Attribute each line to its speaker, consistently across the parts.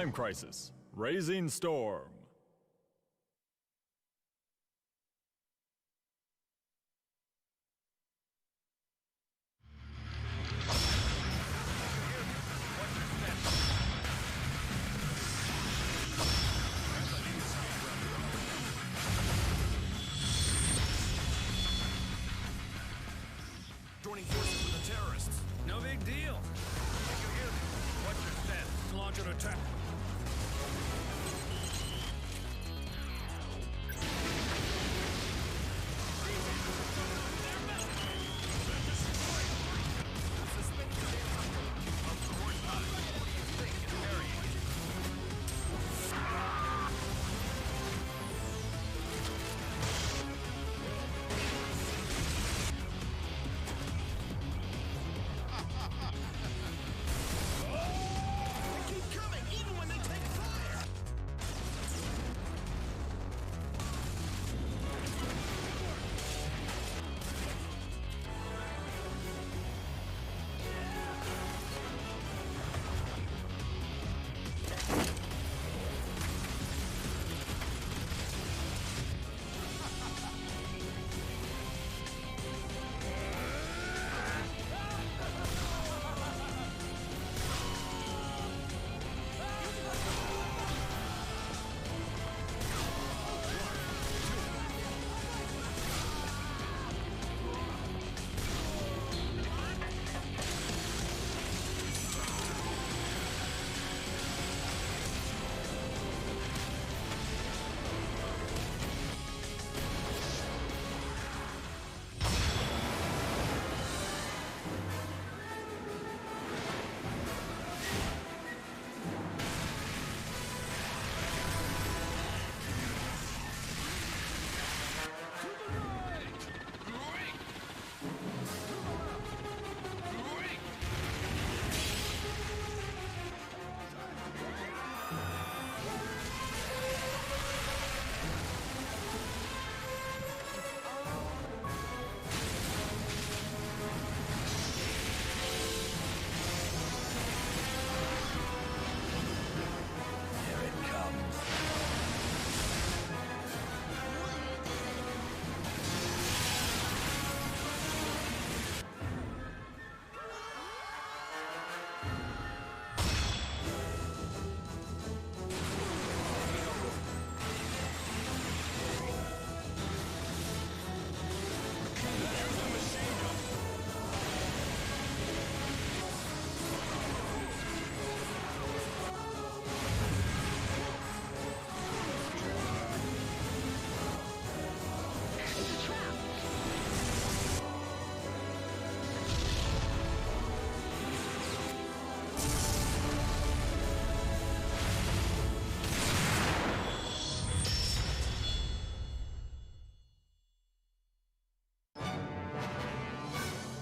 Speaker 1: Time Crisis, Razing Storm.
Speaker 2: Joining forces with the terrorists.
Speaker 3: No big deal.
Speaker 2: Can you hear me? What's your stance?
Speaker 3: Launch an attack.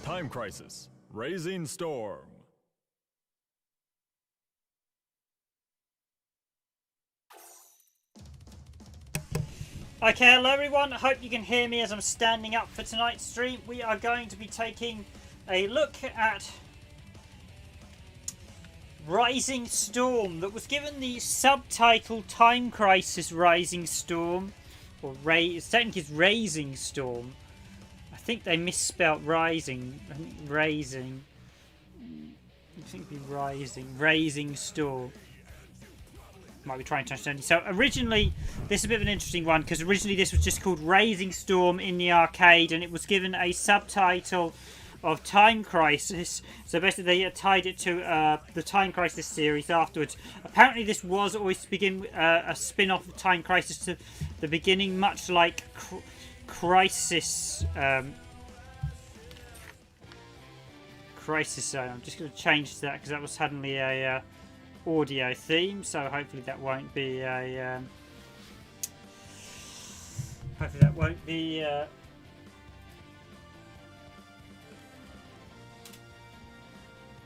Speaker 1: Time Crisis, Razing Storm.
Speaker 4: Okay, hello everyone, I hope you can hear me as I'm standing up for tonight's stream. We are going to be taking a look at Razing Storm, that was given the subtitle Time Crisis Razing Storm, or technically it's Razing Storm. I think they misspelt rising. I think raising. I think it'd be rising. Razing Storm. Might be trying to understand. So originally, this is a bit of an interesting one, because originally this was just called Razing Storm in the arcade, and it was given a subtitle of Time Crisis. So basically they tied it to the Time Crisis series afterwards. Apparently this was always to begin a spin-off of Time Crisis to the beginning, much like Crisis. Crisis Zone. I'm just going to change that because that was suddenly a audio theme, so hopefully that won't be a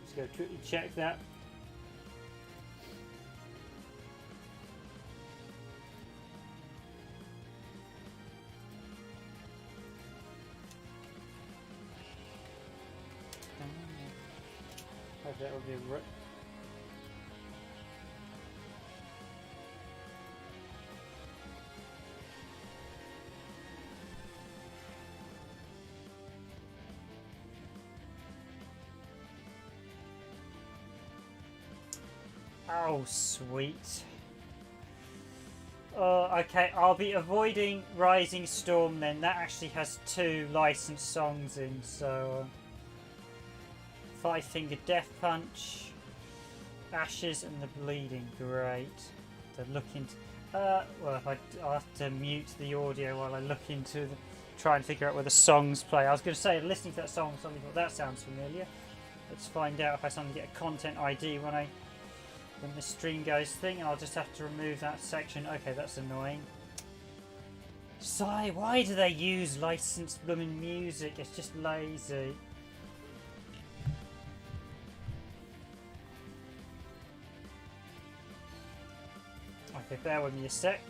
Speaker 4: just go quickly check that. Hope that will be Oh, sweet. Okay, I'll be avoiding Razing Storm then. That actually has 2 licensed songs in, so... Five Finger Death Punch, Ashes and the Bleeding. Great. To look into... well, I'll have to mute the audio while I look into the... Try and figure out where the songs play. I was going to say, listening to that song, somebody thought that sounds familiar. Let's find out if I suddenly get a content ID when the stream goes thing, and I'll just have to remove that section. Okay, that's annoying. Sigh, why do they use licensed blooming music? It's just lazy. Okay, bear with me a sec.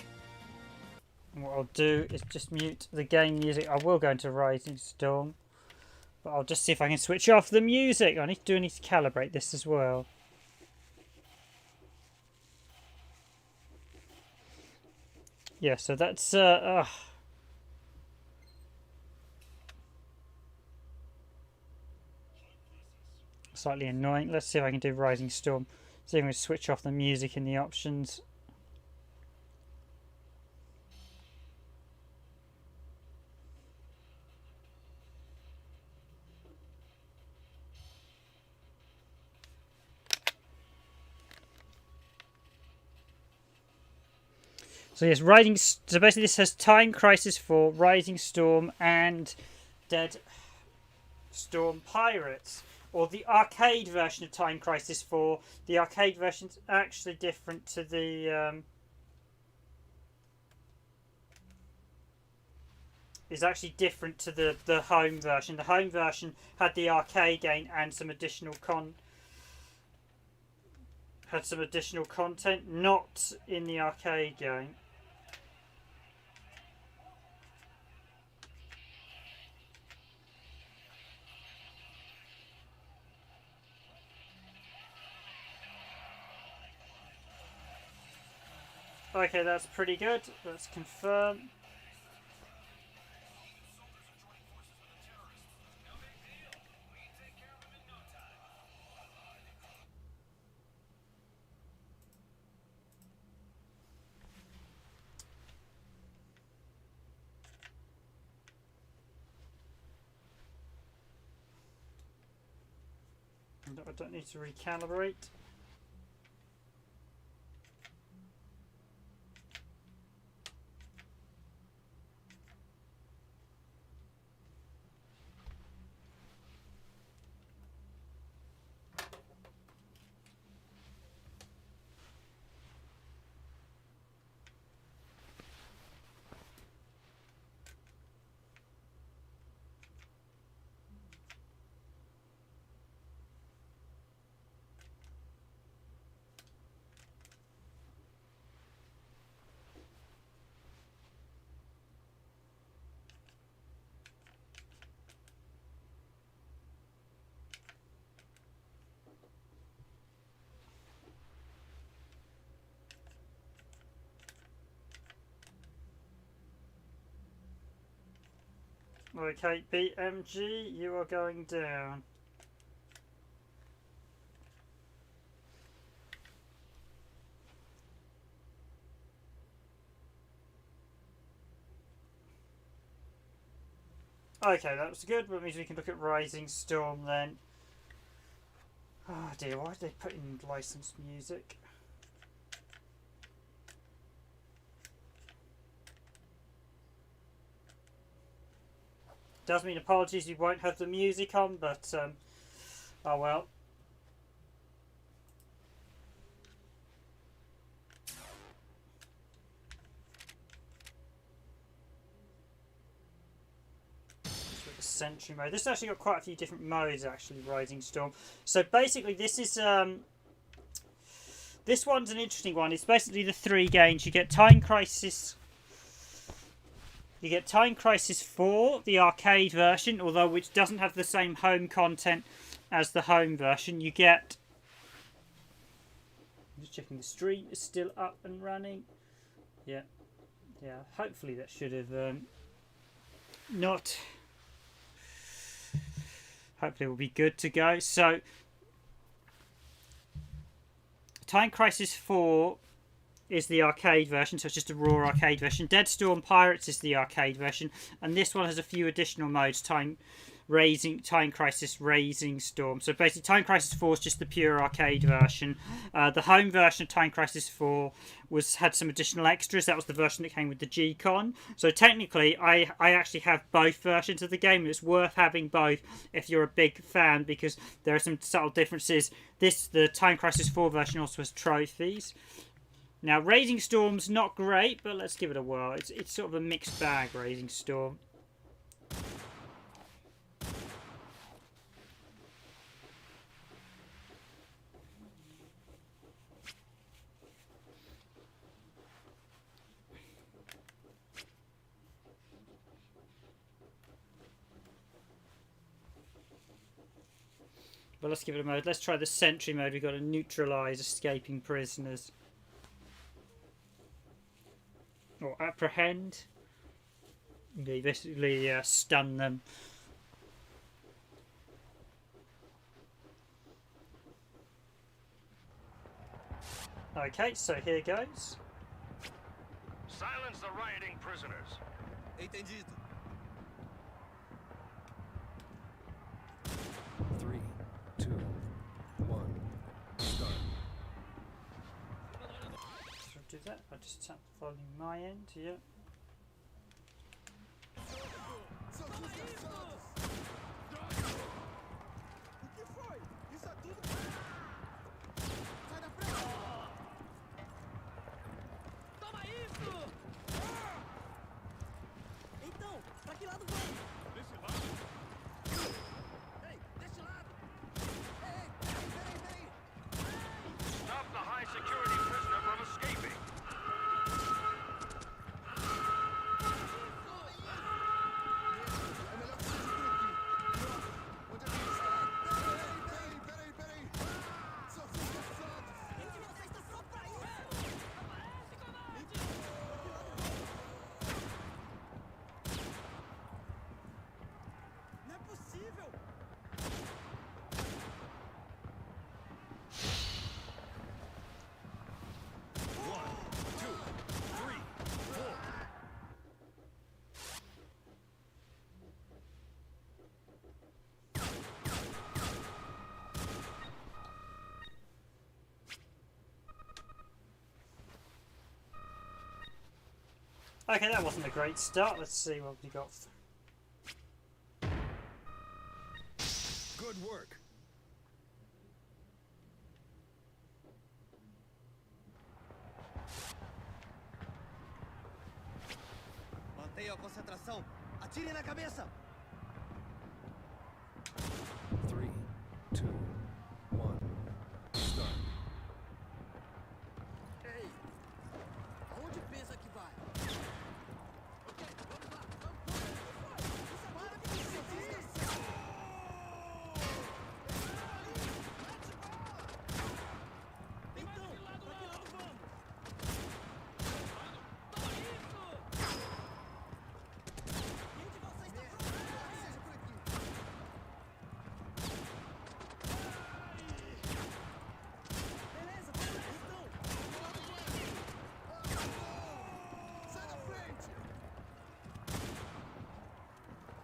Speaker 4: And what I'll do is just mute the game music. I will go into Razing Storm, but I'll just see if I can switch off the music. I need to calibrate this as well. Yeah, so that's slightly annoying. Let's see if I can do Razing Storm. See if I can switch off the music in the options. So yes, so basically this has Time Crisis 4, Razing Storm, and Deadstorm Pirates, or the arcade version of Time Crisis 4. The arcade version's actually different to the is actually different to the home version. The home version had the arcade game and some additional content, not in the arcade game. Okay, that's pretty good. Let's confirm. I don't need to recalibrate. Okay, BMG, you are going down. Okay, that was good. That means we can look at Razing Storm then. Oh dear, why did they put in licensed music? Does mean apologies, you won't have the music on, but oh well. Sentry mode. This has actually got quite a few different modes actually, Razing Storm. So basically this is this one's an interesting one. It's basically the 3 games. You get Time Crisis 4, the arcade version, although which doesn't have the same home content as the home version. You get, I'm just checking the stream is still up and running. Yeah, hopefully that should have not. Hopefully we'll be good to go. So Time Crisis 4 is the arcade version, so it's just a raw arcade version. Deadstorm Pirates is the arcade version, and this one has a few additional modes. Time Crisis Razing Storm. So basically, Time Crisis 4 is just the pure arcade version. The home version of Time Crisis 4 had some additional extras. That was the version that came with the G-Con. So technically, I actually have both versions of the game. It's worth having both if you're a big fan, because there are some subtle differences. The Time Crisis 4 version also has trophies. Now, Razing Storm's not great, but let's give it a whirl. It's sort of a mixed bag, Razing Storm. But let's give it a mode. Let's try the Sentry mode. We've got to neutralise escaping prisoners. Or apprehend. You basically stun them. Okay, so here goes.
Speaker 2: Silence the rioting prisoners.
Speaker 3: Entendido.
Speaker 5: 3, 2, 1, start.
Speaker 4: Should I do that? I'll just tap the volume my end, yeah.
Speaker 2: Stop the high security prisoner from escaping.
Speaker 4: Okay, that wasn't a great start. Let's see what we got.
Speaker 5: Good work.
Speaker 3: Mantenha a concentração. Atire na cabeça.
Speaker 5: 3, 2, 1, start.
Speaker 3: Ei, aonde pensa que vai? Ok, vamos lá. Então, pra que lado vamos?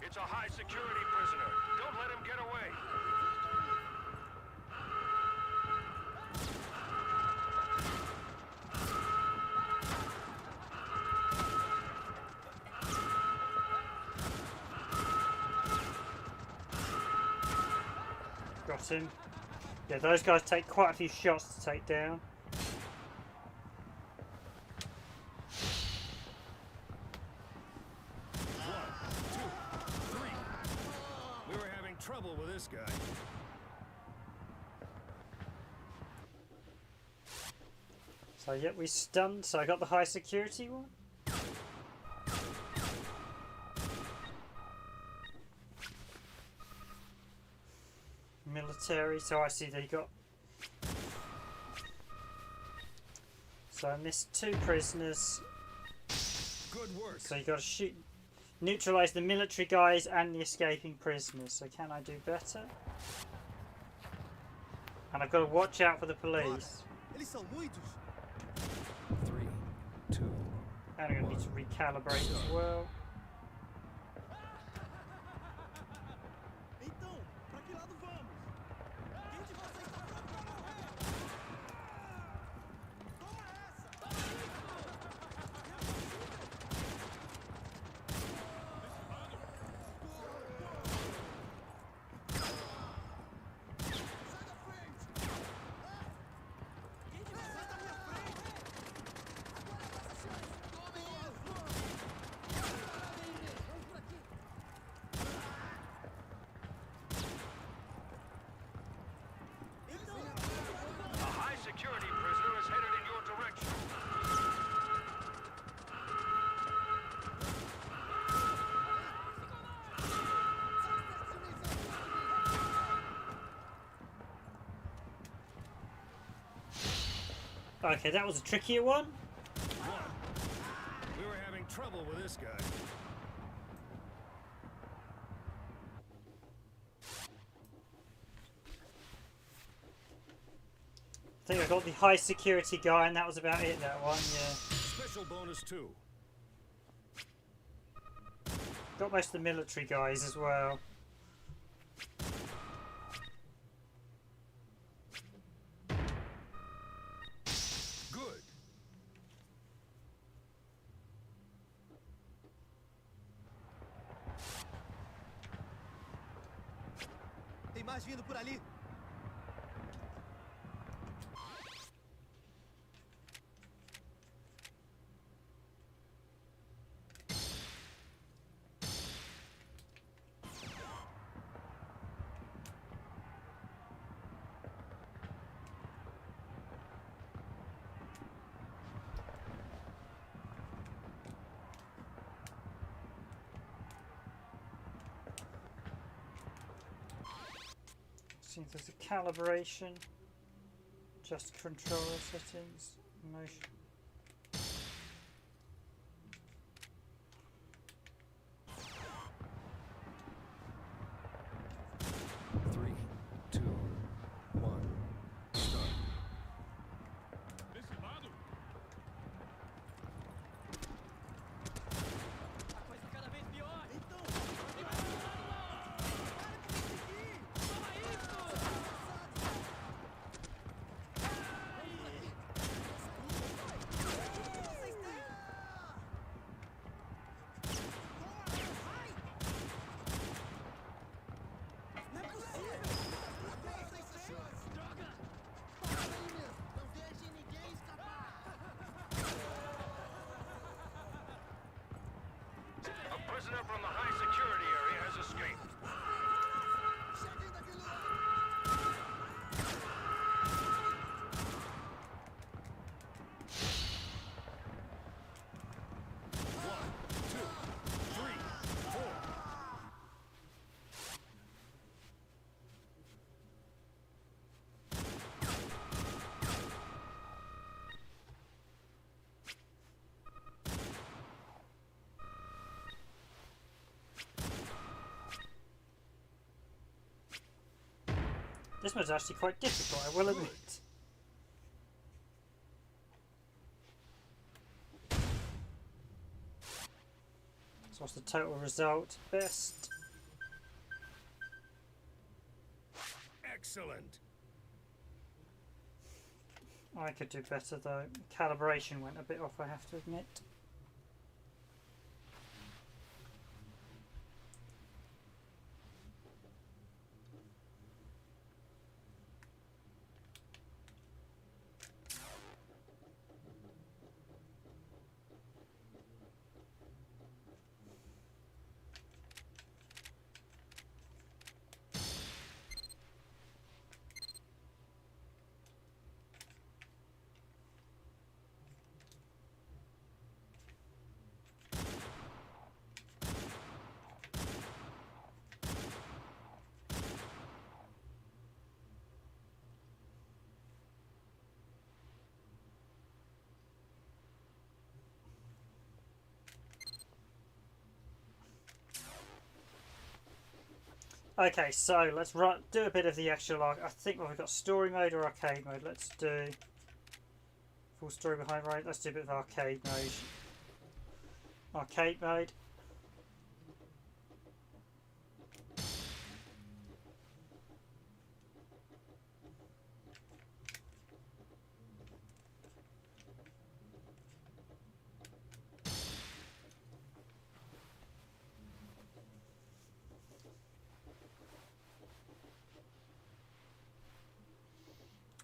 Speaker 2: It's a high security prisoner. Don't let him get away.
Speaker 4: Got him. Yeah, those guys take quite a few shots to take down.
Speaker 5: We were having trouble with this guy.
Speaker 4: So yeah, we stunned. So I got the high security one. Military. So I see they got. So I missed 2 prisoners.
Speaker 5: Good work.
Speaker 4: So you got to shoot, neutralize the military guys and the escaping prisoners. So can I do better? And I've got to watch out for the police.
Speaker 3: Eles são muitos.
Speaker 5: 3, 2,
Speaker 4: And I'm going to need to recalibrate as well.
Speaker 3: Então, pra que lado vamos? Quem de vocês está pronto pra morrer? Toma essa! Sai da frente! Quem de vocês está na minha frente? Agora é nossa chance! Tome isso! Vamos por aqui!
Speaker 2: A high security prisoner is headed in your direction.
Speaker 4: Okay, that was a trickier one.
Speaker 5: 1. We were having trouble with this guy.
Speaker 4: I think I got the high security guy, and that was about it. That one, yeah.
Speaker 5: Special bonus 2.
Speaker 4: Got most of the military guys as well.
Speaker 5: Good.
Speaker 3: Tem mais vindo por ali.
Speaker 4: See if there's a calibration. Just controller settings. Motion.
Speaker 5: 3, 2, 1. Start.
Speaker 3: A coisa cada vez pior. Então, para de me seguir. Toma isso! Vocês têm? Vai! Não é possível! Vocês têm? Droga! Para aí mesmo! Não deixem ninguém escapar!
Speaker 2: A prisoner from the high security area has escaped.
Speaker 3: Cheguem daquele lado!
Speaker 5: One, two, three, four.
Speaker 4: This one's actually quite difficult, I will admit. So what's the total result? Best.
Speaker 5: Excellent.
Speaker 4: I could do better though. Calibration went a bit off, I have to admit. Okay, so let's do a bit of the actual. I think we've got story mode or arcade mode. Let's do Full story behind, right? Let's do a bit of arcade mode. Arcade mode.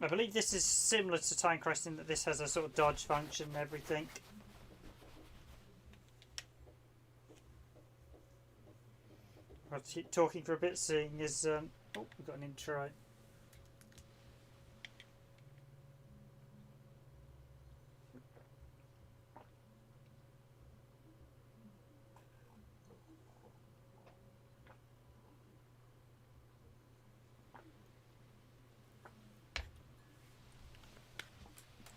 Speaker 4: I believe this is similar to Time Crisis in that this has a sort of dodge function and everything. I'll keep talking for a bit, seeing as oh, we've got an intro.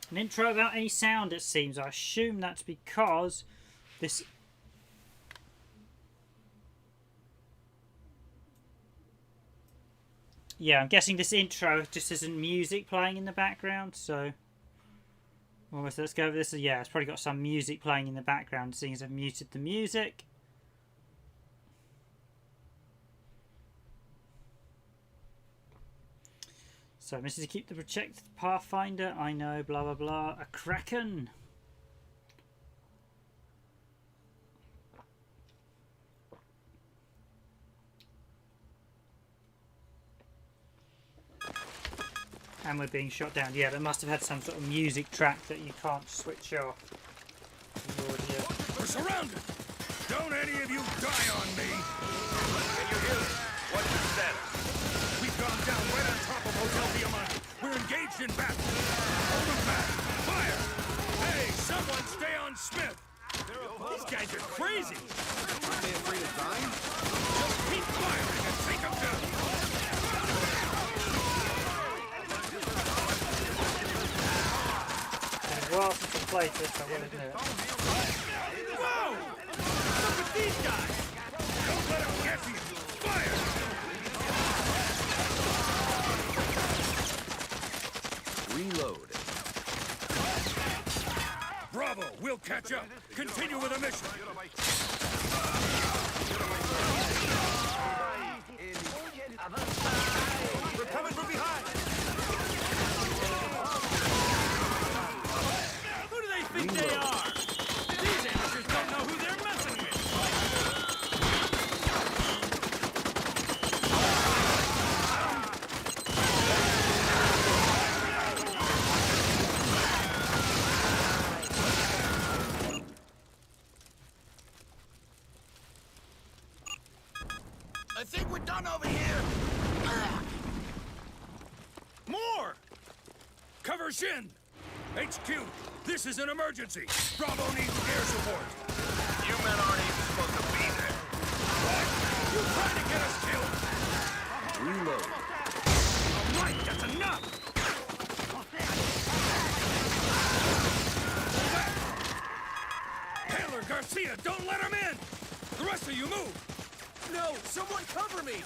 Speaker 4: An intro without any sound, it seems. I assume that's because this... Yeah, I'm guessing this intro just isn't music playing in the background, so... Almost, let's go over this. Yeah, it's probably got some music playing in the background, seeing as I've muted the music. So, Mrs. to keep the protect Pathfinder, I know, blah blah blah. A Kraken! And we're being shot down. Yeah, they must have had some sort of music track that you can't switch off.
Speaker 5: We're surrounded! Don't any of you die on me!
Speaker 2: Can you hear us? What's the status?
Speaker 5: We've gone down right on top of Hotel Diamante. We're engaged in battle. Hold them back. Fire! Hey, someone stay on Smith! These guys are crazy! Aren't they afraid of dying? Just keep firing and take them down!
Speaker 4: Well, since I played this, I will admit.
Speaker 5: Whoa! Look at these guys! Don't let them get to you! Fire!
Speaker 6: Reload.
Speaker 5: Bravo! We'll catch up! Continue with the mission! We're coming from behind! Who do they think they are? These amateurs don't know who they're messing with!
Speaker 3: I think we're done over here.
Speaker 5: More! Cover Shin! HQ, this is an emergency! Bravo needs air support!
Speaker 2: You men aren't even supposed to be there.
Speaker 5: What? You trying to get us killed?
Speaker 6: Reload.
Speaker 5: All right, that's enough! Taylor, Garcia, don't let him in! The rest of you move! No! Someone cover me!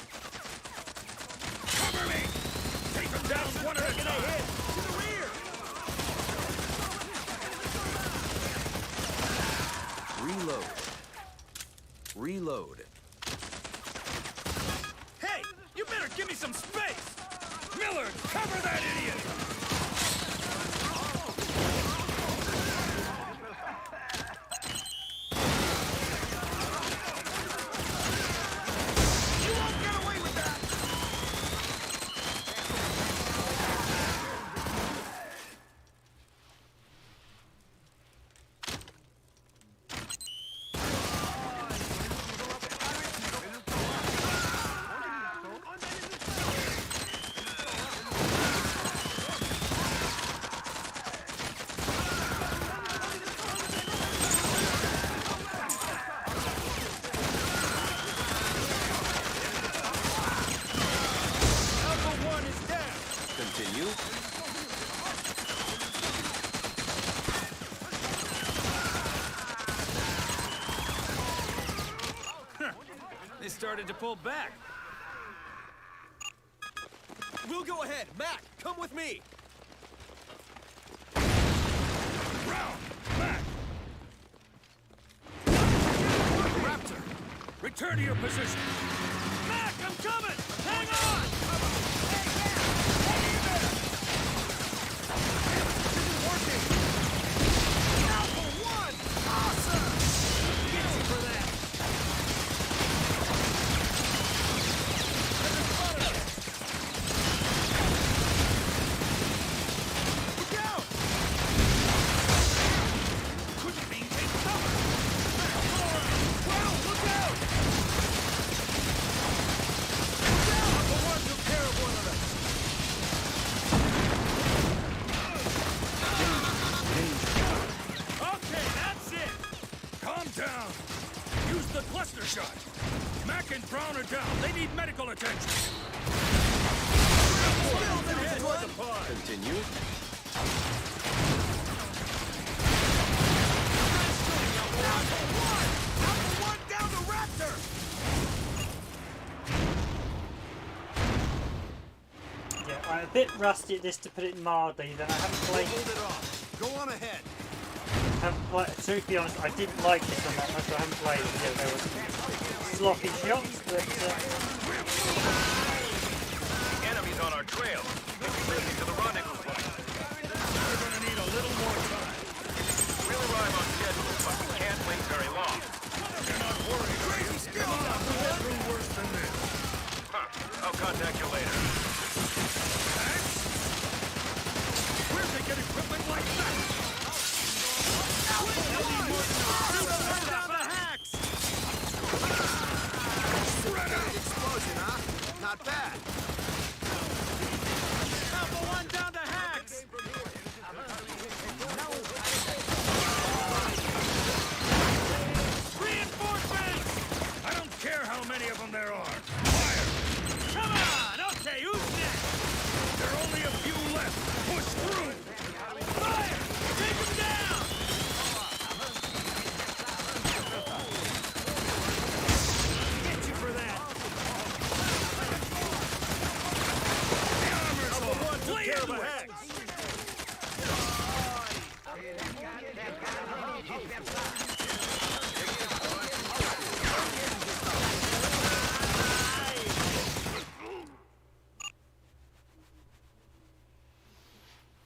Speaker 5: Cover me! Take them down one at a time! To the rear!
Speaker 6: Reload. Reload.
Speaker 5: Hey! You better give me some space! Miller, cover that idiot! You won't get away with that!
Speaker 6: Continue.
Speaker 5: They started to pull back. We'll go ahead. Mac, come with me. Round! Back! Raptor! Return to your position! Mac, I'm coming! Hang on! Working! Alpha 1! Awesome! Get you for that! Look out! Couldn't be take cover! Well, look out! Alpha 1 took care of one of us! Okay, that's it! Calm down! Use the cluster shot! Mac and Brown are down. They need medical attention!
Speaker 6: Continue.
Speaker 5: Alpha 1 down to Raptor!
Speaker 4: Yeah, I'm a bit rusty at this, to put it mildly. Then I haven't played.
Speaker 5: Hold it off. Go on ahead.
Speaker 4: To be honest, I didn't like this one that much. So I haven't played it. Yeah, there was sloppy shots, but
Speaker 2: Enemies on our trail. We'll be moving to the rendezvous point.
Speaker 5: We're gonna need a little more time.
Speaker 2: We'll arrive on schedule, but we can't wait very long.
Speaker 5: You're not worried, are you? Come on, we'll get through worse than this.
Speaker 2: Huh. I'll contact you later.
Speaker 5: Thanks? Where'd they get equipment like that?
Speaker 3: Explosion, huh? Not bad.
Speaker 5: Alpha 1 down to hacks! Reinforcements! I don't care how many of them there are. Fire! Come on! Okay, who's next? There are only a few left. Push through! Fire! Take them down! Get you for that! The armor's on! Play into it!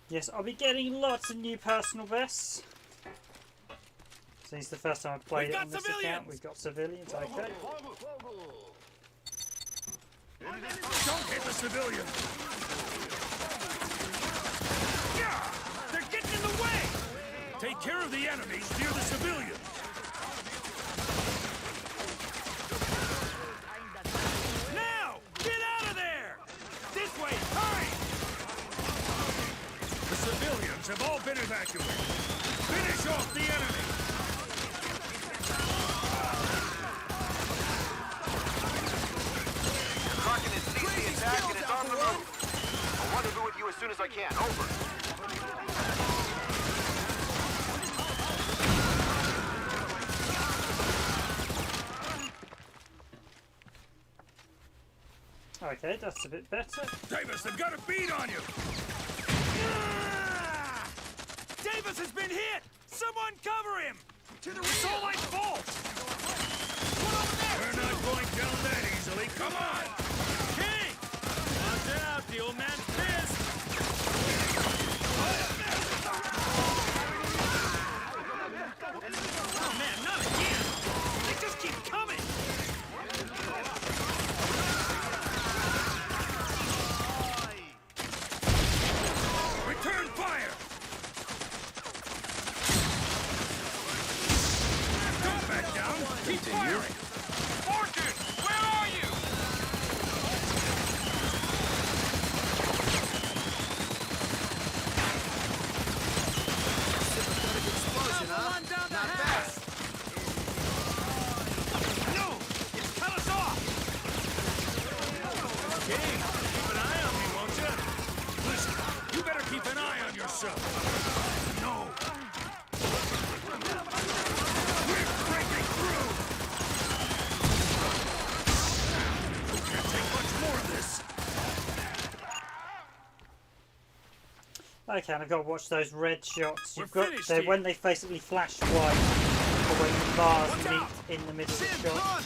Speaker 4: yes, I'll be getting lots of new personal bests. Since the first time I played it on this account, we've got civilians. Okay.
Speaker 5: Don't hit the civilian! Yeah! They're getting in the way! Take care of the enemies near the civilians! Now! Get out of there! This way! Hurry! The civilians have all been evacuated. Finish off the enemy!
Speaker 2: Crockett has ceased the attack and is on the move. I'll rendezvous with you as soon as I can. Over.
Speaker 4: Okay, that's a bit better.
Speaker 5: Davis, they've got a beat on you! Davis has been hit! Someone cover him! To the rear! Solite fault! We're not going down that easily. Come on! King! Watch out, the old man's pissed! Oh man, not again! They just keep coming! Return fire! Don't back down! Keep firing! Fortune! Where are you?
Speaker 4: Okay, and I've got to watch those red shots. You've
Speaker 5: We're
Speaker 4: got
Speaker 5: finished
Speaker 4: they
Speaker 5: here.
Speaker 4: when they basically flash white, or when the bars meet in the middle of the shot.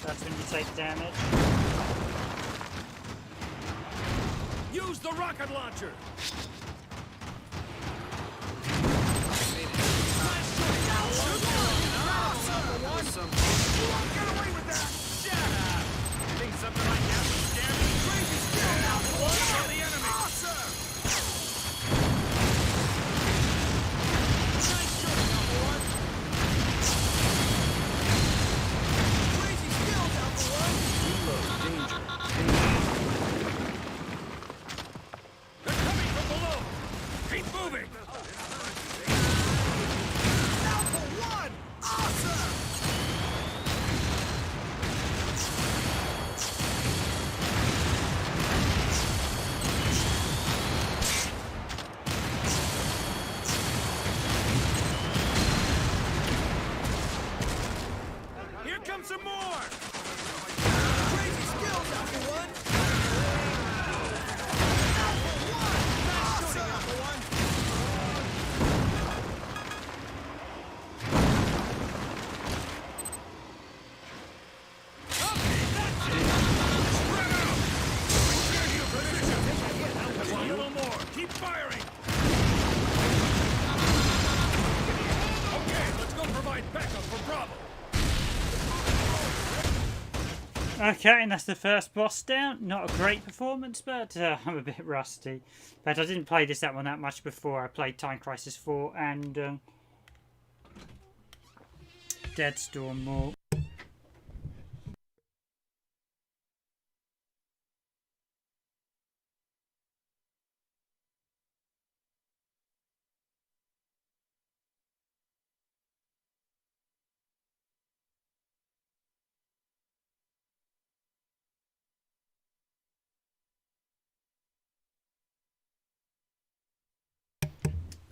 Speaker 4: That's when you take damage.
Speaker 5: Use the rocket launcher. Get away with that! Shut up! Think something like that would scare me? Crazy scare! Kill the enemy! Awesome! Nice shooting, number one! Crazy skills, number one!
Speaker 6: Reload. Danger.
Speaker 5: They're coming from below! Keep moving! Alpha one! Awesome! Here comes some more! Crazy skills, Alpha One! Alpha One! Nice shooting, Alpha One! Okay, that's it! Spread out! Return to your position! Just a little more! Keep firing! Okay, let's go provide backup for Bravo!
Speaker 4: Okay, and that's the first boss down. Not a great performance, but I'm a bit rusty. But I didn't play that one that much before. I played Time Crisis 4 and Deadstorm more.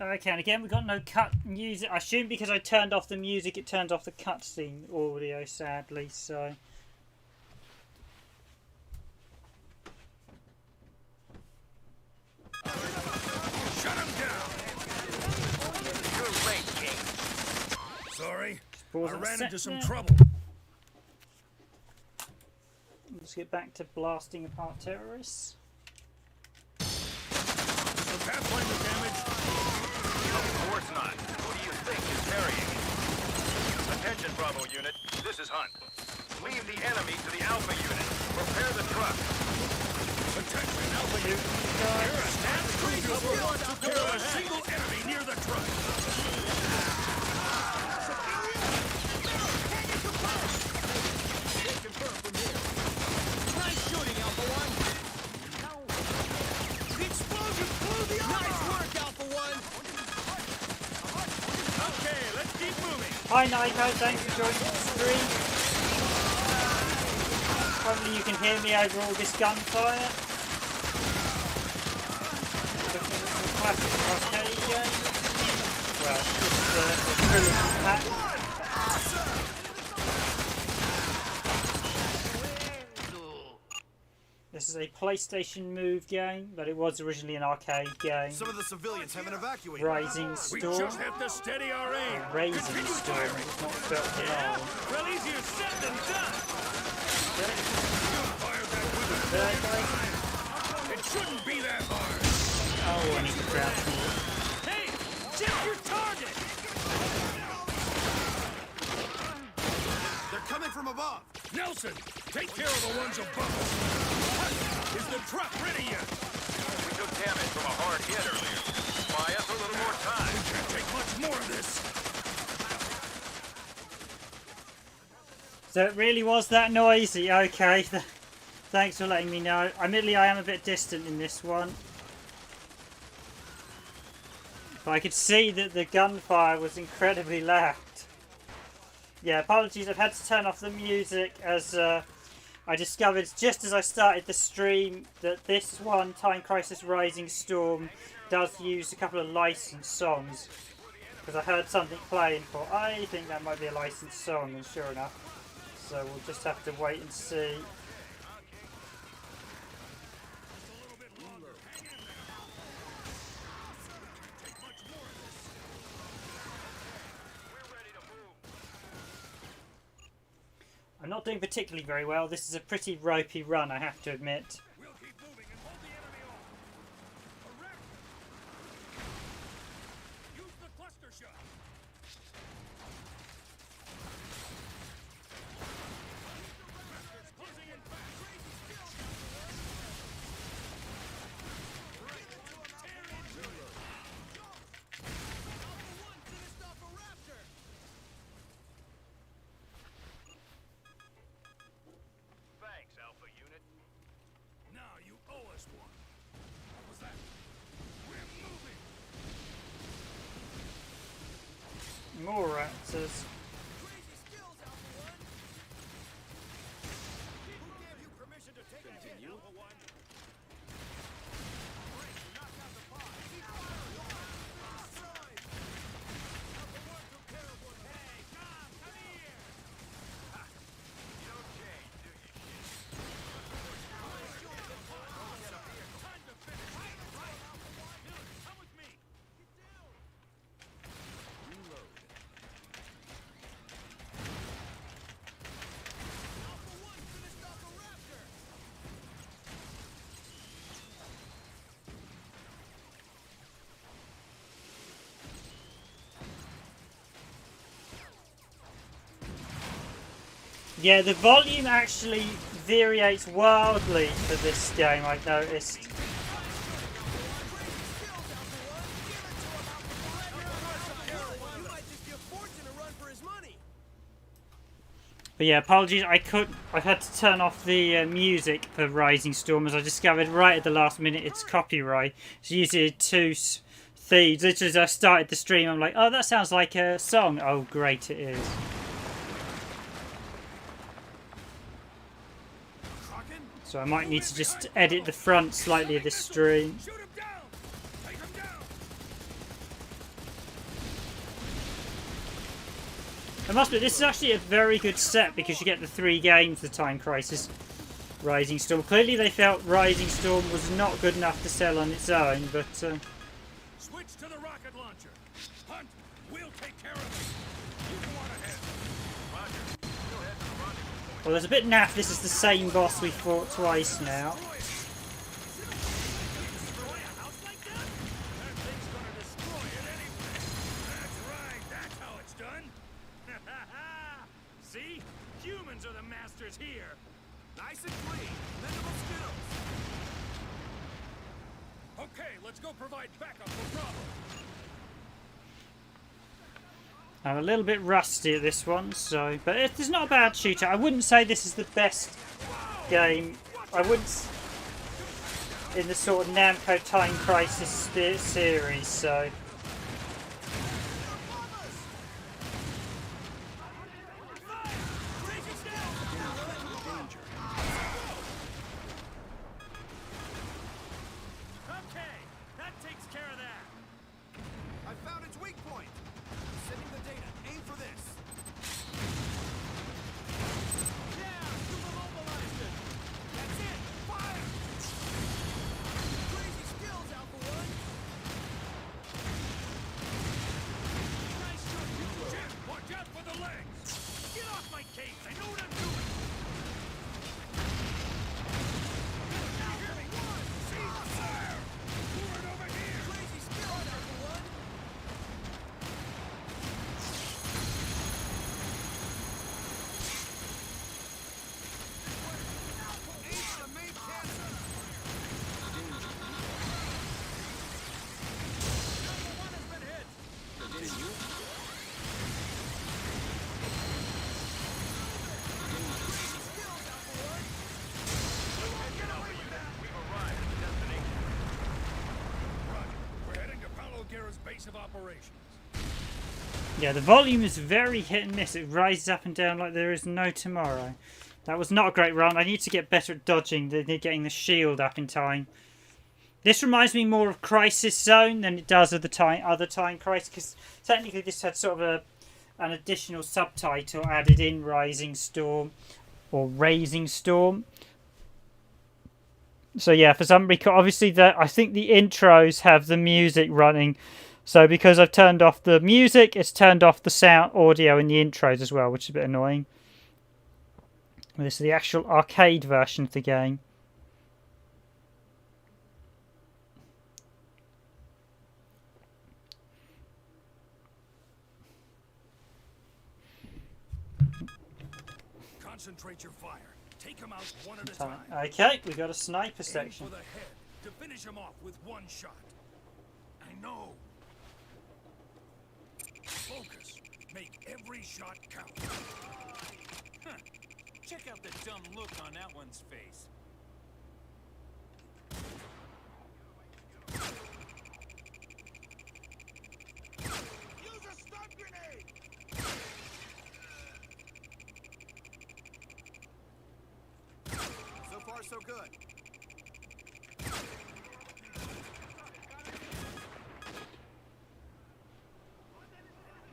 Speaker 4: Okay, and again, we've got no cut music. I assume because I turned off the music, it turned off the cutscene audio, sadly, so...
Speaker 5: Shut him down!
Speaker 6: You're late, King.
Speaker 5: Sorry,
Speaker 4: pause
Speaker 5: I
Speaker 4: and
Speaker 5: ran
Speaker 4: set
Speaker 5: into some
Speaker 4: now.
Speaker 5: trouble.
Speaker 4: Let's get back to blasting apart terrorists.
Speaker 5: The Pathfinder damage.
Speaker 2: Of course not. Who do you think is carrying it? Attention, Bravo unit. This is Hunt. Leave the enemy to the Alpha unit. Prepare the truck.
Speaker 5: Attention, Alpha Unit. You're a snap cruiser for one to kill a single enemy near the truck. Nice shooting, Alpha One. The explosion blew the armor. Nice work, Alpha One. Okay, let's keep moving.
Speaker 4: Hi NAMCO, thanks for joining the stream. Hopefully you can hear me over all this gunfire. Looking at some classic arcade game. Well, just the trilogy pack. This is a PlayStation Move game, but it was originally an arcade game.
Speaker 3: Some of the civilians haven't evacuated.
Speaker 4: Razing
Speaker 5: We
Speaker 4: Storm.
Speaker 5: just have to steady our aim.
Speaker 4: Razing
Speaker 5: Continue
Speaker 4: Storm.
Speaker 5: firing.
Speaker 4: It's not spelled at
Speaker 5: Yeah?
Speaker 4: all.
Speaker 5: Well, easier said than done. Fire that weapon.
Speaker 4: Third guy.
Speaker 5: It shouldn't be that hard.
Speaker 4: Oh, I need to grab more.
Speaker 5: Hey, check your target.
Speaker 3: They're coming from above.
Speaker 5: Nelson, take care of the ones above us. Hunt, is the truck ready yet?
Speaker 2: We took damage from a hard hit earlier. Buy us a little more time.
Speaker 5: Can't take much more of this.
Speaker 4: So it really was that noisy. Okay, thanks for letting me know. Admittedly, I am a bit distant in this one. But I could see that the gunfire was incredibly loud. Yeah, apologies, I've had to turn off the music as I discovered just as I started the stream that this one, Time Crisis Razing Storm, does use a couple of licensed songs. Because I heard something playing for, I think that might be a licensed song, and sure enough. So we'll just have to wait and see. I'm not doing particularly very well. This is a pretty ropey run, I have to admit.
Speaker 5: We'll keep moving and hold the enemy off. Correct. Use the cluster shot. Masters closing in fast.
Speaker 2: Thanks, Alpha Unit.
Speaker 5: Now you owe us one. What was that? We're moving.
Speaker 4: More raptors.
Speaker 3: Crazy skills, Alpha One.
Speaker 2: Who gave you permission to take a hit, Alpha One? Knock out the pod. Keep firing. Alpha One took care of one. Hey, Tom, come here. Ha. You don't change, do you, kid?
Speaker 5: Time to finish. Right. Miller, come with me.
Speaker 3: Alpha One finished off a raptor.
Speaker 4: Yeah, the volume actually variates wildly for this game, I've noticed.
Speaker 3: Crazy skills, Alpha One. Give it to him, Alpha One. You might just give Fortune a run for his money.
Speaker 4: But yeah, apologies, I've had to turn off the music for Rising Storm, as I discovered right at the last minute it's copyright. It's usually two thieves. Literally as I started the stream, I'm like, oh, that sounds like a song. Oh, great, it is. So I might need to just edit the front slightly of this stream.
Speaker 5: Shoot him down. Take him down.
Speaker 4: I must admit, this is actually a very good set because you get the 3 games, the Time Crisis, Rising Storm. Clearly they felt Rising Storm was not good enough to sell on its own, but
Speaker 5: Switch to the rocket launcher. Hunt, we'll take care of it. You go on ahead.
Speaker 2: Roger. Go ahead to the rendezvous point.
Speaker 4: well, there's a bit naff. This is the same boss we fought twice now.
Speaker 5: Destroy a house like that? That thing's gonna destroy it anyway. That's right. That's how it's done. See? Humans are the masters here.
Speaker 3: Nice and clean. Mendable skills.
Speaker 5: Okay, let's go provide backup for Bravo.
Speaker 4: I'm a little bit rusty at this one, so but it's not a bad shooter. I wouldn't say this is the best game. I wouldn't in the sort of NAMCO Time Crisis series. So
Speaker 5: Okay, that takes care of that.
Speaker 3: I found its weak point. Sending the data. Aim for this. Yeah, you've immobilized it. That's it. Fire! Crazy skills, Alpha One. Nice shot.
Speaker 5: Jim, watch out for the legs. Get off my case. I know what I'm doing. Can you hear me? See the fire. Move it over here.
Speaker 3: Crazy skills, Alpha One. Aim for the main cancer. Alpha One has been hit. Skills, Alpha One.
Speaker 2: Alpha Unit, we've arrived at the destination.
Speaker 5: Roger. We're heading to Paulo Guerra's base of operations.
Speaker 4: yeah, the volume is very hit and miss. It rises up and down like there is no tomorrow. That was not a great run. I need to get better at dodging than getting the shield up in time. This reminds me more of Crisis Zone than it does of the other Time Crisis, because technically this had sort of an additional subtitle added in, Rising Storm or Razing Storm. So yeah, for some reason, obviously I think the intros have the music running. So because I've turned off the music, it's turned off the sound audio in the intros as well, which is a bit annoying. This is the actual arcade version of the game.
Speaker 5: Concentrate your fire. Take them out one at a time.
Speaker 4: Okay, we got a sniper
Speaker 5: Aim
Speaker 4: section.
Speaker 5: for the head to finish him off with one shot. I know. Focus. Make every shot count.
Speaker 7: Huh. Check out the dumb look on that one's face.
Speaker 3: Use a stun grenade! So far, so good.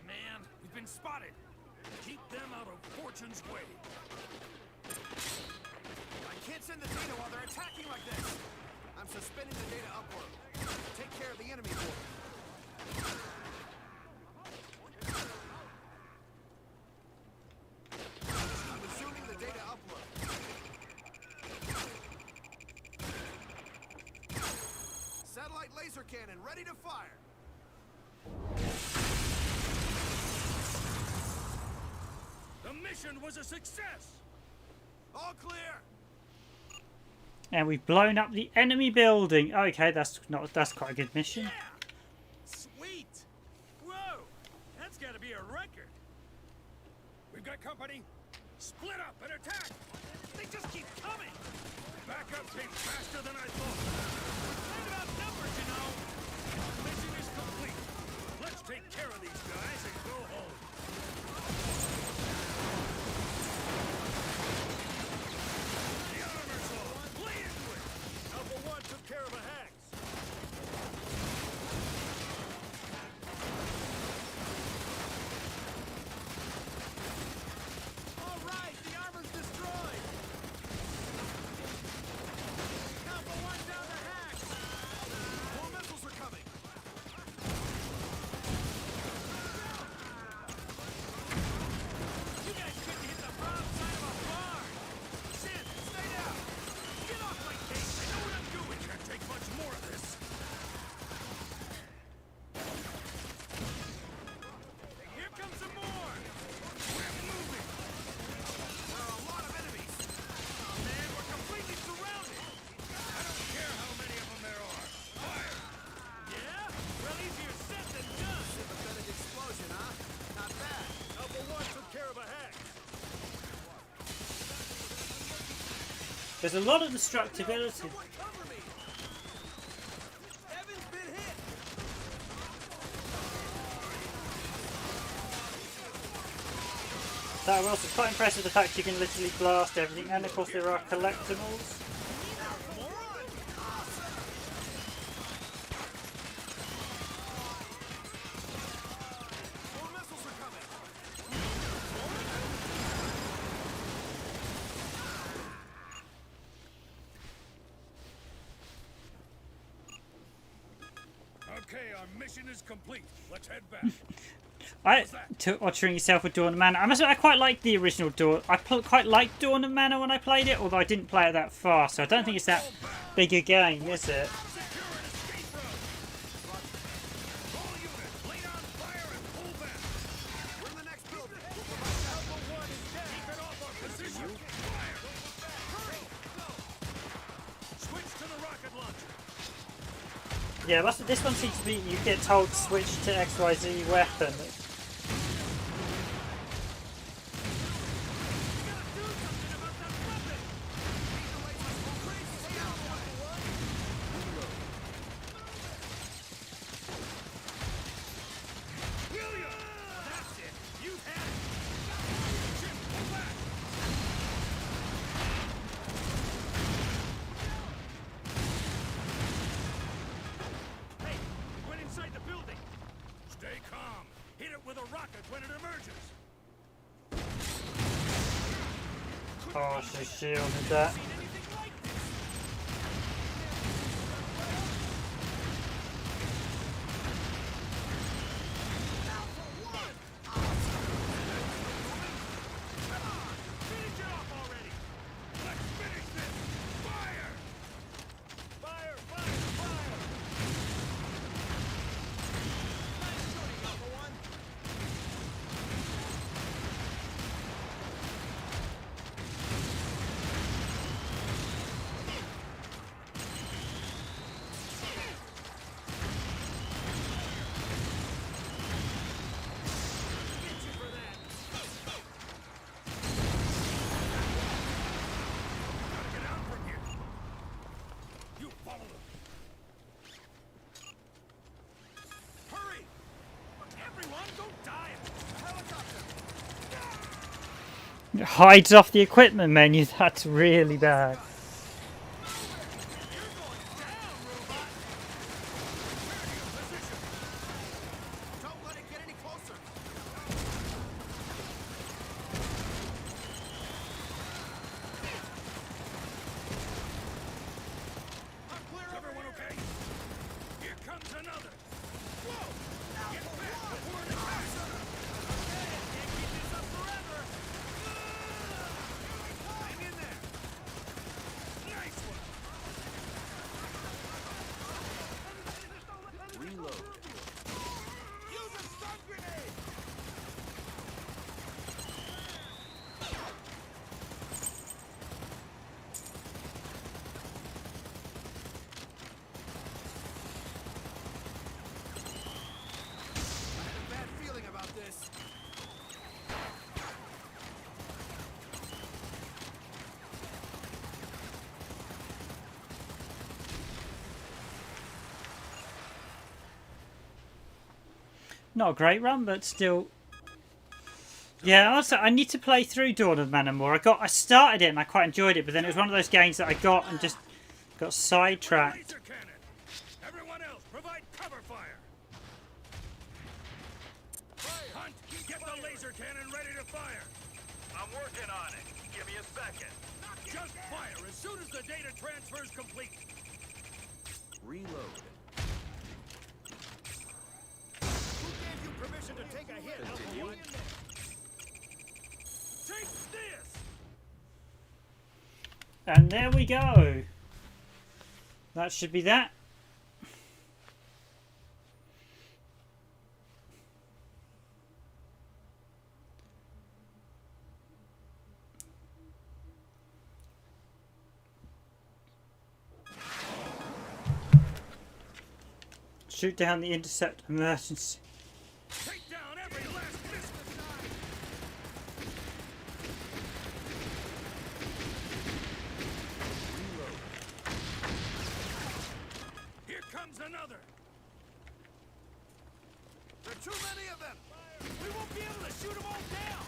Speaker 5: Man, we've been spotted. Keep them out of Fortune's way.
Speaker 3: I can't send the data while they're attacking like this. I'm suspending the data upward. Take care of the enemy for me. I'm resuming the data upload. Satellite laser cannon ready to fire.
Speaker 5: The mission was a success.
Speaker 3: All clear.
Speaker 4: And we've blown up the enemy building. Okay, that's quite a good mission.
Speaker 5: Yeah. Sweet. Whoa. That's got to be a record. We've got company. Split up and attack. They just keep coming. Backup came faster than I thought. What about numbers, you know? Mission is complete. Let's take care of these guys and go home. The armor's on. Play into it. Alpha 1 took care of a hacks.
Speaker 3: All right, the armor's destroyed. Alpha 1 down the hacks. More missiles are coming.
Speaker 5: You guys couldn't hit the wrong side of a bar.
Speaker 3: Sin, stay down.
Speaker 5: Get off my case. I know what I'm doing. Can't take much more of this. Here comes some more. We're moving.
Speaker 3: There are a lot of enemies.
Speaker 5: Oh, man, we're completely surrounded. I don't care how many of them there are. Fire. Yeah? Well, easier said than done.
Speaker 3: Sympathetic explosion, huh? Not bad.
Speaker 5: Alpha 1 took care of a hack.
Speaker 4: There's a lot of destructibility.
Speaker 3: Someone cover me. Evan's been hit.
Speaker 4: That was quite impressive, the fact you can literally blast everything, and of course there are collectibles.
Speaker 3: More missiles are coming.
Speaker 5: Okay, our mission is complete. Let's head back.
Speaker 4: Torturing yourself with Dawn of Manor. I must admit, I quite liked the original Dawn. Quite liked Dawn of Manor when I played it, although I didn't play it that far, so I don't think it's that big a game, is it?
Speaker 5: Secure an escape route. All units, lay down fire and pull back.
Speaker 3: We're in the next building.
Speaker 5: Alpha 1 is dead. Keep it off our position. Fire. Hurry. Switch to the rocket launcher.
Speaker 4: Yeah, this one seems to be, you get told to switch to XYZ weapon.
Speaker 5: That's it. You had it. Jim, pull back. Hey, it went inside the building. Stay calm. Hit it with a rocket when it emerges.
Speaker 4: Oh, she shielded that.
Speaker 5: Seen anything like this? Finish it off already.
Speaker 4: It hides off the equipment menu. That's really bad.
Speaker 3: Don't let it get any closer. I'm clear.
Speaker 5: Is everyone okay? Here comes another. Whoa! Get back before it attacks.
Speaker 7: Can't keep this up forever.
Speaker 5: Hang in there. Nice one.
Speaker 6: Reload.
Speaker 3: Use a stun grenade. I have a bad feeling about this.
Speaker 4: Not a great run, but still. Yeah, also I need to play through Dawn of Man and more. I started it and I quite enjoyed it, but then it was one of those games that I got and just got sidetracked.
Speaker 5: Laser cannon. Everyone else, provide cover fire. Hunt, get the laser cannon ready to fire.
Speaker 2: I'm working on it. Give me a second.
Speaker 5: Just fire as soon as the data transfer is complete.
Speaker 6: Reload.
Speaker 3: Who gave you permission to take a hit?
Speaker 6: Continue.
Speaker 5: Take this.
Speaker 4: And there we go. That should be that. Shoot down the intercept emergency.
Speaker 5: Take down every last missile. Here comes another.
Speaker 3: There are too many of them. We won't be able to shoot them all down.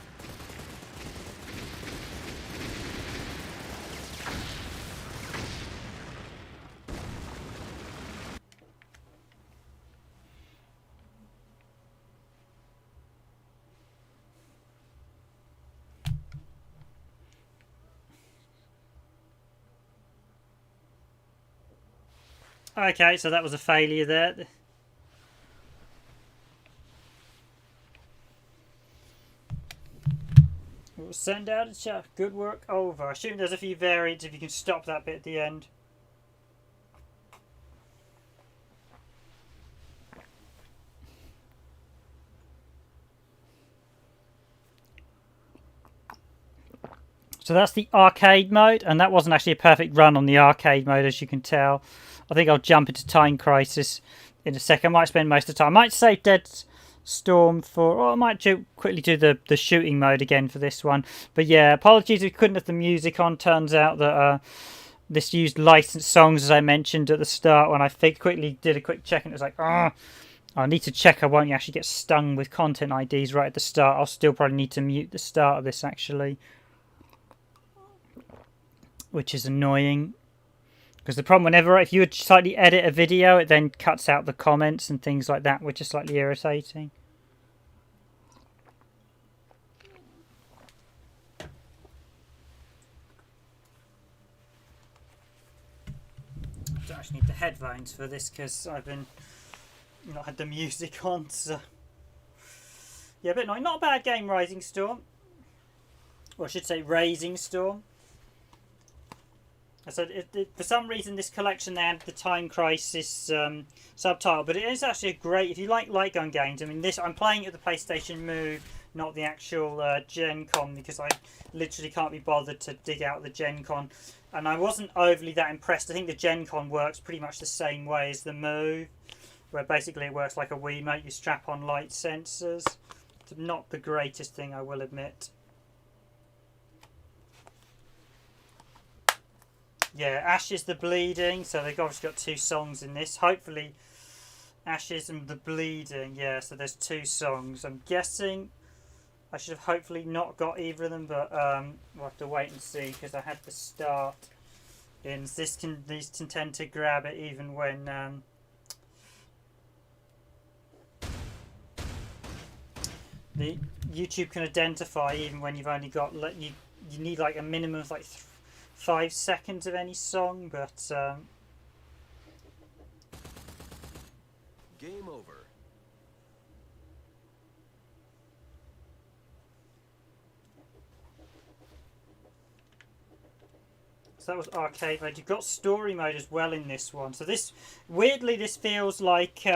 Speaker 4: Okay, so that was a failure there. We'll send out a chat. Good work over. I assume there's a few variants if you can stop that bit at the end. So that's the arcade mode, and that wasn't actually a perfect run on the arcade mode, as you can tell. I think I'll jump into Time Crisis in a second. I might spend most of the time. I might save Deadstorm for, or I might quickly do the shooting mode again for this one. But yeah, apologies we couldn't have the music on. Turns out that this used licensed songs, as I mentioned at the start, when I quickly did a quick check, and it was like, I need to check I won't actually get stung with content IDs right at the start. I'll still probably need to mute the start of this, actually, which is annoying. Because the problem, if you would slightly edit a video, it then cuts out the comments and things like that, which is slightly irritating. I don't actually need the headphones for this because I've not had the music on, so yeah, but not a bad game, Rising Storm. Or I should say Razing Storm. So for some reason this collection they had the Time Crisis subtitle, but it is actually a great, if you like light gun games. I mean, I'm playing it with the PlayStation Move, not the actual Gen Con, because I literally can't be bothered to dig out the Gen Con, and I wasn't overly that impressed. I think the Gen Con works pretty much the same way as the Move, where basically it works like a Wiimote. You strap on light sensors. It's not the greatest thing, I will admit. Yeah, Ashes the Bleeding, so they've obviously got two songs in this. Hopefully, Ashes and the Bleeding, yeah, so there's two songs. I'm guessing I should have hopefully not got either of them, but we'll have to wait and see because I had to start in. These can tend to grab it even when the YouTube can identify even when you've only got you need like a minimum of like 5 seconds of any song, but
Speaker 6: Game over.
Speaker 4: so that was arcade mode. You've got story mode as well in this one. So this, weirdly, this feels like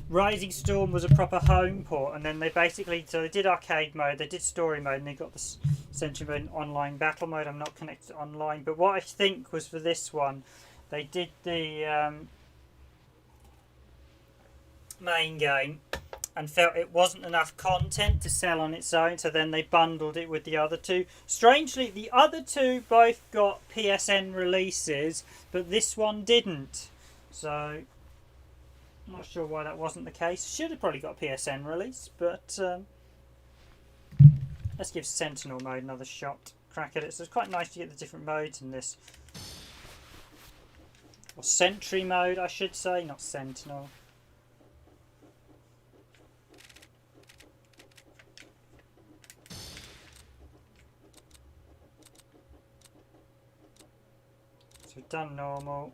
Speaker 4: Razing Storm was a proper home port, and then they basically, so they did arcade mode, they did story mode, and they got the Sentry mode and online battle mode. I'm not connected to online, but what I think was for this one, they did the main game and felt it wasn't enough content to sell on its own, so then they bundled it with the other two. Strangely, the other two both got PSN releases, but this one didn't. So, I'm not sure why that wasn't the case. Should have probably got a PSN release, but let's give Sentinel mode another shot. Crack at it. So it's quite nice to get the different modes in this. Or Sentry mode, I should say, not Sentinel. So we've done normal.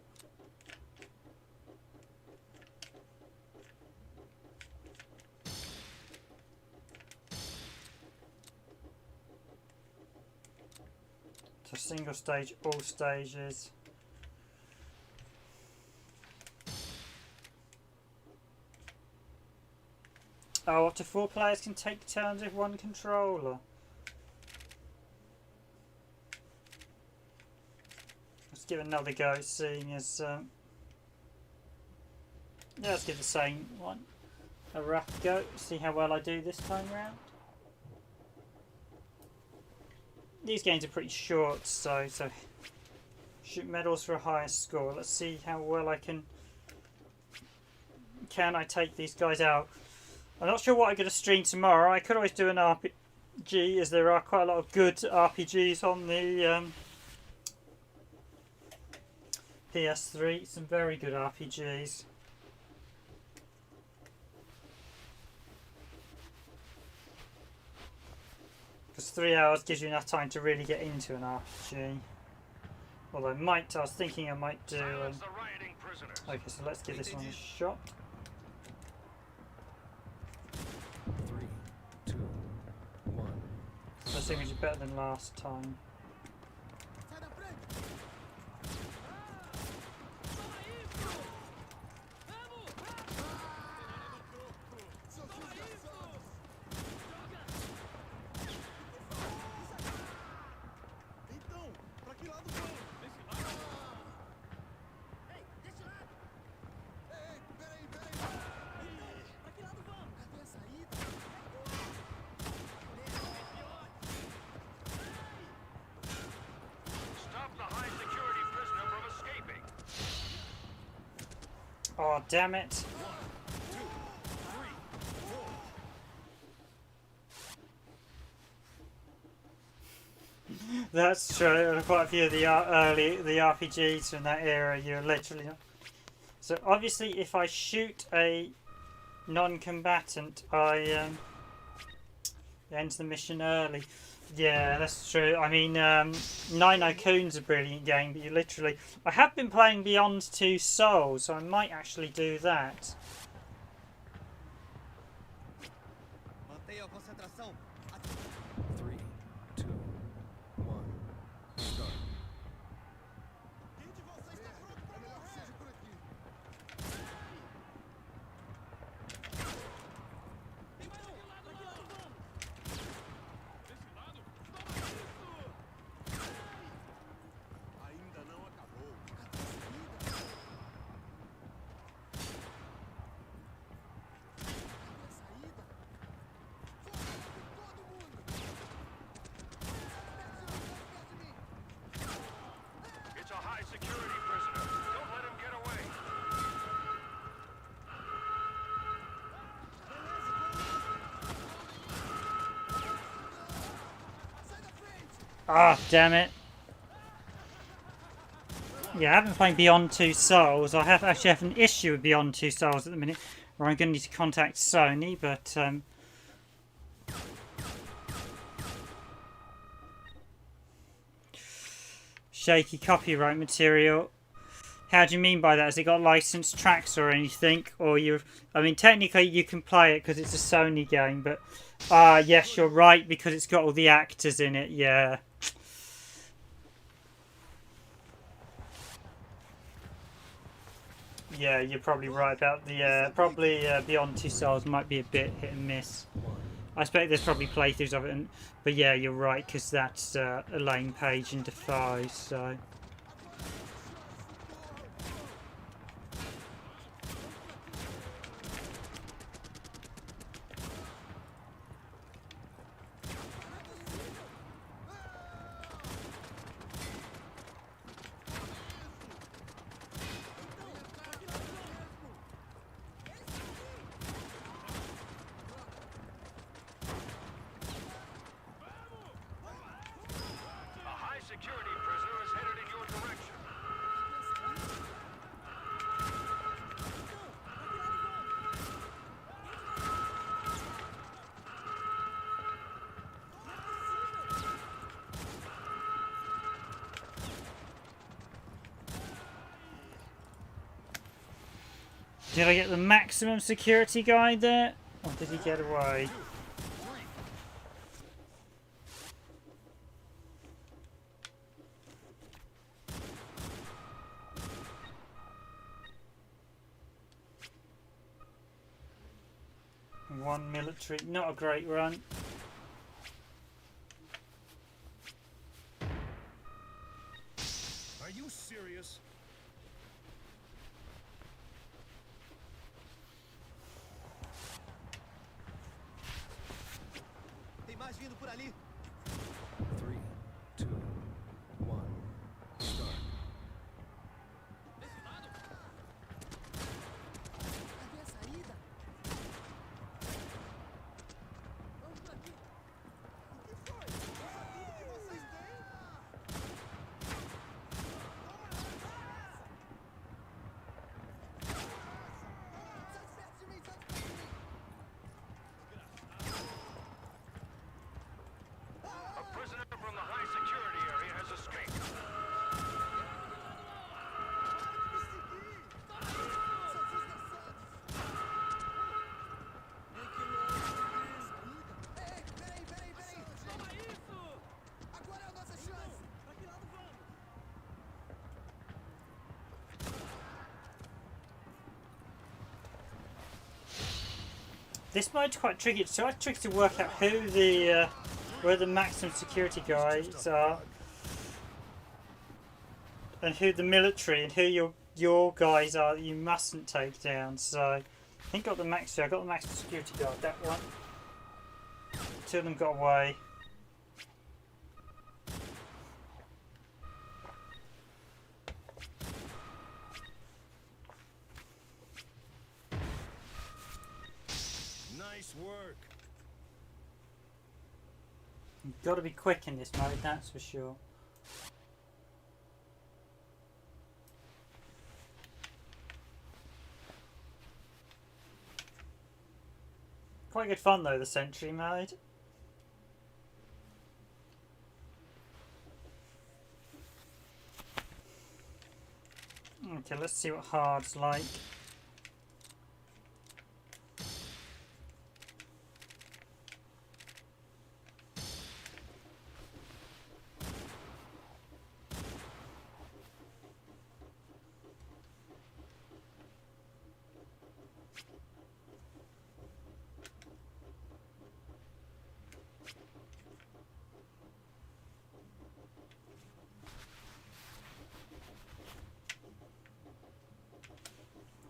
Speaker 4: So single stage, all stages. Oh, up to 4 players can take turns with one controller. Let's give it another go, seeing as yeah, let's give the same one a rough go. See how well I do this time round. These games are pretty short, so shoot medals for a higher score. Let's see how well I can I take these guys out. I'm not sure what I'm going to stream tomorrow. I could always do an RPG, as there are quite a lot of good RPGs on the PS3. Some very good RPGs. Because 3 hours gives you enough time to really get into an RPG. Although I was thinking I might do...
Speaker 2: Silence the rioting prisoners.
Speaker 4: okay, so let's give this one a shot.
Speaker 6: 3, 2, 1.
Speaker 4: So I think we did better than last time.
Speaker 3: Sai da frente! Seus desgraçados! Então, pra que lado vão? Ei, desse lado! Ei, peraí! Pra que lado vão? Cadê a saída?
Speaker 2: Stop the high security prisoner from escaping.
Speaker 4: Oh, damn it. That's true. Quite a few of the the RPGs from that era, you're literally. So obviously, if I shoot a non-combatant, I end the mission early. Yeah, that's true. I mean, Ni no Kuni's a brilliant game, but you literally. I have been playing Beyond Two Souls, so I might actually do that.
Speaker 3: Mantenha a concentração.
Speaker 6: 3, 2, 1. Start.
Speaker 3: Quem de vocês está pronto pra morrer? É melhor que seja por aqui. Tem mais um! Pra que lado vamos? Desse lado? Toma isso! Ainda não acabou. Cadê a saída?
Speaker 4: Ah, damn it. Yeah, I haven't played Beyond Two Souls. I actually have an issue with Beyond Two Souls at the minute, where I'm going to need to contact Sony, but shaky copyright material. How do you mean by that? Has it got licensed tracks or anything? Or I mean, technically you can play it because it's a Sony game, but yes, you're right, because it's got all the actors in it. Yeah. Yeah, you're probably right about the probably Beyond Two Souls might be a bit hit and miss. I expect there's probably playthroughs of it, but yeah, you're right, because that's Elaine Page and Defy. So
Speaker 2: A high security prisoner is headed in your direction.
Speaker 4: did I get the maximum security guy there, or did he get away? One military, not a great run.
Speaker 5: Are you serious?
Speaker 3: Tem mais vindo por ali.
Speaker 6: 3, 2, 1, start.
Speaker 3: Cadê a saída? Vamos por aqui. O que foi? Usa tudo que vocês têm. Sai de perto de mim, sai de perto de mim.
Speaker 2: A prisoner from the high security area has escaped.
Speaker 3: Seus desgraçados. Ei, peraí. Toma isso! Agora é a nossa chance. Pra que lado vamos?
Speaker 4: This mode's quite tricky. It's quite tricky to work out who the where the maximum security guys are, and who the military, and who your guys are that you mustn't take down. So I think I got the maximum security guard. That one. Two of them got away.
Speaker 5: Nice work.
Speaker 4: You've got to be quick in this mode, that's for sure. Quite good fun though, the Sentry mode. Okay, let's see what hard's like.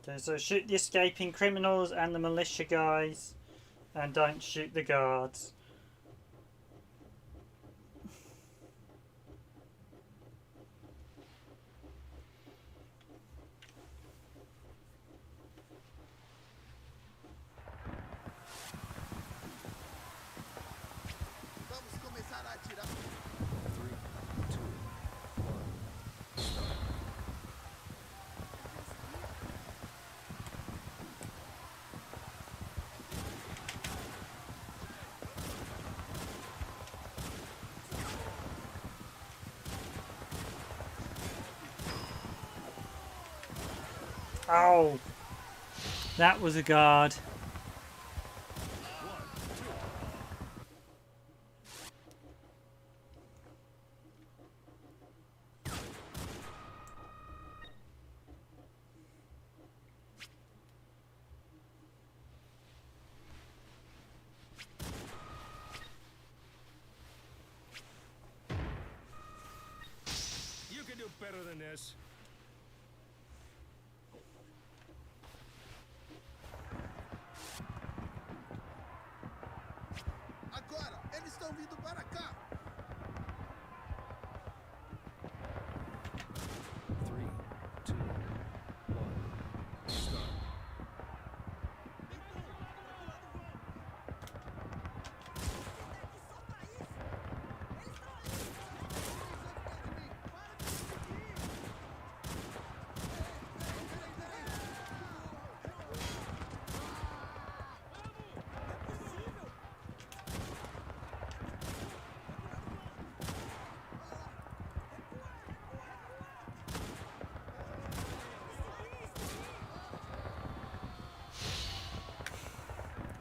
Speaker 4: Okay, so shoot the escaping criminals and the militia guys, and don't shoot the guards.
Speaker 3: Vamos começar a atirar.
Speaker 6: 3,
Speaker 4: Oh, that was a guard.
Speaker 5: You can do better than this.
Speaker 3: Agora, eles estão vindo para cá.
Speaker 6: 3, 2, 1, start.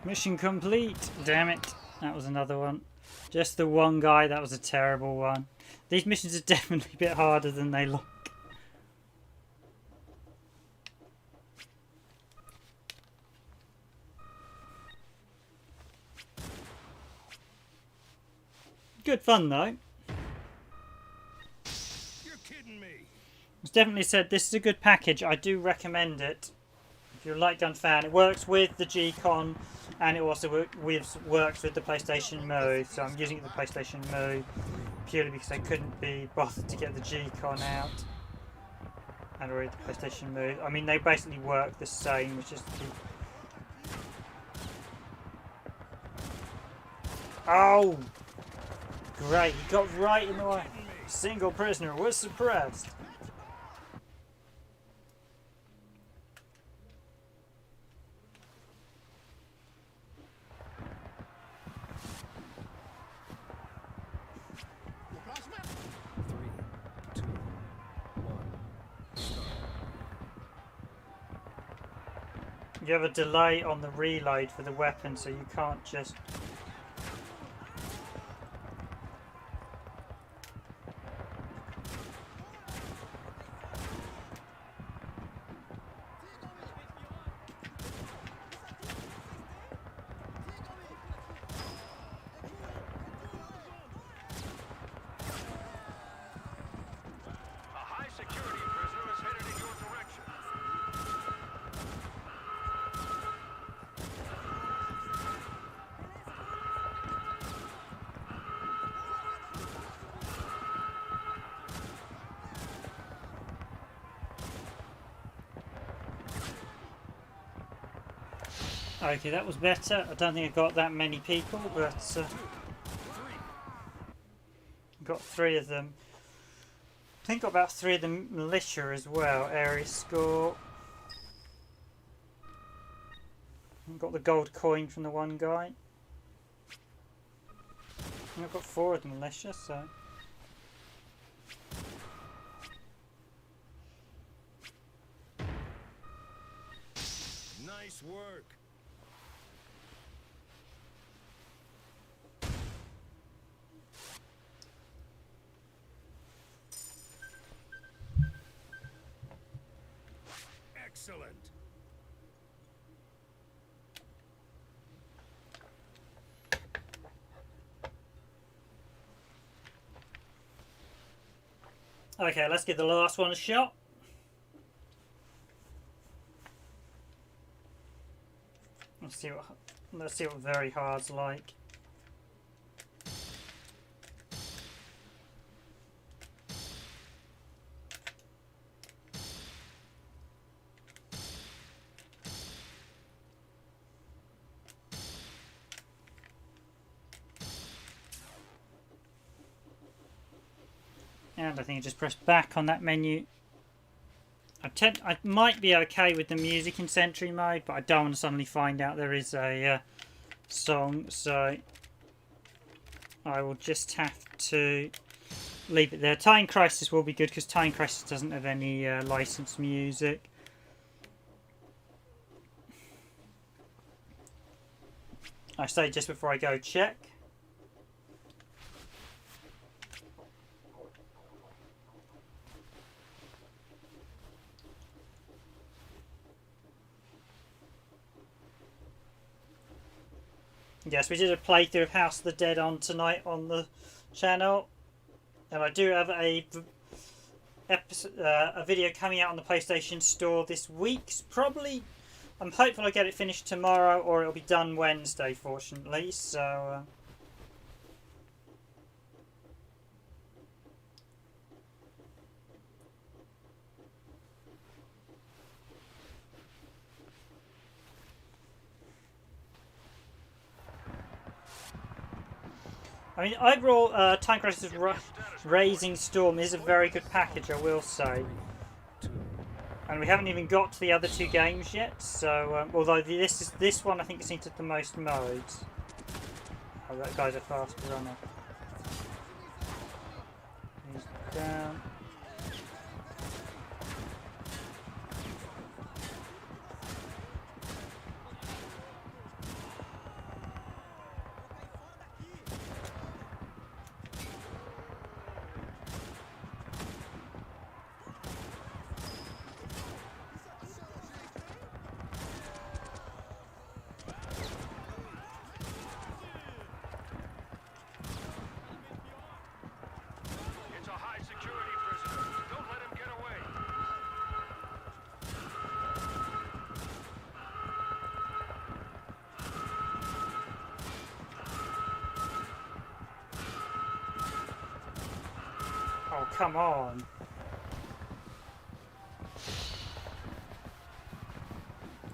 Speaker 4: Mission complete. Damn it. That was another one. Just the one guy. That was a terrible one. These missions are definitely a bit harder than they look. Good fun though.
Speaker 5: You're kidding me.
Speaker 4: It's definitely said this is a good package. I do recommend it. If you're a light gun fan, it works with the G-Con and it also works with the PlayStation Move. So I'm using the PlayStation Move purely because I couldn't be bothered to get the G-Con out and already the PlayStation Move. I mean, they basically work the same, which is oh, great! He got right in the way. Single prisoner was suppressed.
Speaker 3: Próxima.
Speaker 6: 3, 2, 1, start.
Speaker 4: You have a delay on the reload for the weapon, so you can't just...
Speaker 2: A high security prisoner is headed in your direction.
Speaker 4: Okay, that was better. I don't think I got that many people, but got 3 of them. I think got about 3 of the militia as well. Area score. Got the gold coin from the one guy. And I've got 4 of the militia, so...
Speaker 5: Nice work. Excellent.
Speaker 4: Okay, let's give the last one a shot. Let's see what very hard's like. And I think I just press back on that menu. I might be okay with the music in Sentry mode, but I don't want to suddenly find out there is a song, so I will just have to leave it there. Time Crisis will be good because Time Crisis doesn't have any licensed music. I say just before I go check. Yes, we did a playthrough of House of the Dead on tonight on the channel, and I do have a video coming out on the PlayStation Store this week. Probably, I'm hopeful I get it finished tomorrow, or it'll be done Wednesday, fortunately. So. I mean, overall, Time Crisis Razing Storm is a very good package, I will say. And we haven't even got to the other two games yet, so although this one I think is into the most modes. Oh, that guy's a fast runner. He's down.
Speaker 2: It's a high security prisoner. Don't let him get away.
Speaker 4: Oh, come on.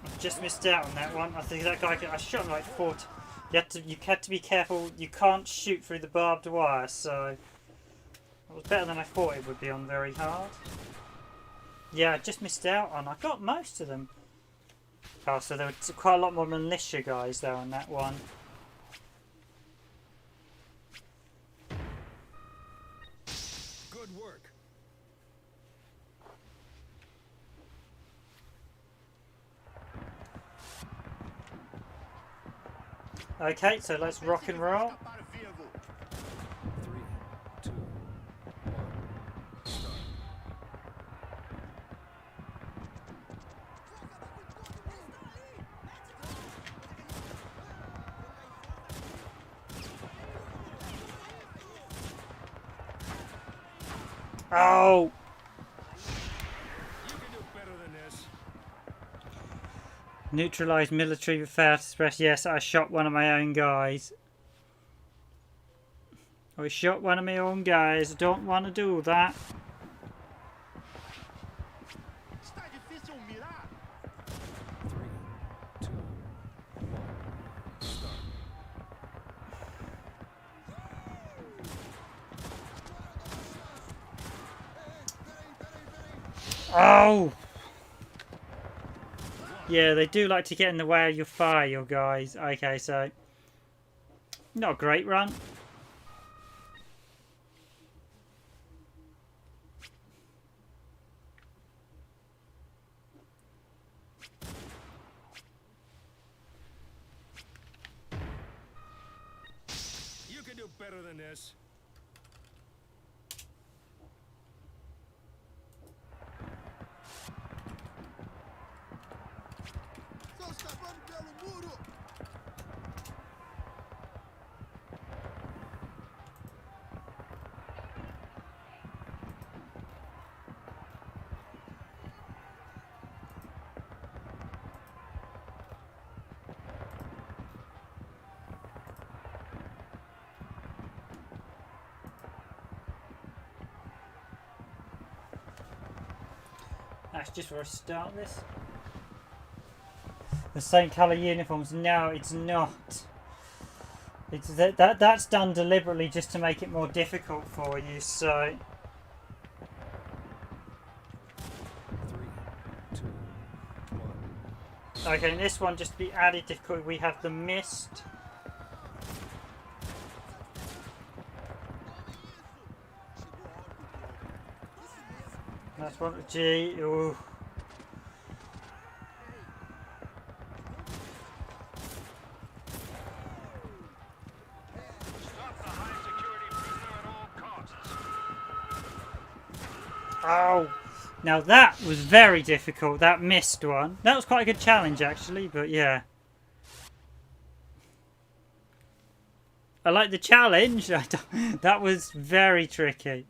Speaker 4: I just missed out on that one. I think that guy, I shot him like 40. You had to be careful. You can't shoot through the barbed wire, so it was better than I thought it would be on very hard. Yeah, I just missed out on. I got most of them. Oh, so there were quite a lot more militia guys there on that one.
Speaker 5: Good work.
Speaker 4: Okay, so let's rock and roll.
Speaker 6: 3, 2, 1, start.
Speaker 4: Oh!
Speaker 5: You can do better than this.
Speaker 4: Neutralised military with fast express. Yes, I shot one of my own guys. I shot one of my own guys. I don't want to do that.
Speaker 3: Está difícil mirar.
Speaker 6: 3, 2, 1, start.
Speaker 4: Oh! Yeah, they do like to get in the way of your fire, your guys. Okay, so not a great run.
Speaker 5: You can do better than this.
Speaker 3: Só escapando pelo muro.
Speaker 4: That's just where I start this. The same colour uniforms. No, it's not. It's that's done deliberately just to make it more difficult for you. So
Speaker 6: 3, 2, 1.
Speaker 4: okay, and this one just to be added difficult. We have the mist. That's one. G. Ooh. Oh! Now that was very difficult, that missed one. That was quite a good challenge actually, but yeah. I like the challenge. That was very tricky.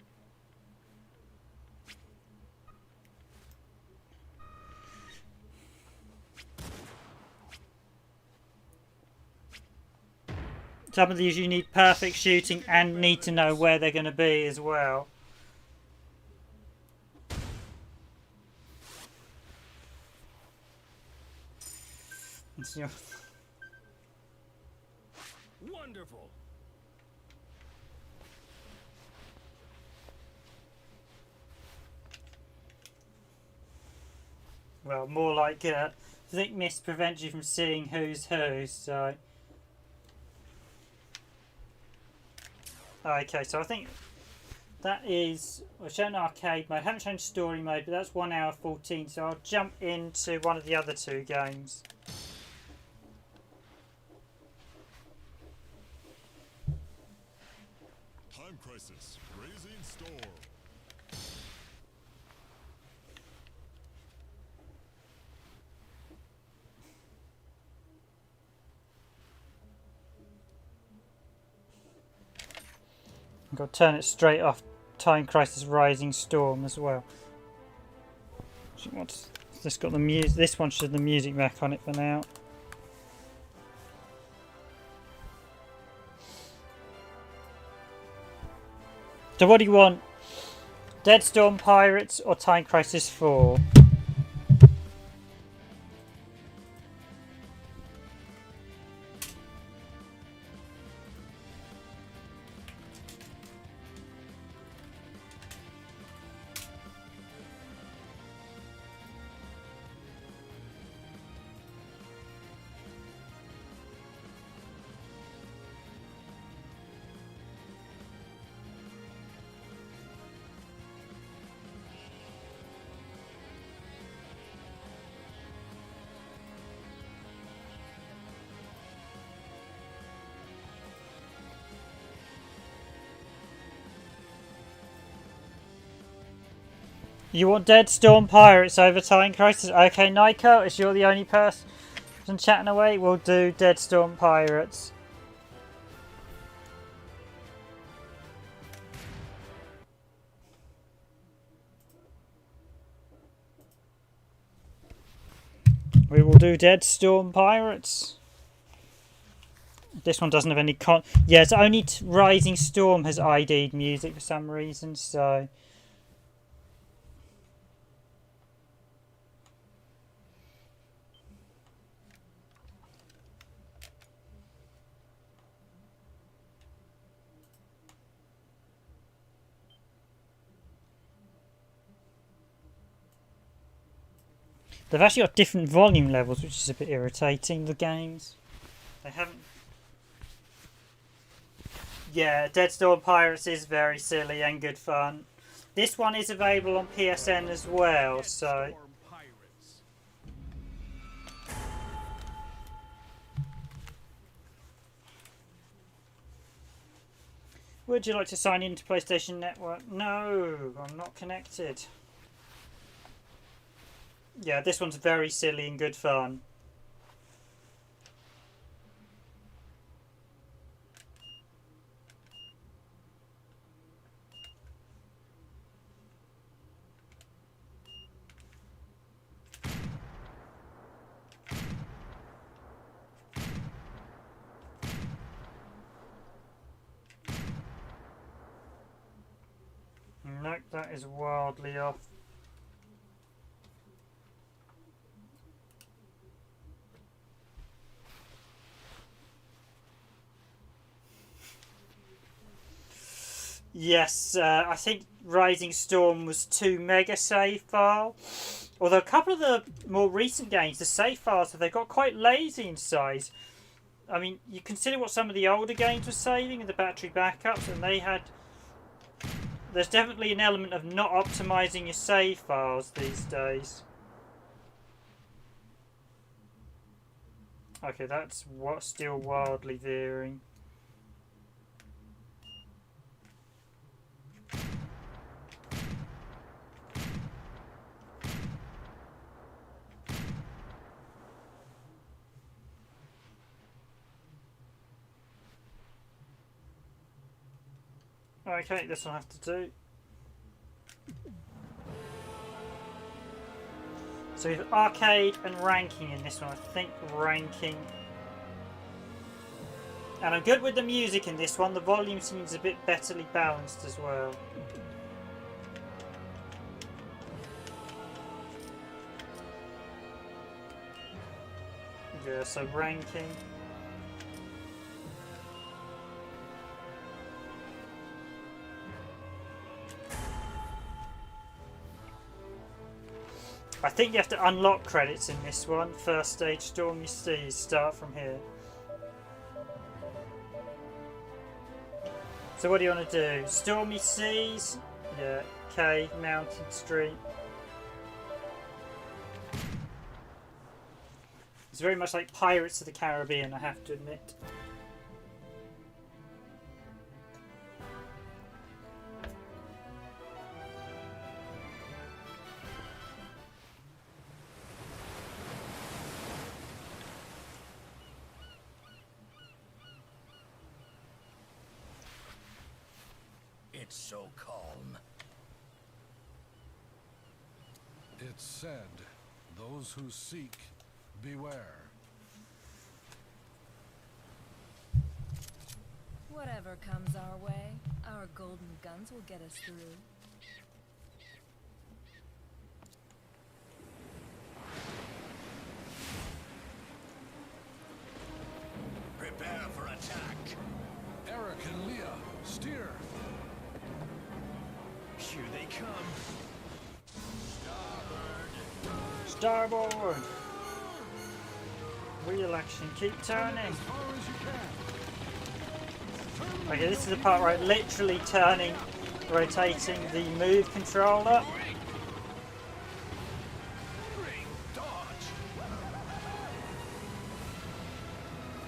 Speaker 4: Some of these you need perfect shooting and need to know where they're going to be as well.
Speaker 5: Wonderful.
Speaker 4: Well, more like thick mist prevents you from seeing who's who, so... Okay, so I think that is... We've shown arcade mode, I haven't shown story mode, but that's 1 hour 14, so I'll jump into one of the other two games.
Speaker 1: Time Crisis, Razing Storm.
Speaker 4: I've got to turn it straight off Time Crisis Rising Storm as well. What's this got the music? This one should have the music back on it for now. So what do you want? Deadstorm Pirates or Time Crisis 4? You want Deadstorm Pirates over Time Crisis? Okay, NAMCO, as you're the only person chatting away, we'll do Deadstorm Pirates. We will do Deadstorm Pirates. This one doesn't have any yeah, it's only Rising Storm has ID'd music for some reason, so... They've actually got different volume levels, which is a bit irritating, the games. They haven't... Yeah, Deadstorm Pirates is very silly and good fun. This one is available on PSN as well, so... Would you like to sign into PlayStation Network? No, I'm not connected. Yeah, this one's very silly and good fun. Nope, that is wildly off. Yes, I think Razing Storm was 2 mega save file. Although a couple of the more recent games, the save files, they got quite lazy in size. I mean, you consider what some of the older games were saving and the battery backups, and they had... There's definitely an element of not optimizing your save files these days. Okay, that's what's still wildly veering. Okay, this will have to do. So we have arcade and ranking in this one. I think ranking. And I'm good with the music in this one. The volume seems a bit betterly balanced as well. Yeah, so ranking. I think you have to unlock credits in this one. First stage, Stormy Seas, start from here. So what do you want to do? Stormy Seas? Yeah, K, Mountain Street. It's very much like Pirates of the Caribbean, I have to admit.
Speaker 5: It's so calm.
Speaker 6: It's said, those who seek, beware.
Speaker 8: Whatever comes our way, our golden guns will get us through.
Speaker 5: Prepare for attack.
Speaker 6: Eric and Leah, steer.
Speaker 5: Here they come.
Speaker 4: Starboard! Wheel action, keep turning!
Speaker 6: As far as you can.
Speaker 4: Okay, this is the part where I'm literally turning, rotating the move controller.
Speaker 5: Bring dodge.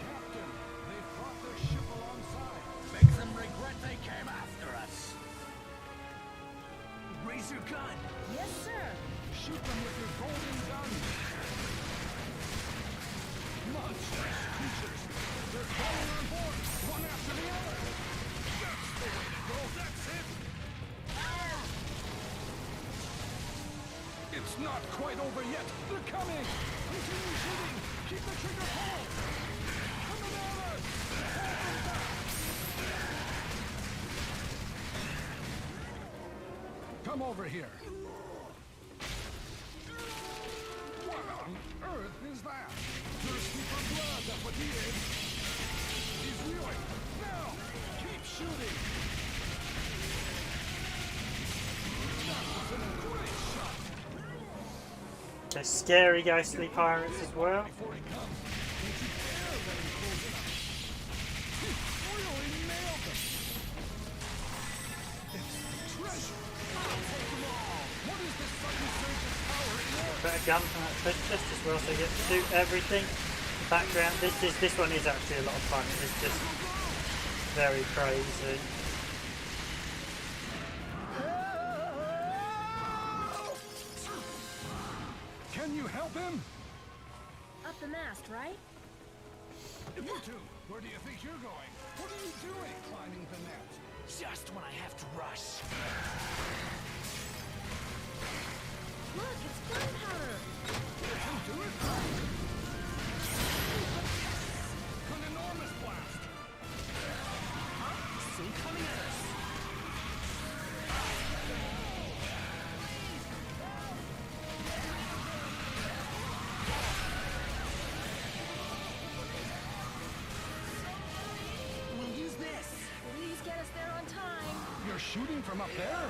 Speaker 6: Captain, they've brought their ship alongside.
Speaker 5: Make them regret they came after us. Raise your gun.
Speaker 8: Yes, sir.
Speaker 6: Shoot them with your golden gun. Monstrous creatures. They're falling on board, one after the other.
Speaker 5: That's the way to go. That's it.
Speaker 6: It's not quite over yet. They're coming. Continue shooting. Keep the trigger pulled. Coming at us. Hold them back. Come over here. What on earth is that? Thirsty for blood, that's what he is. He's reeling. Now, keep shooting. That was a great shot.
Speaker 4: There's scary ghostly pirates as well.
Speaker 6: Before he comes, don't you dare let him close in on us. He really nailed them. It's the treasure. I'll take them all. What is this sudden surge of power in order?
Speaker 4: Better gun from that treasure chest as well, so you get to shoot everything. The background, this one is actually a lot of fun. It's just very crazy.
Speaker 6: Can you help him?
Speaker 8: Up the mast, right?
Speaker 6: You two, where do you think you're going? What are you doing climbing the net?
Speaker 5: Just when I have to rush.
Speaker 8: Look, it's gunpowder.
Speaker 6: You can do it. An enormous blast.
Speaker 5: Soon coming at us. We'll use this.
Speaker 8: Please get us there on time.
Speaker 6: You're shooting from up there?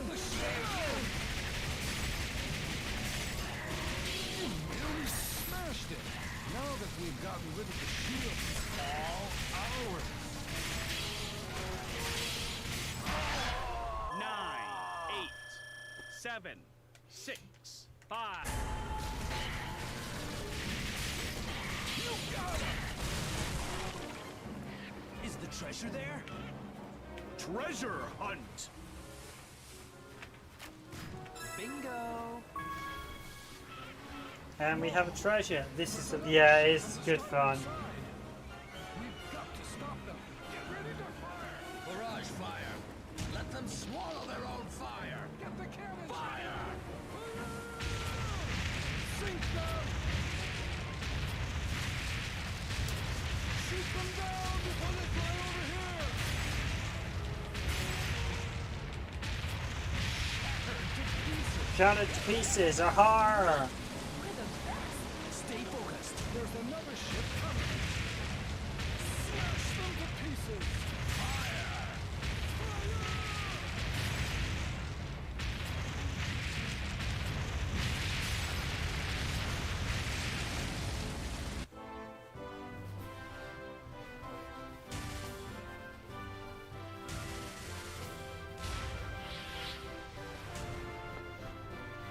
Speaker 6: The shield! You really smashed it. Now that we've gotten rid of the shield, it's all ours.
Speaker 9: 9, 8, 7, 6, 5.
Speaker 5: You got it! Is the treasure there?
Speaker 9: Treasure hunt.
Speaker 5: Bingo!
Speaker 4: And we have a treasure. This is, yeah, it's good fun.
Speaker 6: We've got to stop them. and swallow their own fire. Get the cannon. Fire! Sink them! Shoot them down before they fly over here!
Speaker 4: Shattered to pieces, aha!
Speaker 6: Stay focused. There's another ship coming. Smash them to pieces. Fire!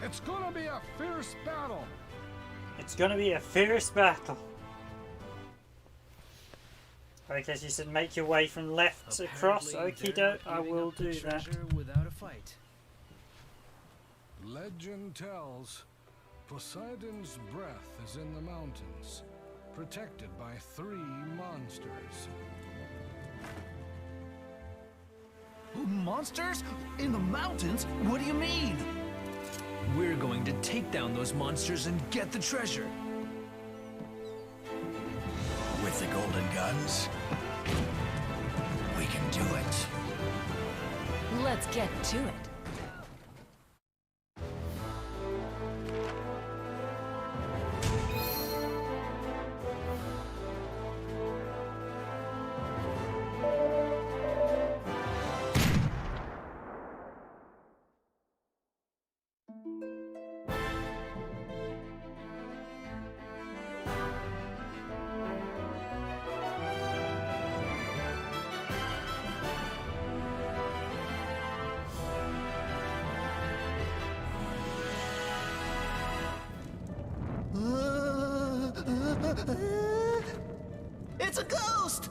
Speaker 6: It's gonna be a fierce battle.
Speaker 4: It's gonna be a fierce battle. Okay, she said make your way from left across. Okie doke, I will do that.
Speaker 7: Without a fight.
Speaker 6: Legend tells Poseidon's breath is in the mountains, protected by 3 monsters.
Speaker 10: Monsters? In the mountains? What do you mean? We're going to take down those monsters and get the treasure.
Speaker 3: With the golden guns, we can do it.
Speaker 8: Let's get to it.
Speaker 10: It's a ghost!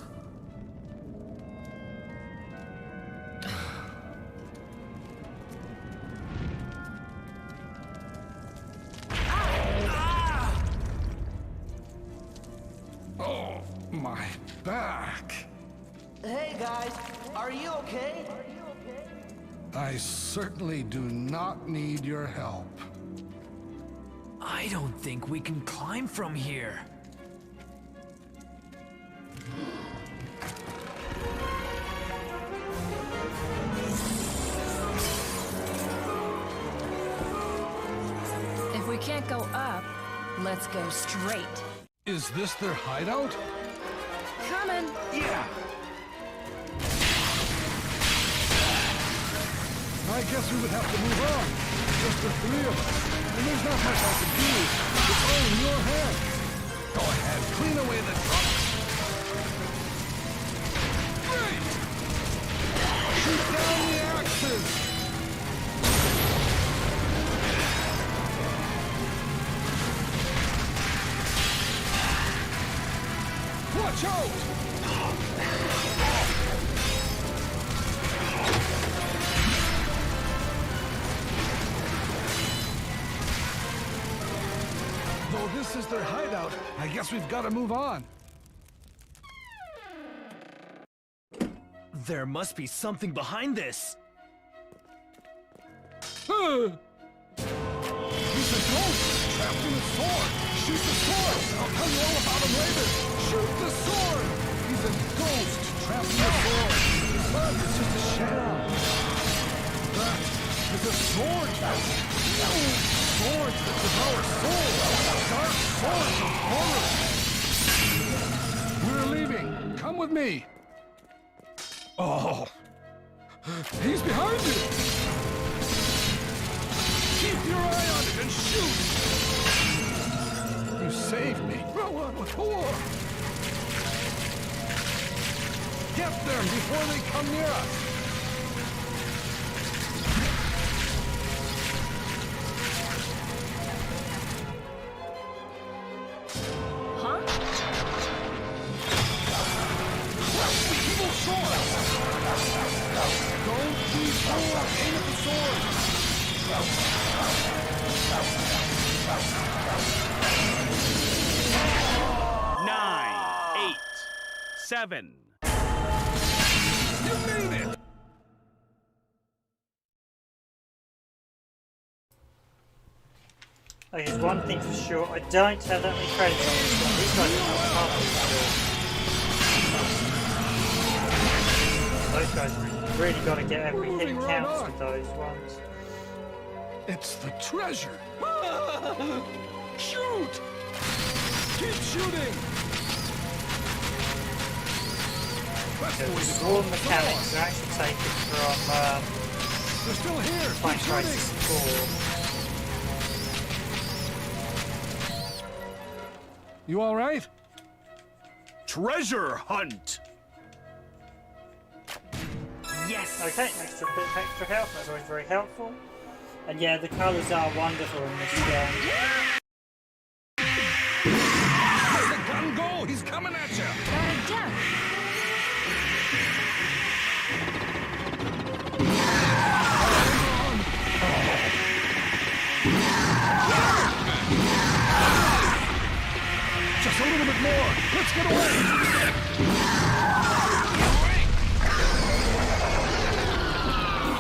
Speaker 6: Oh, my back.
Speaker 10: Hey guys, are you okay?
Speaker 6: I certainly do not need your help.
Speaker 10: I don't think we can climb from here.
Speaker 8: If we can't go up, let's go straight.
Speaker 6: Is this their hideout?
Speaker 8: Coming.
Speaker 6: Yeah. I guess we would have to move on. Just the 3 of us. And there's not much I can do. It's all in your hands. Go ahead, clean away the trucks. Great! Shoot down the axes! Watch out! Though this is their hideout, I guess we've got to move on.
Speaker 10: There must be something behind this.
Speaker 6: He's a ghost trapped in a sword. Shoot the sword. I'll tell you all about him later. Shoot the sword. He's a ghost trapped in a sword. His blood is just a shadow. That is a sword. Swords that devour souls. Dark swords of horror. We're leaving. Come with me. Oh, he's behind you. Keep your eye on it and shoot! You saved me. Before. Get them before they come near us.
Speaker 8: Huh?
Speaker 6: Evil sword! Don't be fooled! Aim at the sword!
Speaker 9: 9, 8, 7.
Speaker 6: You made it!
Speaker 4: Okay, there's one thing for sure. I don't have that many credits on this one. These guys are not those guys really got to get every hit counts with those ones.
Speaker 6: It's the treasure. Shoot! Keep shooting! That's the way to go.
Speaker 4: Swarm mechanics are actually taken from
Speaker 6: They're still here.
Speaker 4: Time
Speaker 6: Keep
Speaker 4: Crisis
Speaker 6: shooting.
Speaker 4: 4.
Speaker 6: You all right?
Speaker 5: Treasure hunt!
Speaker 7: Yes!
Speaker 4: Okay, extra bit of extra health. That's always very helpful. And yeah, the colours are wonderful in this game.
Speaker 6: Let the gun go! He's coming at you! Just a little bit more! Let's get away!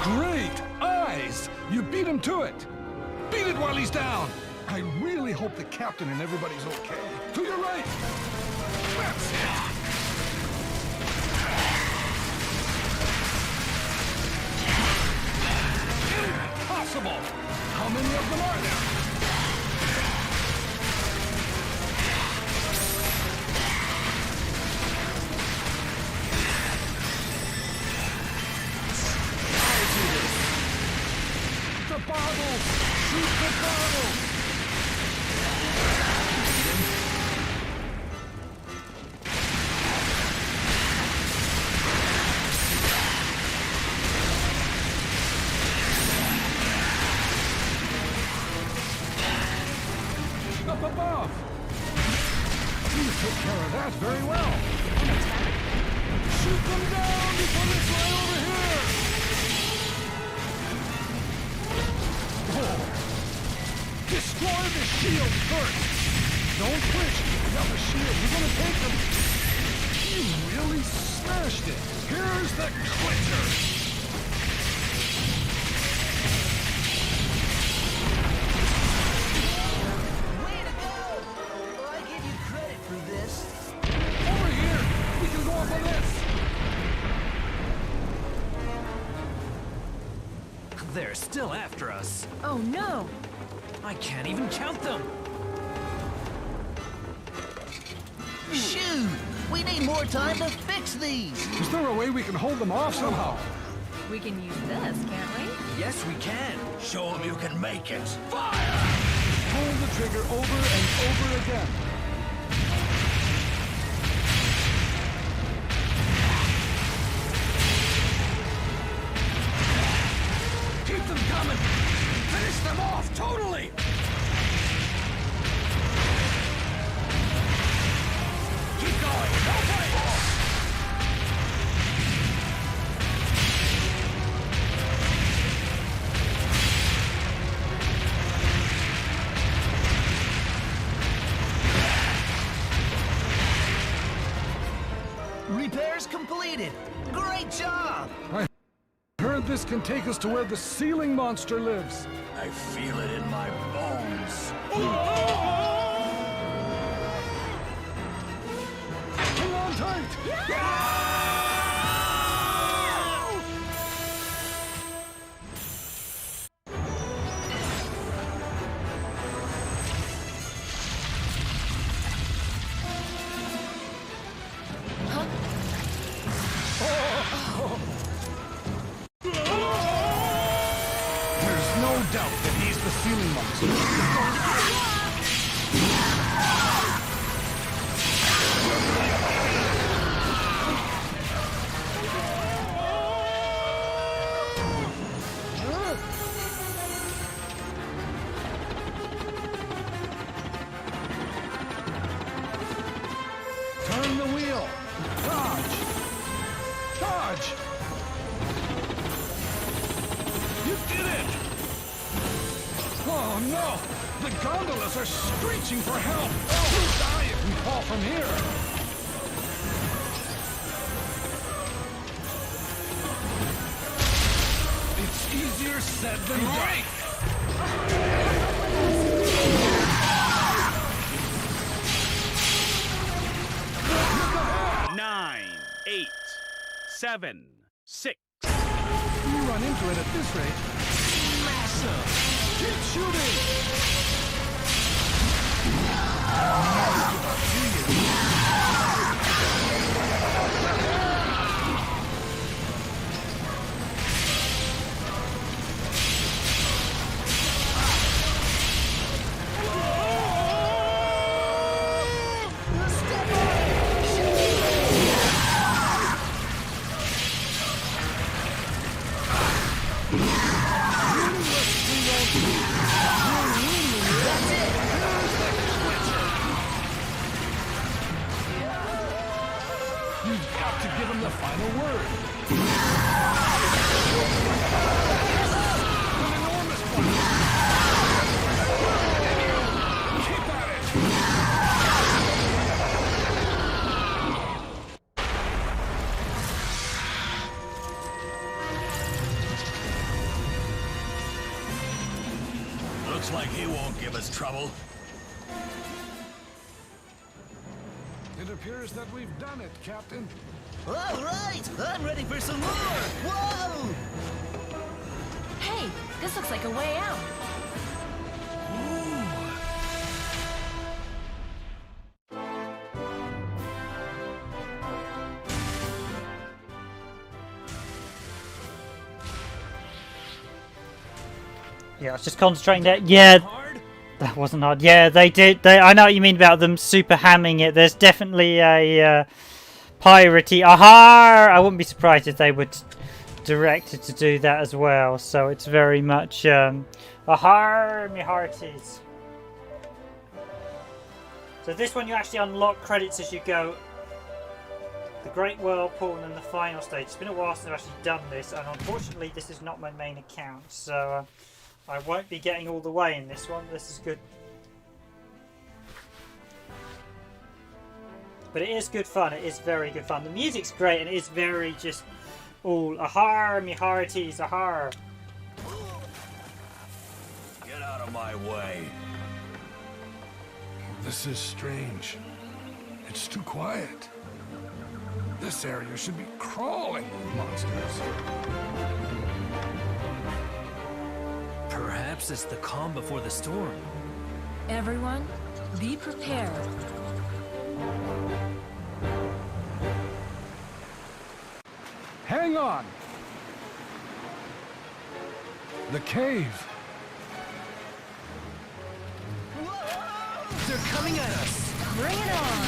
Speaker 6: Great eyes! You beat him to it! Beat it while he's down! I really hope the captain and everybody's okay. To your right! That's it! Impossible! How many of them are there? The bottles! Shoot the bottles! Up above! You took care of that very well. Shoot them down before they fly over here! Oh. Destroy the shield first! Don't push! Now the shield, you're gonna take them! You really smashed it! Here's the clincher!
Speaker 3: Way to go! I give you credit for this.
Speaker 6: Over here! We can go up on this!
Speaker 10: They're still after us.
Speaker 8: Oh no!
Speaker 10: I can't even count them.
Speaker 3: Shoot! We need more time to fix these!
Speaker 6: Is there a way we can hold them off somehow?
Speaker 8: We can use this, can't we?
Speaker 10: Yes, we can.
Speaker 5: Show them you can make it.
Speaker 6: Hold the trigger over and over again.
Speaker 5: Keep them coming! Finish them off totally! Keep going! No break!
Speaker 3: Repairs completed! Great job!
Speaker 6: I heard this can take us to where the ceiling monster lives.
Speaker 5: I feel it in my bones.
Speaker 6: Hang on tight! There's no doubt that he's the ceiling monster. Turn the wheel. Dodge. Dodge. You did it! Oh no! The gondolas are screeching for help! We'll die if we fall from here! It's easier said than done.
Speaker 9: 7, 6.
Speaker 6: You run into it at this rate. Massive! Keep shooting! You've got to give him the final word. An enormous one. Keep at it.
Speaker 5: Looks like he won't give us trouble.
Speaker 6: It appears that we've done it, Captain.
Speaker 3: All right, I'm ready for some more. Whoa!
Speaker 8: Hey, this looks like a way out.
Speaker 4: Yeah, I was just concentrating there. Yeah, that wasn't hard. Yeah, they did. I know what you mean about them super hamming it. There's definitely a piratey. Aha! I wouldn't be surprised if they were directed to do that as well. So it's very much aha, me hearties. So this one you actually unlock credits as you go. The Great Whirlpool and then the final stage. It's been a while since I've actually done this, and unfortunately this is not my main account, so I won't be getting all the way in this one. This is good. But it is good fun. It is very good fun. The music's great, and it is very just all ahar, me hearties, ahar.
Speaker 5: Get out of my way.
Speaker 6: This is strange. It's too quiet. This area should be crawling with monsters.
Speaker 10: Perhaps it's the calm before the storm.
Speaker 8: Everyone, be prepared.
Speaker 6: Hang on! The cave.
Speaker 10: They're coming at us!
Speaker 8: Bring it on!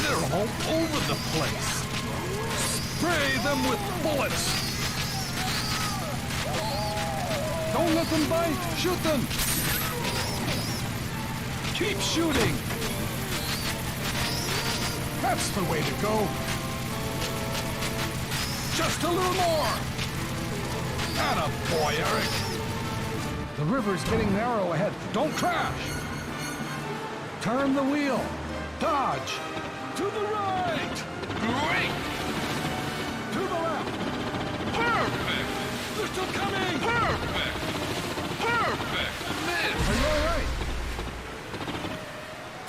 Speaker 6: They're all over the place. Spray them with bullets. Don't let them bite. Shoot them. Keep shooting. That's the way to go. Just a little more. Atta boy, Eric. The river's getting narrow ahead. Don't crash. Turn the wheel. Dodge. To the right.
Speaker 5: Great!
Speaker 6: To the left.
Speaker 5: Perfect!
Speaker 6: They're still coming.
Speaker 5: Perfect! Perfect! Miss!
Speaker 6: Are you all right?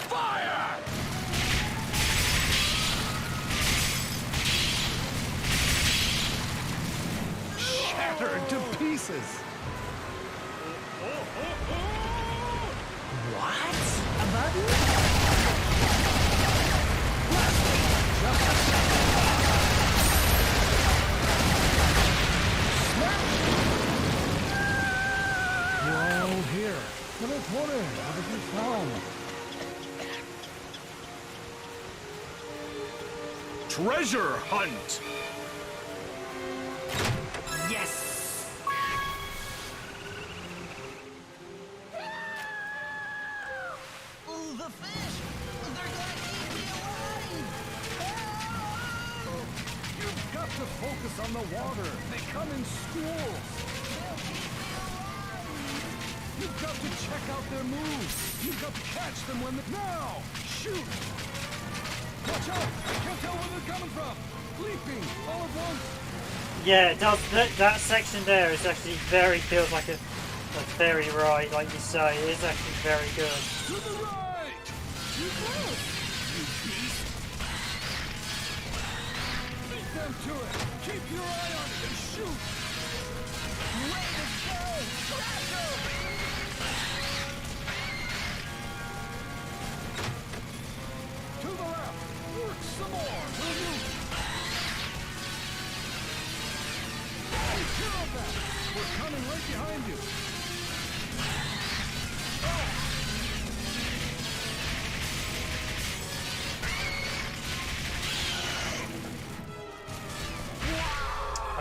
Speaker 5: Fire!
Speaker 6: Shattered to pieces.
Speaker 8: A button?
Speaker 6: You're all here. What have you found?
Speaker 5: Treasure hunt!
Speaker 10: Yes!
Speaker 3: Oh, the fish! They're gonna eat me alive!
Speaker 6: You've got to focus on the water. They come in schools. You've got to check out their moves. You've got to catch them when they... Now! Shoot! Watch out! I can't tell where they're coming from. Leaping all at once.
Speaker 4: Yeah, it does. That section there is actually feels like a ferry ride, like you say. It is actually very good.
Speaker 6: To the right! You beat them! them to it. Keep your eye on it and shoot. To the left. Work some more, will you? Take care of that. We're coming right behind you.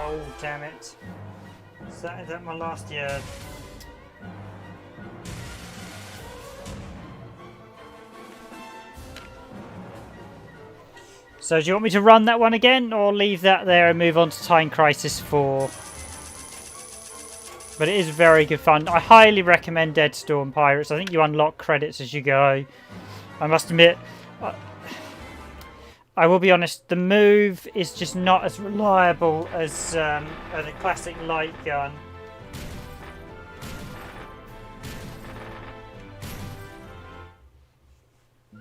Speaker 4: Oh, damn it. Is that my last year? So do you want me to run that one again, or leave that there and move on to Time Crisis 4? But it is very good fun. I highly recommend Deadstorm Pirates. I think you unlock credits as you go. I must admit, I will be honest, the move is just not as reliable as the classic light gun.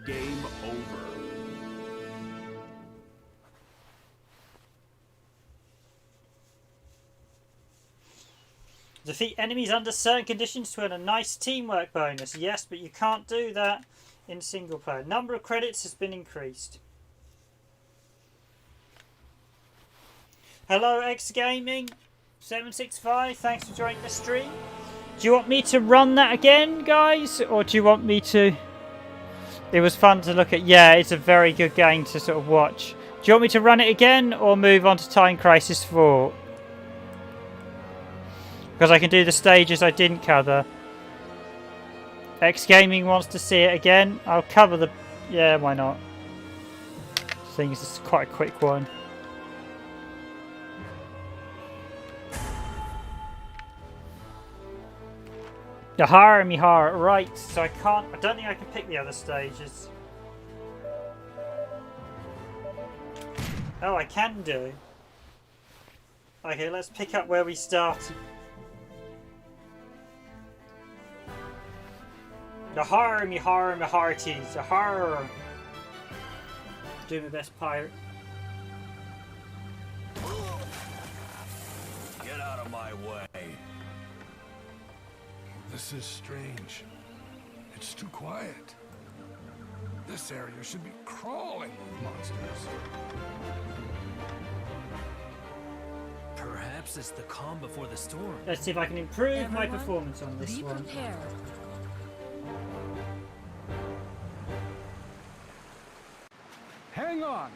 Speaker 9: Game over.
Speaker 4: Defeat enemies under certain conditions to earn a nice teamwork bonus. Yes, but you can't do that in single player. Number of credits has been increased. Hello, X Gaming 765. Thanks for joining the stream. Do you want me to run that again, guys, or do you want me to? It was fun to look at. Yeah, it's a very good game to sort of watch. Do you want me to run it again, or move on to Time Crisis 4? Because I can do the stages I didn't cover. X Gaming wants to see it again. I'll cover the. Yeah, why not? Seeing as it's quite a quick one. Yahara Mihara, right, so I don't think I can pick the other stages. Oh, I can do. Okay, let's pick up where we started. Yahara Mihara Miharites, Yahara! Do my best pirate.
Speaker 5: Get out of my way.
Speaker 6: This is strange. It's too quiet. This area should be crawling with monsters.
Speaker 10: Perhaps it's the calm before the storm.
Speaker 4: Let's see if I can improve my
Speaker 8: Everyone,
Speaker 4: performance on this
Speaker 8: be
Speaker 4: one.
Speaker 8: prepared.
Speaker 6: Hang on.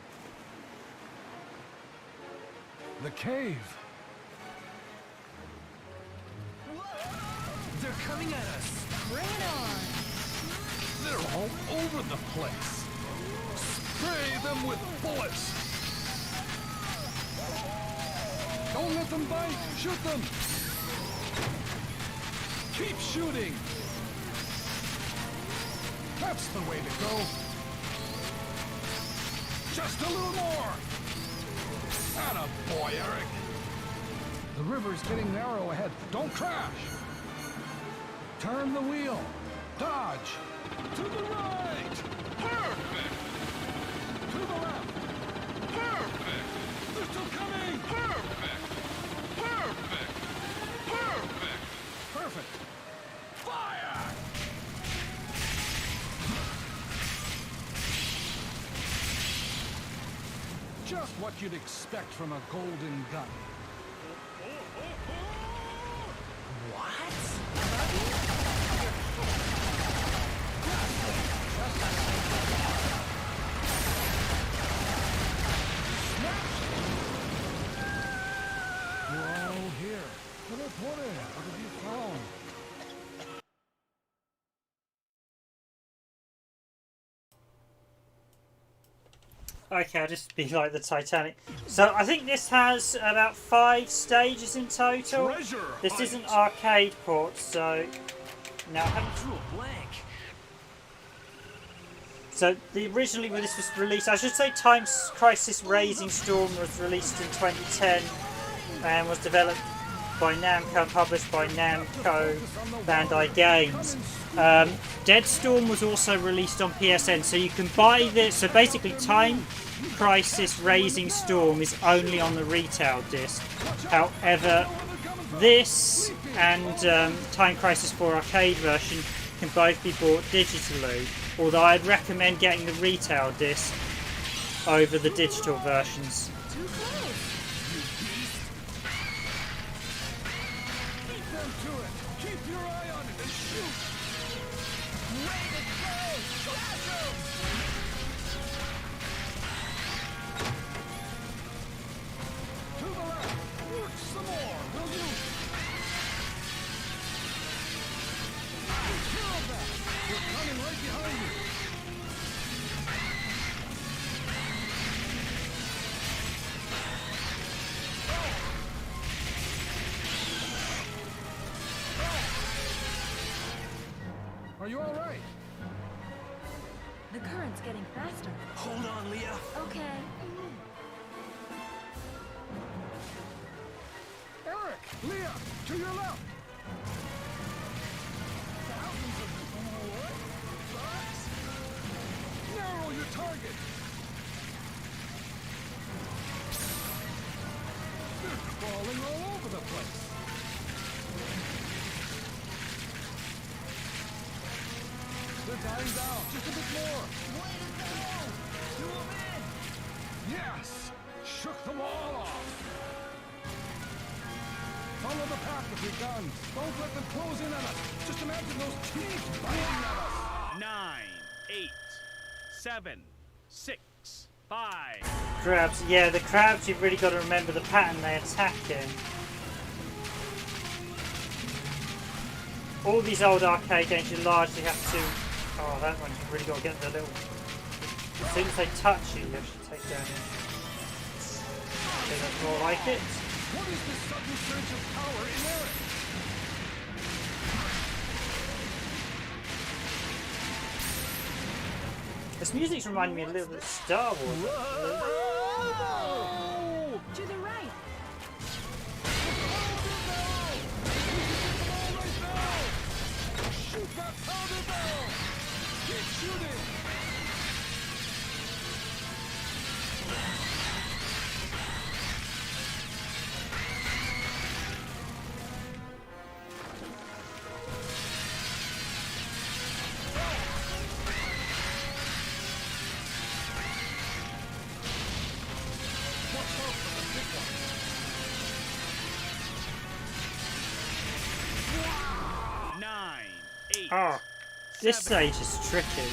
Speaker 6: The cave.
Speaker 10: They're coming at us.
Speaker 8: Bring it on.
Speaker 6: They're all over the place. Spray them with bullets. Don't let them bite. Shoot them. Keep shooting. That's the way to go. Just a little more. Attaboy, Eric. The river's getting narrow ahead. Don't crash. Turn the wheel. Dodge. To the right. Perfect. To the left. Perfect. They're still coming. Perfect. Perfect. Perfect. Perfect. Fire! Just what you'd expect from a golden gun. You're all here. What have you found?
Speaker 4: Okay, I'll just be like the Titanic. So I think this has about 5 stages in total. This is an arcade port, so now I haven't
Speaker 10: Drew a blank.
Speaker 4: So originally when this was released, I should say Time Crisis Razing Storm was released in 2010 and was developed by Namco and published by Namco Bandai Games. Deadstorm was also released on PSN, so you can buy this. So basically, Time Crisis Razing Storm is only on the retail disc. However, this and Time Crisis 4 arcade version can both be bought digitally, although I'd recommend getting the retail disc over the digital versions.
Speaker 8: Too close.
Speaker 6: Beat them to it. Keep your eye on it and shoot. Ready to go. Slash 'em. To the left. Work some more, will you? Take care of that. We're coming right behind you. Are you all right?
Speaker 8: The current's getting faster.
Speaker 7: Hold on, Leah.
Speaker 8: Okay.
Speaker 6: Eric! Leah! To your left! Thousands of what? Bugs? Narrow your target! They're crawling all over the place! They're dying down! Just a bit more!
Speaker 3: Way to go! Do 'em in!
Speaker 6: Yes! Shook them all off! Follow the path with your guns. Don't let them close in on us. Just imagine those teeth biting at us.
Speaker 9: 9, 8, 7, 6, 5.
Speaker 4: Crabs, yeah, the crabs, you've really got to remember the pattern they attack in. All these old arcade games, you largely have to. Oh, that one, you've really got to get the little. As soon as they touch you, you actually take damage. Okay, that's more like it.
Speaker 6: What is this sudden surge of power in Eric?
Speaker 4: This music's reminding me a little bit of Star Wars.
Speaker 6: Whoa!
Speaker 8: To the right.
Speaker 6: Shoot that powder barrel! Keep shooting! Watch out for the big one.
Speaker 9: 9, 8.
Speaker 4: Oh, this stage is tricky.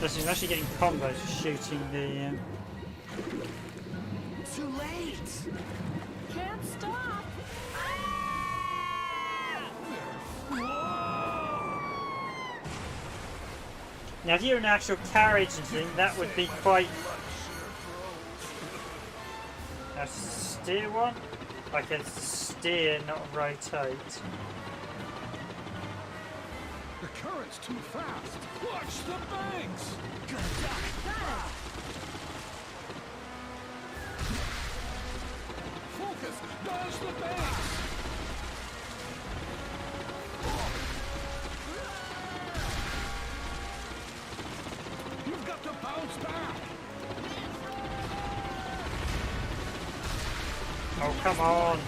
Speaker 4: Listen, I'm actually getting combos for shooting the.
Speaker 3: Too late!
Speaker 8: Can't stop.
Speaker 4: Now, if you're an actual carriage and thing, that would be quite. A steer one? I can steer, not rotate.
Speaker 6: The current's too fast. Watch the banks. Focus. Dodge the banks. You've got to bounce back.
Speaker 4: Oh, come on.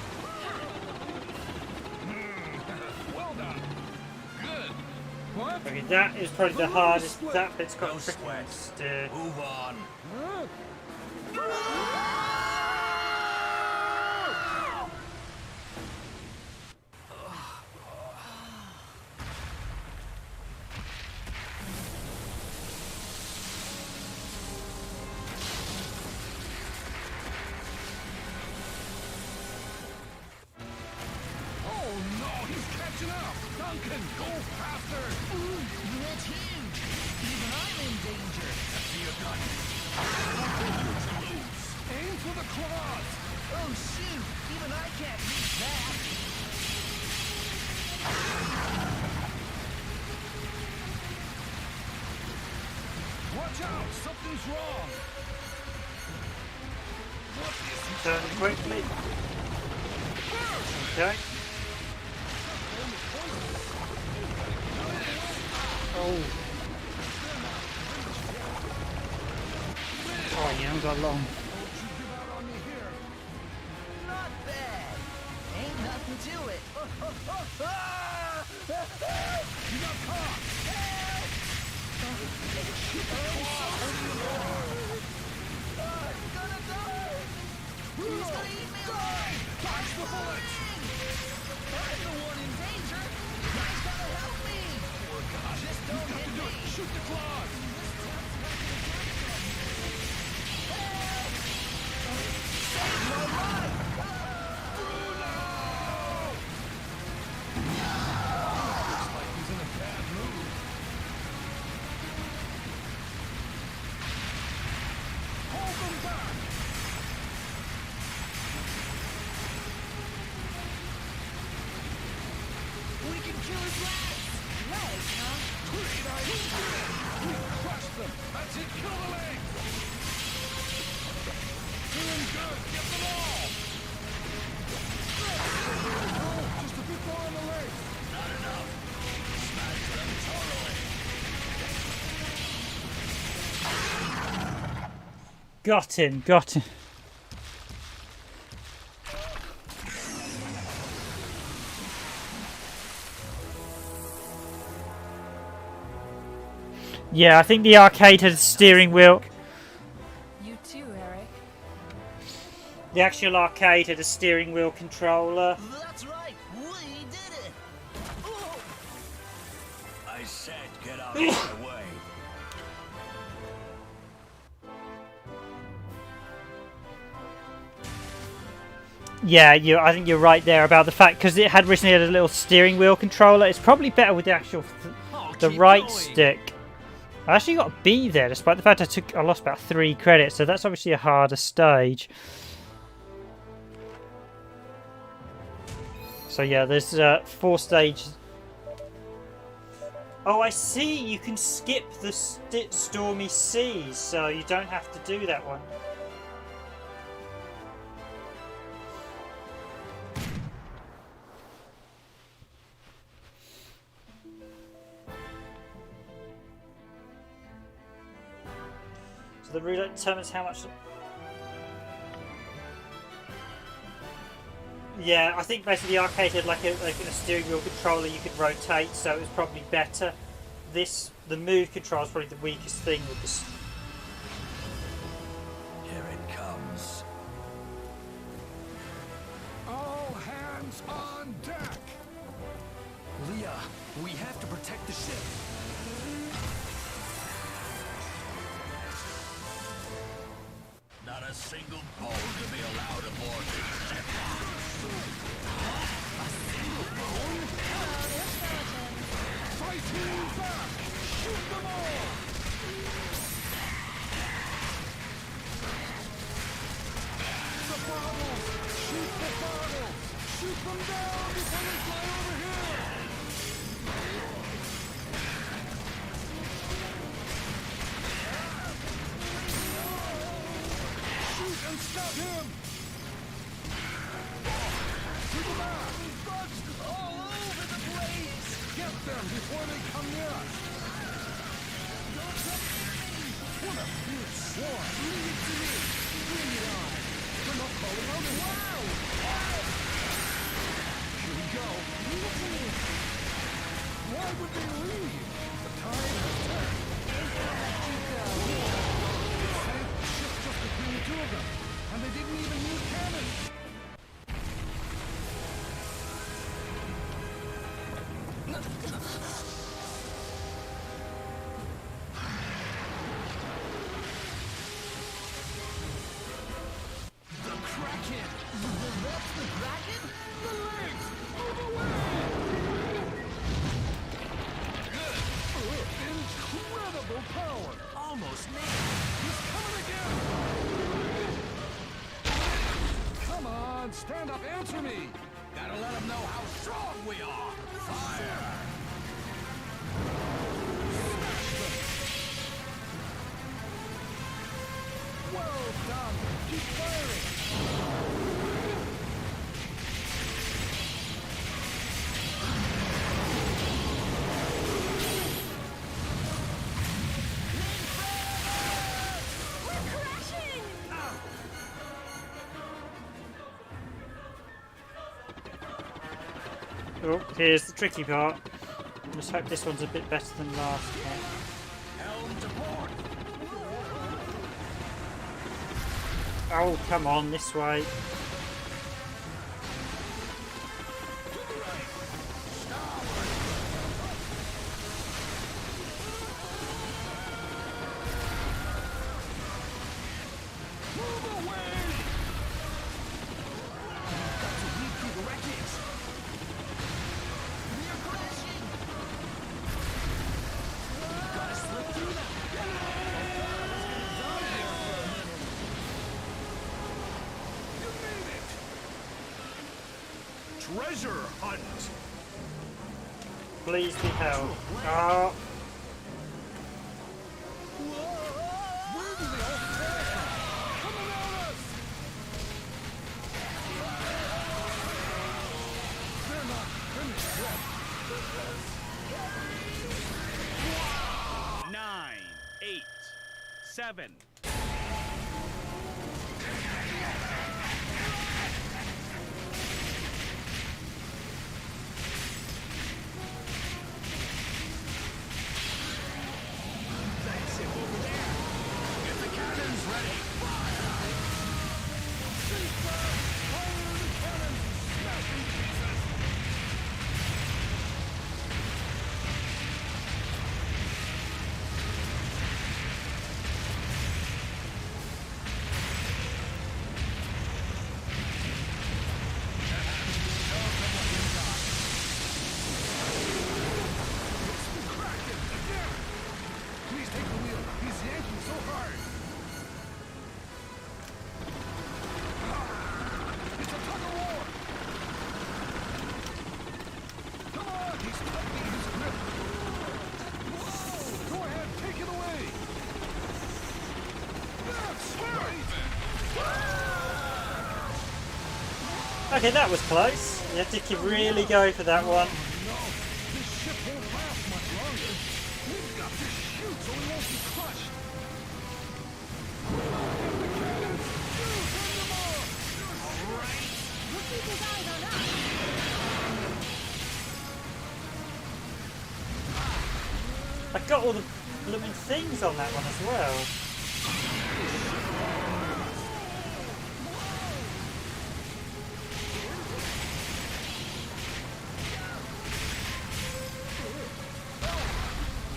Speaker 6: Well done. Good. What?
Speaker 4: Okay, that is probably the hardest. That bit's got
Speaker 7: No
Speaker 4: tricky
Speaker 7: sweat.
Speaker 4: steer.
Speaker 7: Move on.
Speaker 6: Huh? Oh no, he's catching up! Duncan, go faster!
Speaker 3: That's huge! Even I'm in danger!
Speaker 6: Aim for the claws!
Speaker 3: Oh shoot! Even I can't reach that!
Speaker 6: Watch out! Something's wrong! What is
Speaker 4: Turn quickly. Okay. Oh. Oh, you haven't got long.
Speaker 3: Not bad. Ain't nothing to it.
Speaker 6: You got caught!
Speaker 3: I'm gonna die. He's gonna eat me alive.
Speaker 6: Dodge the bullets!
Speaker 3: I'm the one in danger. You guys gotta help me. Just don't hit me.
Speaker 6: Shoot the claws!
Speaker 3: Save my life.
Speaker 6: Looks like he's in a bad mood. Hold them back!
Speaker 3: We can kill his legs. Legs, huh?
Speaker 6: Great idea! We crushed them! That's it, kill the legs! Doing good! Get them all! Oh, just a bit more on the legs! Not enough! Smash them totally!
Speaker 4: Got him, got him. Yeah, I think the arcade had a steering wheel.
Speaker 8: You too, Eric.
Speaker 4: The actual arcade had a steering wheel controller.
Speaker 3: That's right. We did it. Oh.
Speaker 5: I said get out of my way.
Speaker 4: Yeah, I think you're right there about the fact because it had originally had a little steering wheel controller. It's probably better with the actual the right stick. I actually got a B there, despite the fact I lost about 3 credits. So that's obviously a harder stage. So yeah, there's 4 stages. Oh, I see. You can skip the stormy seas, so you don't have to do that one. The roulette determines how much. Yeah, I think basically the arcade had like a steering wheel controller you could rotate, so it was probably better. The move control is probably the weakest thing with this.
Speaker 5: Here it comes.
Speaker 6: All hands on deck!
Speaker 10: Leah, we have to protect the ship.
Speaker 5: Not a single bone to be allowed aboard this ship.
Speaker 3: A single bone?
Speaker 6: Fighting back! Shoot them all! The bottles! Shoot the bottles! Shoot them down before they fly over here! Shoot and stop him! To the back!
Speaker 3: Bugs all over the place.
Speaker 6: Get them before they come near us!
Speaker 3: Don't come near me.
Speaker 6: What a big swarm!
Speaker 3: Leave it to me.
Speaker 6: Bring it on! They're not calling out a wow! Here we go!
Speaker 3: Leave it to me.
Speaker 6: Why would they leave? The tide has turned.
Speaker 3: Ain't gonna let you go.
Speaker 6: Sank the ship just between the two of them, and they didn't even use cannons.
Speaker 3: The Kraken. That's the Kraken?
Speaker 6: The legs! Move away! Incredible power!
Speaker 10: Almost nailed.
Speaker 6: He's coming again! Come on, stand up, answer me!
Speaker 5: Gotta let them know how strong we are. Fire!
Speaker 6: Smash them! Keep firing!
Speaker 4: Oh, here's the tricky part. Let's hope this one's a bit better than last one.
Speaker 5: Helm to port.
Speaker 4: Oh, come on, this way.
Speaker 5: Move away! Got to weed through the wreckage.
Speaker 3: We're crashing!
Speaker 5: Gotta slip through them. You made it! Treasure hunt!
Speaker 4: Please be held. Oh,
Speaker 6: Where do they all come from? Coming at us! They're not finished yet.
Speaker 9: 9, 8, 7.
Speaker 5: That's it over there. Get the cannons ready. Fire!
Speaker 6: Ceasefire! Fire the cannon! Smashing pieces! Please take the wheel. He's yanking so hard. It's a tug of war. Come on, he's tightening his grip. Whoa! Go ahead, take it away. That's right.
Speaker 4: okay, that was close. You have to really go for that one.
Speaker 6: No, this ship won't last much longer. We've got to shoot so we won't be crushed.
Speaker 4: I got all the blooming things on that one as well.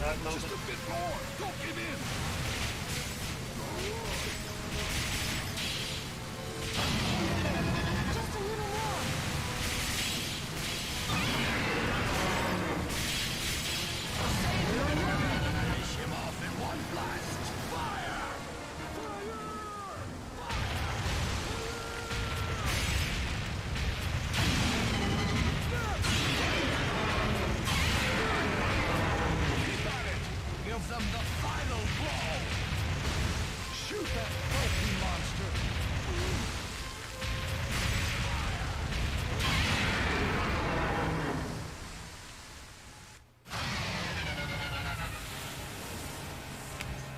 Speaker 4: No, not
Speaker 6: Just a bit more. Don't give in.
Speaker 3: Just a little more!
Speaker 5: Finish him off in one blast. Fire! Give them the final blow!
Speaker 6: Shoot that healthy monster.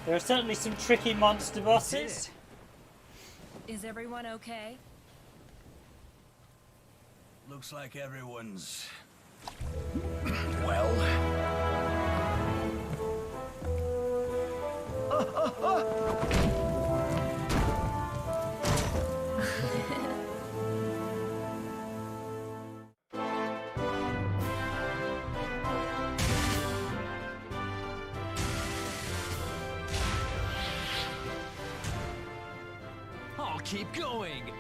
Speaker 4: There are certainly some tricky monster bosses.
Speaker 8: Is everyone okay?
Speaker 5: Looks like everyone's... well...
Speaker 10: I'll keep going.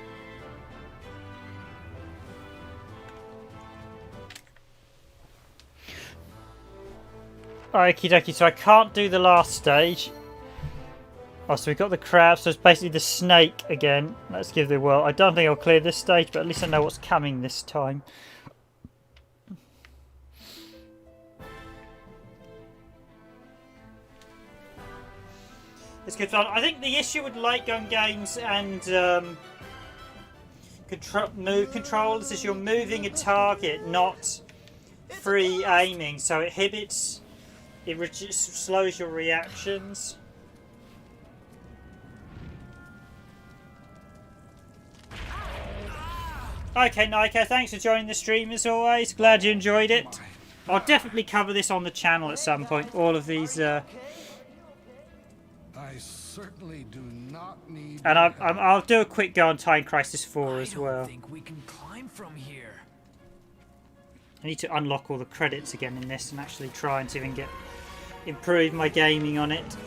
Speaker 4: Okie dokie, so I can't do the last stage. Oh, so we've got the crab, so it's basically the snake again. Let's give the well. I don't think I'll clear this stage, but at least I know what's coming this time. It's good fun. I think the issue with light gun games and move controls is you're moving a target, not free aiming, so it inhibits, slows your reactions. Okay, Nico, thanks for joining the stream as always. Glad you enjoyed it. I'll definitely cover this on the channel at some point. All of these.
Speaker 6: I certainly do not need.
Speaker 4: And I'll do a quick go on Time Crisis 4 as well.
Speaker 10: I don't think we can climb from here.
Speaker 4: I need to unlock all the credits again in this and actually try and see if I can improve my gaming on it.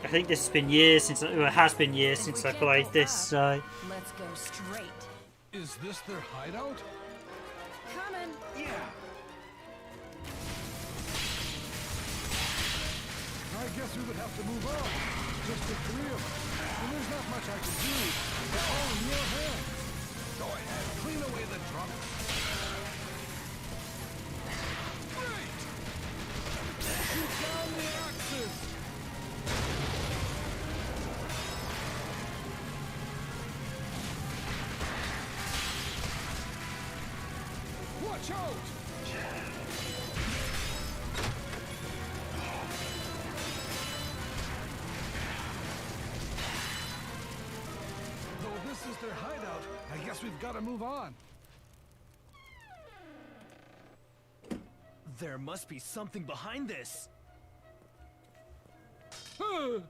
Speaker 4: I think this has been years since it has been years since I played this, so.
Speaker 8: Let's go straight.
Speaker 6: Is this their hideout?
Speaker 8: Coming.
Speaker 6: Yeah. I guess we would have to move on. Just the three of us. And there's not much I can do. It's all in your hands. Go ahead, clean away the drunk. Great! Shoot down the axes! Watch out! Though this is their hideout, I guess we've got to move on.
Speaker 10: There must be something behind this.
Speaker 4: So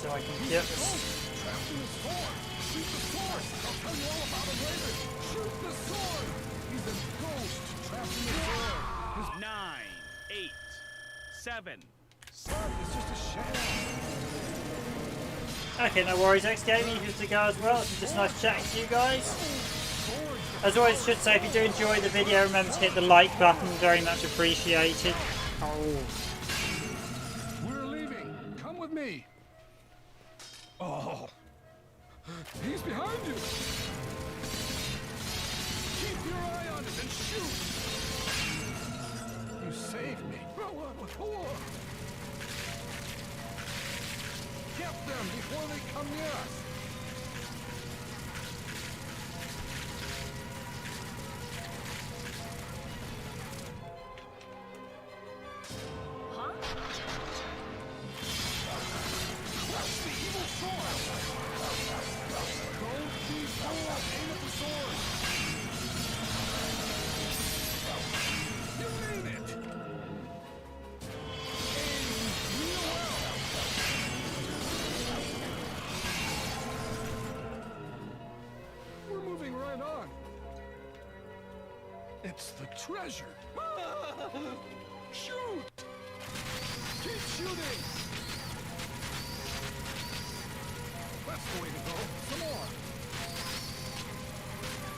Speaker 4: I can get.
Speaker 6: Trapped in the sword! Shoot the sword! I'll tell you all about it later! Shoot the sword! He's a ghost trapped in the sword! His
Speaker 9: 9, 8, 7.
Speaker 6: blood is just a sham!
Speaker 4: Okay, no worries, X Gaming, who's to go as well. It's just nice chatting to you guys. As always, I should say, if you do enjoy the video, remember to hit the like button, very much appreciated. Oh.
Speaker 6: We're leaving! Come with me! Oh! He's behind you! Keep your eye on it and shoot! You saved me! Get them before they come near us! Crush the evil sword! Don't be fooled! Aim at the sword! You made it! Aim real well! We're moving right on. It's the treasure! Shoot! Keep shooting! That's the way to go. Some more.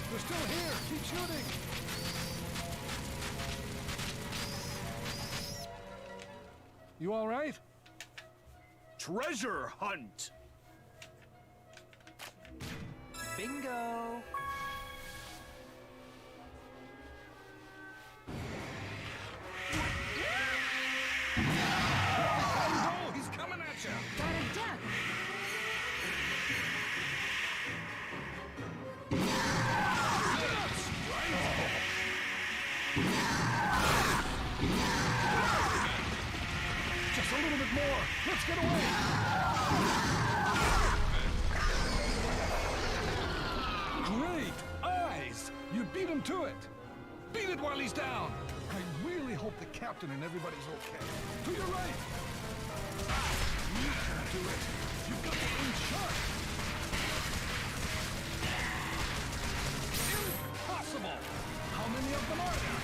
Speaker 6: They're still here. Keep shooting. You all right?
Speaker 9: Treasure hunt.
Speaker 10: Bingo!
Speaker 6: Oh, he's coming at you.
Speaker 8: Gotta duck.
Speaker 6: Just a little bit more. Let's get away. Great eyes. You beat him to it. Beat it while he's down. I really hope the captain and everybody's okay. To your right. You can do it. You've got the aim sharp. Impossible. How many of them are there?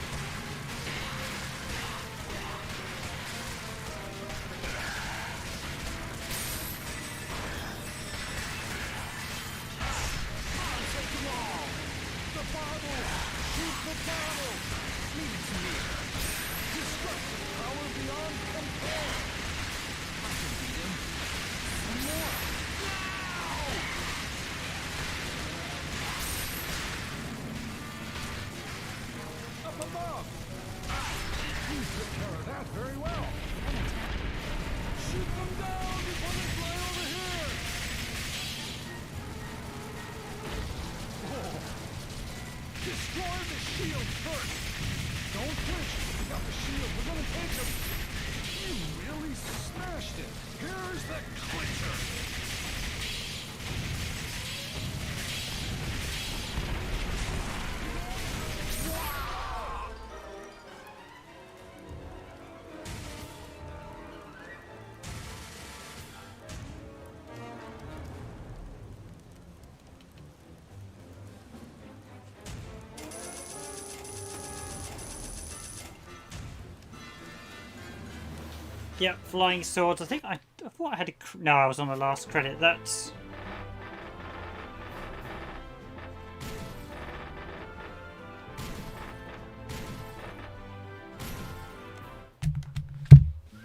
Speaker 6: The Bible! Keep the Bible! Leave it to me. Destructive power beyond compare. I can beat him. One more. Now! Up above! You took care of that very well. Shoot them down before they fly over here! Oh. Destroy the shield first! Don't push! We got the shield, we're gonna take them! You really smashed it! Here's the clincher!
Speaker 4: Yep, flying swords. I think I thought I had a... No, I was on the last credit. That's...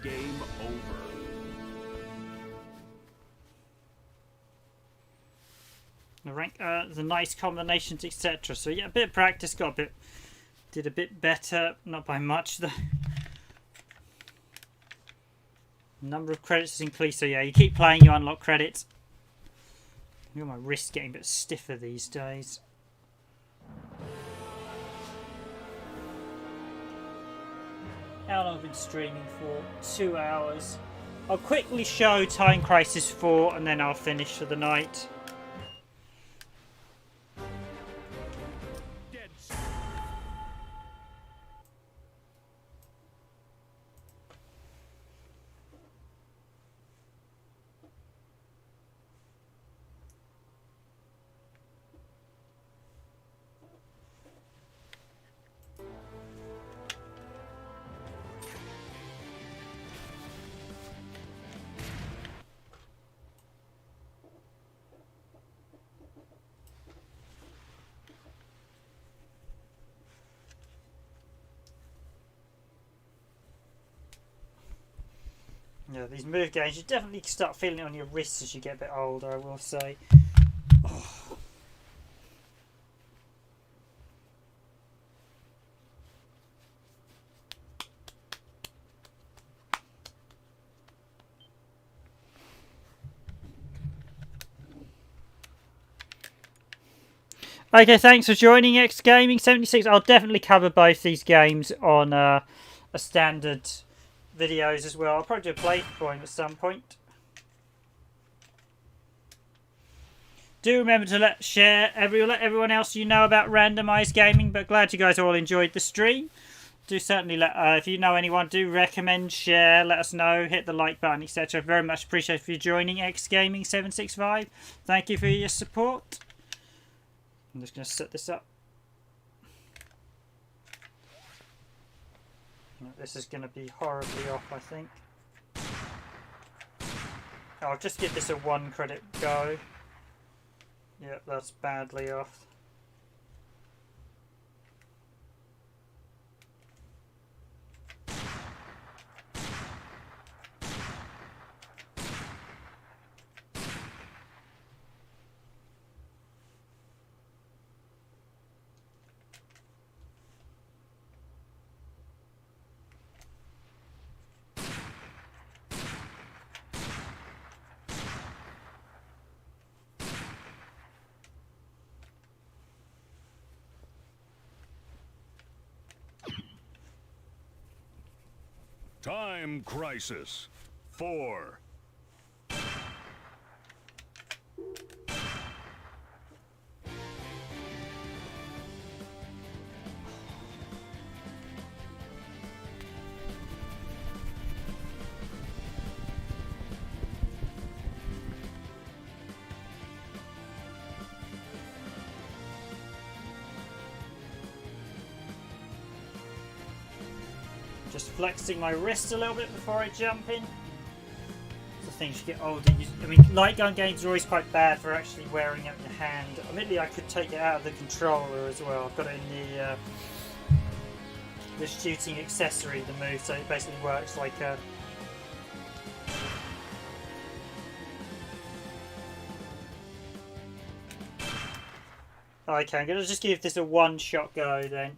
Speaker 5: Game over.
Speaker 4: The rank, the nice combinations, etc. So yeah, a bit of practice, got a bit... Did a bit better. Not by much, though. Number of credits has increased, so yeah, you keep playing, you unlock credits. Feel my wrist getting a bit stiffer these days. How long have I been streaming for? 2 hours. I'll quickly show Time Crisis 4 and then I'll finish for the night. Yeah, these move games, you definitely start feeling it on your wrists as you get a bit older, I will say. Oh. Okay, thanks for joining X Gaming 76. I'll definitely cover both these games on a standard videos as well. I'll probably do a playthrough at some point. Do remember to let everyone else you know about randomized gaming. But glad you guys all enjoyed the stream. Do certainly let if you know anyone, do recommend, share, let us know, hit the like button, etc. Very much appreciate for you joining X Gaming 765. Thank you for your support. I'm just going to set this up. This is going to be horribly off, I think. I'll just give this a 1 credit go. Yep, that's badly off.
Speaker 5: Time Crisis 4.
Speaker 4: Just flexing my wrist a little bit before I jump in. The thing as you get older, I mean, light gun games are always quite bad for actually wearing out your hand. Admittedly, I could take it out of the controller as well. I've got it in the shooting accessory, the move, so it basically works like a... Okay, I'm going to just give this a one-shot go then.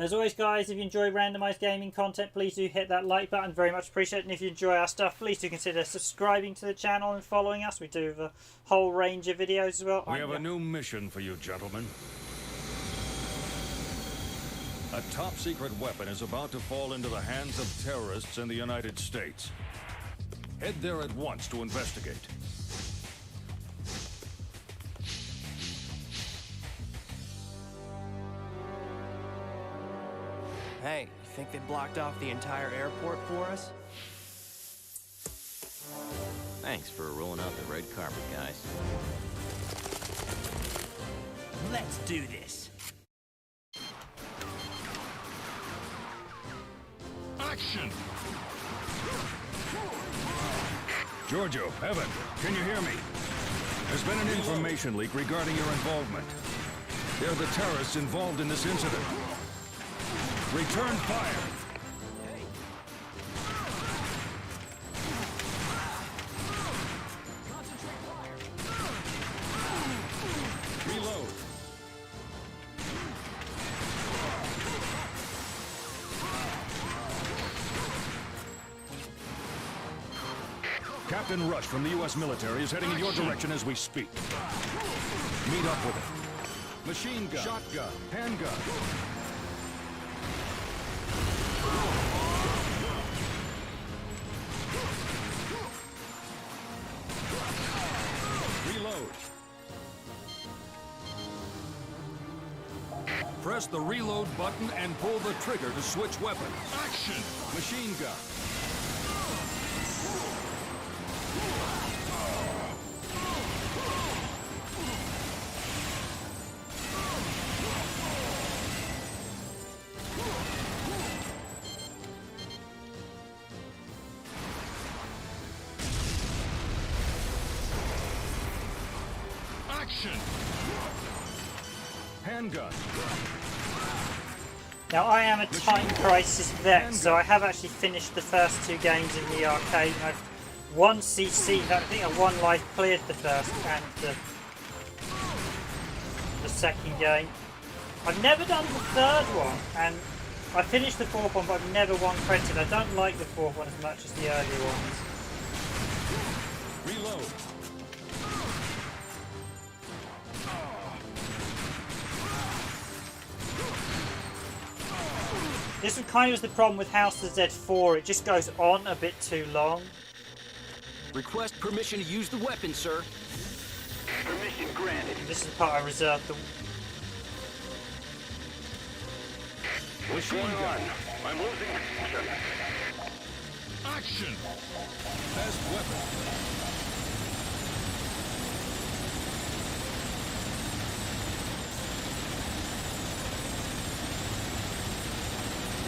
Speaker 4: As always, guys, if you enjoy randomised gaming content, please do hit that like button. Very much appreciated. And if you enjoy our stuff, please do consider subscribing to the channel and following us. We do have a whole range of videos as well.
Speaker 5: We have a new mission for you, gentlemen. A top-secret weapon is about to fall into the hands of terrorists in the United States. Head there at once to investigate.
Speaker 11: Hey, you think they blocked off the entire airport for us?
Speaker 12: Thanks for rolling out the red carpet, guys.
Speaker 11: Let's do this.
Speaker 5: Action! Giorgio, Evan, can you hear me? There's been an information leak regarding your involvement. They're the terrorists involved in this incident. Return fire! Reload! Captain Rush from the U.S. military is heading in your direction as we speak. Meet up with him. Machine gun, shotgun, handgun. Reload. Press the reload button and pull the trigger to switch weapons. Action! Machine gun. Action! Handgun.
Speaker 4: Now, I am a Time Crisis vet, so I have actually finished the first two games in the arcade. I've won CC, I think I won life cleared the first and the second game. I've never done the third one, and I finished the fourth one, but I've never won credit. I don't like the fourth one as much as the earlier ones.
Speaker 5: Reload.
Speaker 4: This one kind of was the problem with House of Z4. It just goes on a bit too long.
Speaker 12: Request permission to use the weapon, sir.
Speaker 2: Permission granted.
Speaker 4: This is the part I reserved.
Speaker 2: What's going on? I'm losing position.
Speaker 5: Action! Best weapon.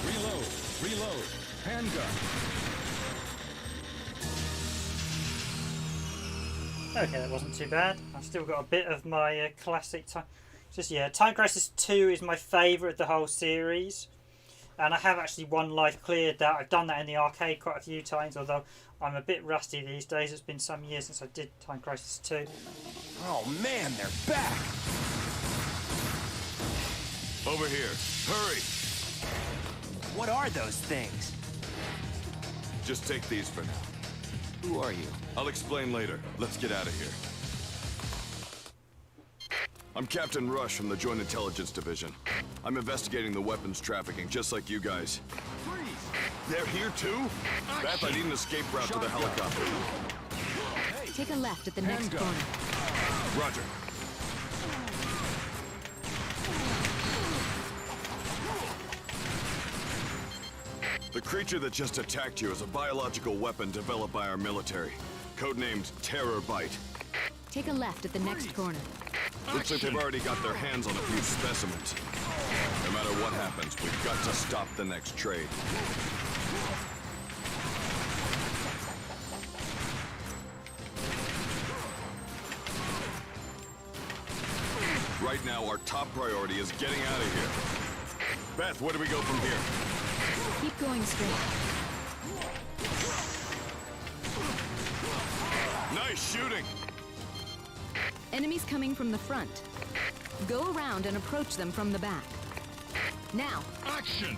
Speaker 5: Reload. Reload. Handgun.
Speaker 4: Okay, that wasn't too bad. I've still got a bit of my classic time. Just yeah, Time Crisis 2 is my favourite of the whole series, and I have actually won life cleared that. I've done that in the arcade quite a few times, although I'm a bit rusty these days. It's been some years since I did Time Crisis 2.
Speaker 11: Oh man, they're back!
Speaker 5: Over here. Hurry!
Speaker 11: What are those things?
Speaker 5: Just take these for now.
Speaker 12: Who are you?
Speaker 5: I'll explain later. Let's get out of here.
Speaker 13: I'm Captain Rush from the Joint Intelligence Division. I'm investigating the weapons trafficking, just like you guys.
Speaker 5: Freeze!
Speaker 13: They're here too? Beth, I need an escape route to the helicopter.
Speaker 14: Take a left at the next corner.
Speaker 13: Roger. The creature that just attacked you is a biological weapon developed by our military, codenamed Terror Bite.
Speaker 14: Take a left at the next corner.
Speaker 13: Looks like they've already got their hands on a few specimens. No matter what happens, we've got to stop the next trade. Right now, our top priority is getting out of here. Beth, where do we go from here?
Speaker 14: Keep going straight.
Speaker 13: Nice shooting!
Speaker 14: Enemies coming from the front. Go around and approach them from the back. Now.
Speaker 6: Action!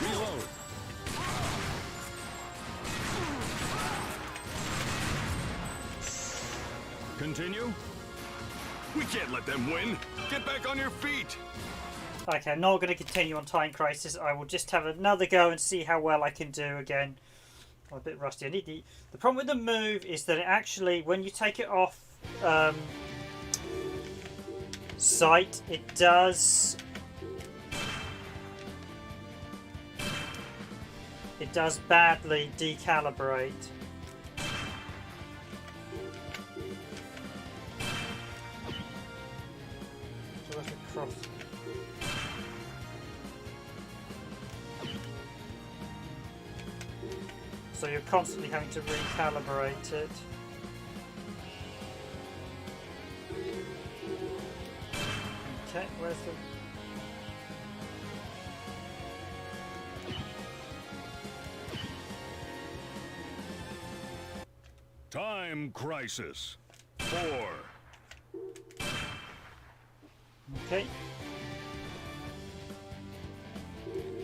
Speaker 6: Reload.
Speaker 13: Continue? We can't let them win. Get back on your feet.
Speaker 4: Okay, I'm not going to continue on Time Crisis. I will just have another go and see how well I can do again. I'm a bit rusty. I need the problem with the move is that it actually, when you take it off sight, it does badly decalibrate. So that's across. So you're constantly having to recalibrate it. Okay, where's the...
Speaker 5: Time Crisis 4.
Speaker 4: Okay.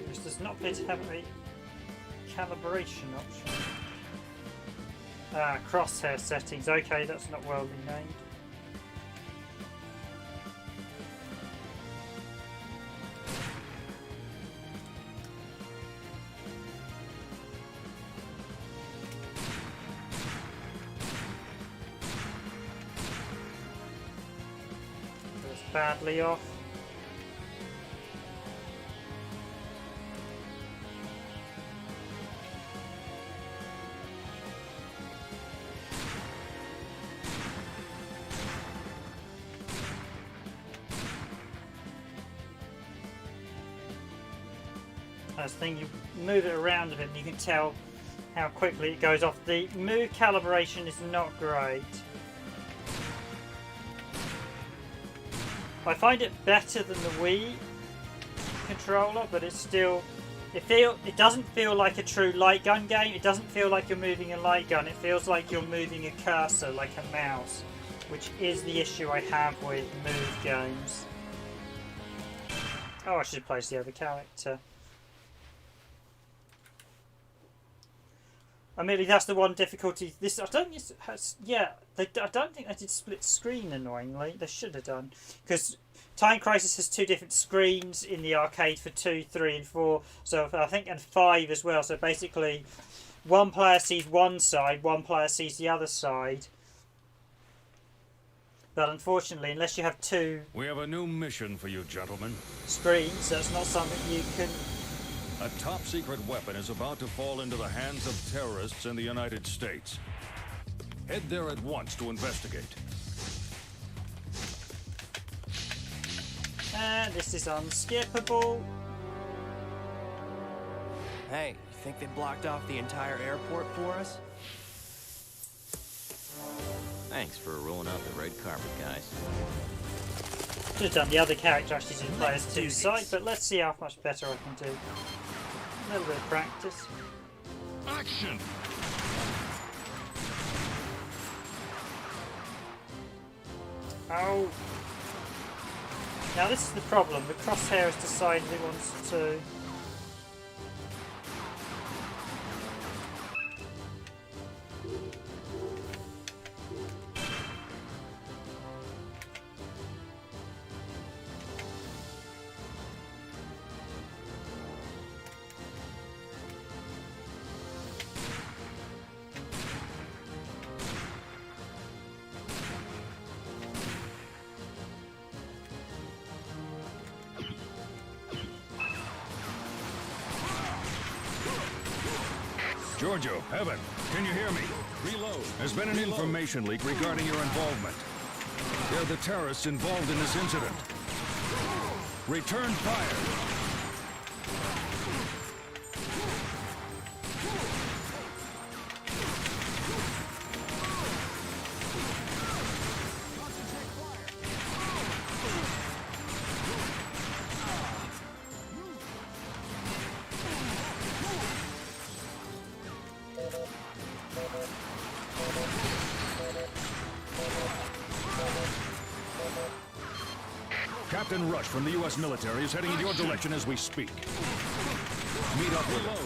Speaker 4: This does not appear to have a calibration option. Ah, crosshair settings. Okay, that's not well renamed. It's badly off. That's the thing, you move it around a bit and you can tell how quickly it goes off. The move calibration is not great. I find it better than the Wii controller, but it's still... It doesn't feel like a true light gun game. It doesn't feel like you're moving a light gun. It feels like you're moving a cursor, like a mouse, which is the issue I have with move games. Oh, I should place the other character. Admittedly, that's the one difficulty. This I don't think it has. Yeah, I don't think they did split screen. Annoyingly, they should have done, because Time Crisis has 2 different screens in the arcade for 2, 3, and 4. So I think and 5 as well. So basically, one player sees one side, one player sees the other side. But unfortunately, unless you have 2,
Speaker 5: we have a new mission for you, gentlemen.
Speaker 4: Screens. That's not something you can.
Speaker 5: A top-secret weapon is about to fall into the hands of terrorists in the United States. Head there at once to investigate.
Speaker 4: And this is unskippable.
Speaker 11: Hey, you think they blocked off the entire airport for us?
Speaker 12: Thanks for rolling out the red carpet, guys.
Speaker 4: Should have done the other character actually didn't play as 2 side, but let's see how much better I can do. A little bit of practice.
Speaker 6: Action!
Speaker 4: Oh! Now this is the problem. The crosshair has decided it wants to.
Speaker 5: Giorgio, Evan, can you hear me? Reload. There's been an information leak regarding your involvement. They're the terrorists involved in this incident. Return fire. Captain Rush from the U.S. military is heading in your direction as we speak. Meet up with him.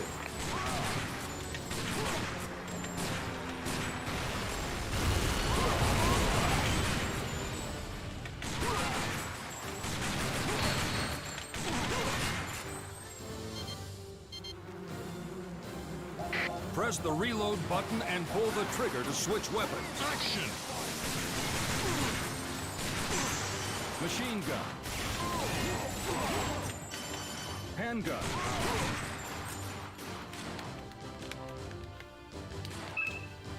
Speaker 5: Press the reload button and pull the trigger to switch weapons.
Speaker 6: Action!
Speaker 5: Machine gun. Handgun.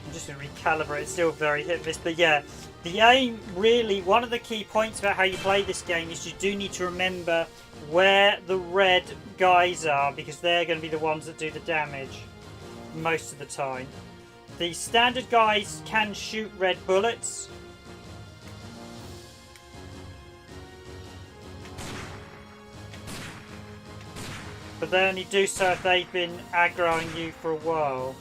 Speaker 4: I'm just going to recalibrate. It's still very hit miss, but yeah, the aim really, one of the key points about how you play this game is you do need to remember where the red guys are, because they're going to be the ones that do the damage most of the time. The standard guys can shoot red bullets. But they only do so if they've been aggroing you for a while.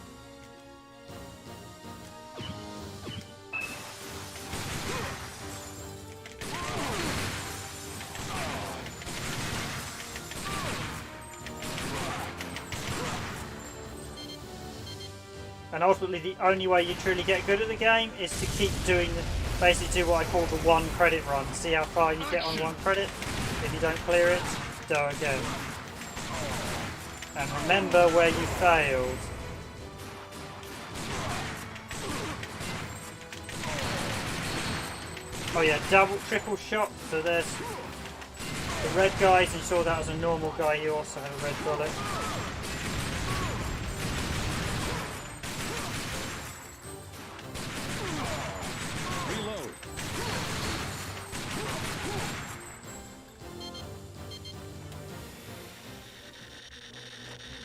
Speaker 4: And ultimately the only way you truly get good at the game is to keep doing, basically do what I call the one credit run. See how far you get on one credit. If you don't clear it, go again. And remember where you failed. Oh yeah, triple shot. So there's the red guys, and you saw that as a normal guy, you also have a red bullet.
Speaker 5: Reload.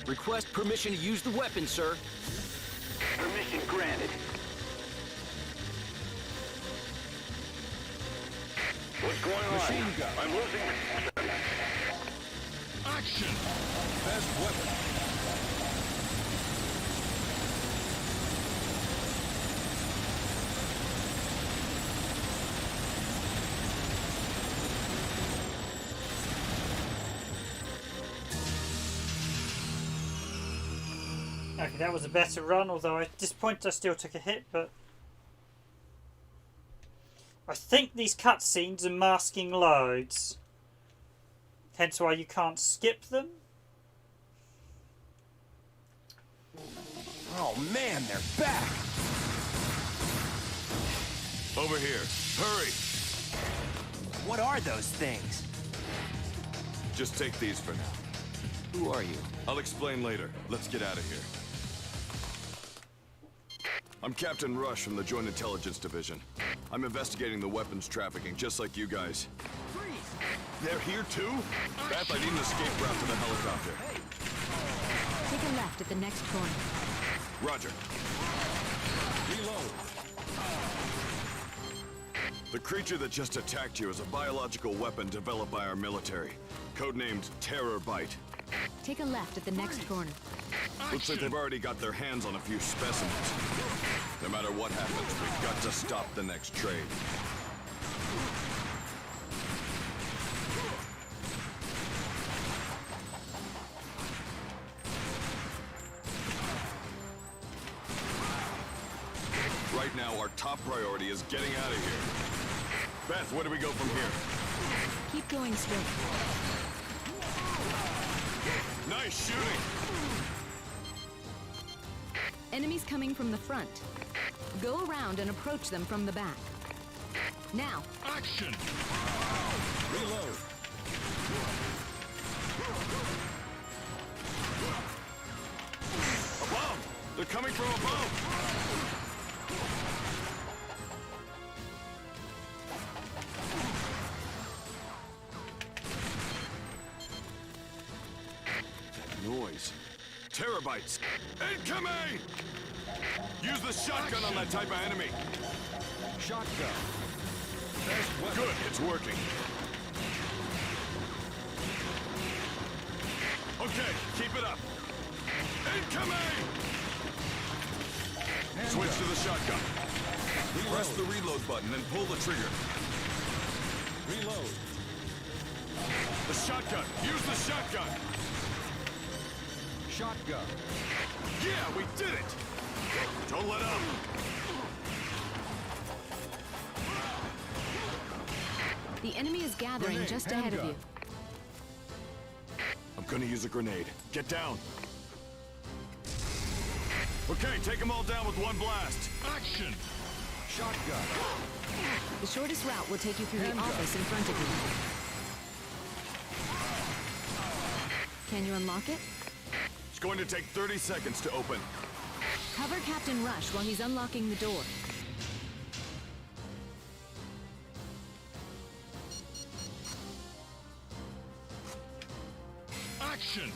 Speaker 12: Request permission to use the weapon, sir.
Speaker 2: Permission granted. What's going on?
Speaker 5: Machine gun.
Speaker 2: I'm losing.
Speaker 6: Action!
Speaker 5: Best weapon.
Speaker 4: Okay, that was a better run, although at this point I still took a hit, but I think these cutscenes are masking loads. Hence why you can't skip them.
Speaker 11: Oh man, they're back!
Speaker 13: Over here. Hurry!
Speaker 11: What are those things?
Speaker 13: Just take these for now.
Speaker 12: Who are you?
Speaker 13: I'll explain later. Let's get out of here. I'm Captain Rush from the Joint Intelligence Division. I'm investigating the weapons trafficking, just like you guys. They're here too? Beth, I need an escape route to the helicopter.
Speaker 14: Take a left at the next corner.
Speaker 13: Roger.
Speaker 5: Reload.
Speaker 13: The creature that just attacked you is a biological weapon developed by our military, codenamed Terror Bite.
Speaker 14: Take a left at the next corner.
Speaker 13: Looks like they've already got their hands on a few specimens. No matter what happens, we've got to stop the next trade. Right now, our top priority is getting out of here. Beth, where do we go from here?
Speaker 14: Keep going straight.
Speaker 13: Nice shooting!
Speaker 14: Enemies coming from the front. Go around and approach them from the back. Now.
Speaker 6: Action!
Speaker 5: Reload.
Speaker 13: Above! They're coming from above! That noise. Terabytes! Incoming! Use the shotgun on that type of enemy.
Speaker 5: Shotgun. Best weapon.
Speaker 13: Good, it's working. Okay, keep it up. Incoming! Switch to the shotgun. Press the reload button and pull the trigger.
Speaker 5: Reload.
Speaker 13: The shotgun! Use the shotgun!
Speaker 6: Shotgun.
Speaker 13: Yeah, we did it! Don't let up!
Speaker 14: The enemy is gathering
Speaker 6: Grenade,
Speaker 14: just ahead of
Speaker 6: handgun.
Speaker 14: you.
Speaker 13: I'm gonna use a grenade. Get down! Okay, take them all down with one blast!
Speaker 6: Action! Shotgun.
Speaker 14: The shortest route will take you through the office in front of you. Can you unlock it?
Speaker 13: It's going to take 30 seconds to open.
Speaker 14: Cover Captain Rush while he's unlocking the door.
Speaker 6: Action!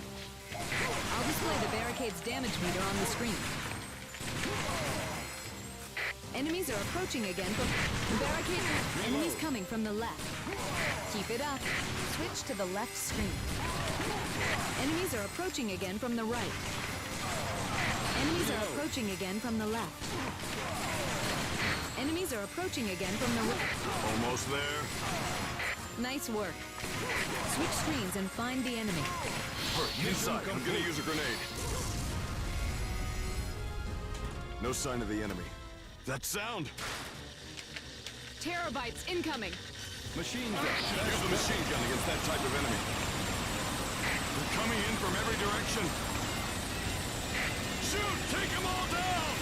Speaker 14: I'll display the barricade's damage meter on the screen. Enemies are approaching again from the barricade. Enemies coming from the left. Keep it up. Switch to the left screen. Enemies are approaching again from the right. Enemies are approaching again from the left. Enemies are approaching again from the right.
Speaker 13: Almost there.
Speaker 14: Nice work. Switch screens and find the enemy.
Speaker 13: Inside. I'm gonna use a grenade. No sign of the enemy. That sound!
Speaker 14: Terabytes incoming.
Speaker 6: Machine gun.
Speaker 13: Use the machine gun against that type of enemy. They're coming in from every direction. Shoot! Take them all down!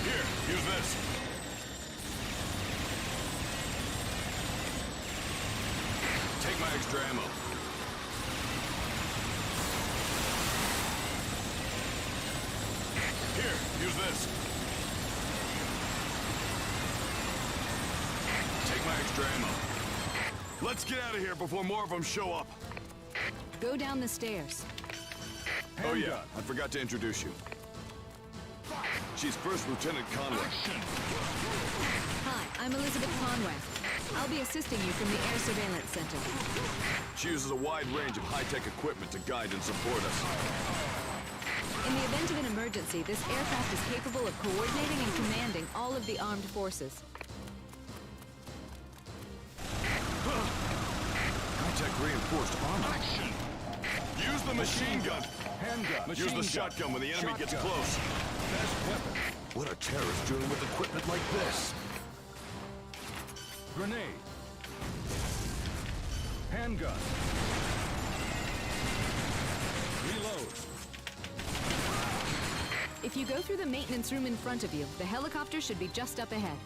Speaker 13: Here, use this. Take my extra ammo. Here, use this. Take my extra ammo. Let's get out of here before more of them show up.
Speaker 14: Go down the stairs.
Speaker 13: Oh yeah, I forgot to introduce you. She's First Lieutenant Conway.
Speaker 14: Hi, I'm Elizabeth Conway. I'll be assisting you from the Air Surveillance Center.
Speaker 13: She uses a wide range of high-tech equipment to guide and support us.
Speaker 14: In the event of an emergency, this aircraft is capable of coordinating and commanding all of the armed forces.
Speaker 13: High-tech reinforced armor.
Speaker 6: Action!
Speaker 13: Use the machine gun.
Speaker 6: Handgun.
Speaker 13: Use the shotgun when the enemy gets close.
Speaker 6: Best weapon.
Speaker 13: What are terrorists doing with equipment like this?
Speaker 6: Grenade. Handgun. Reload.
Speaker 14: If you go through the maintenance room in front of you, the helicopter should be just up ahead.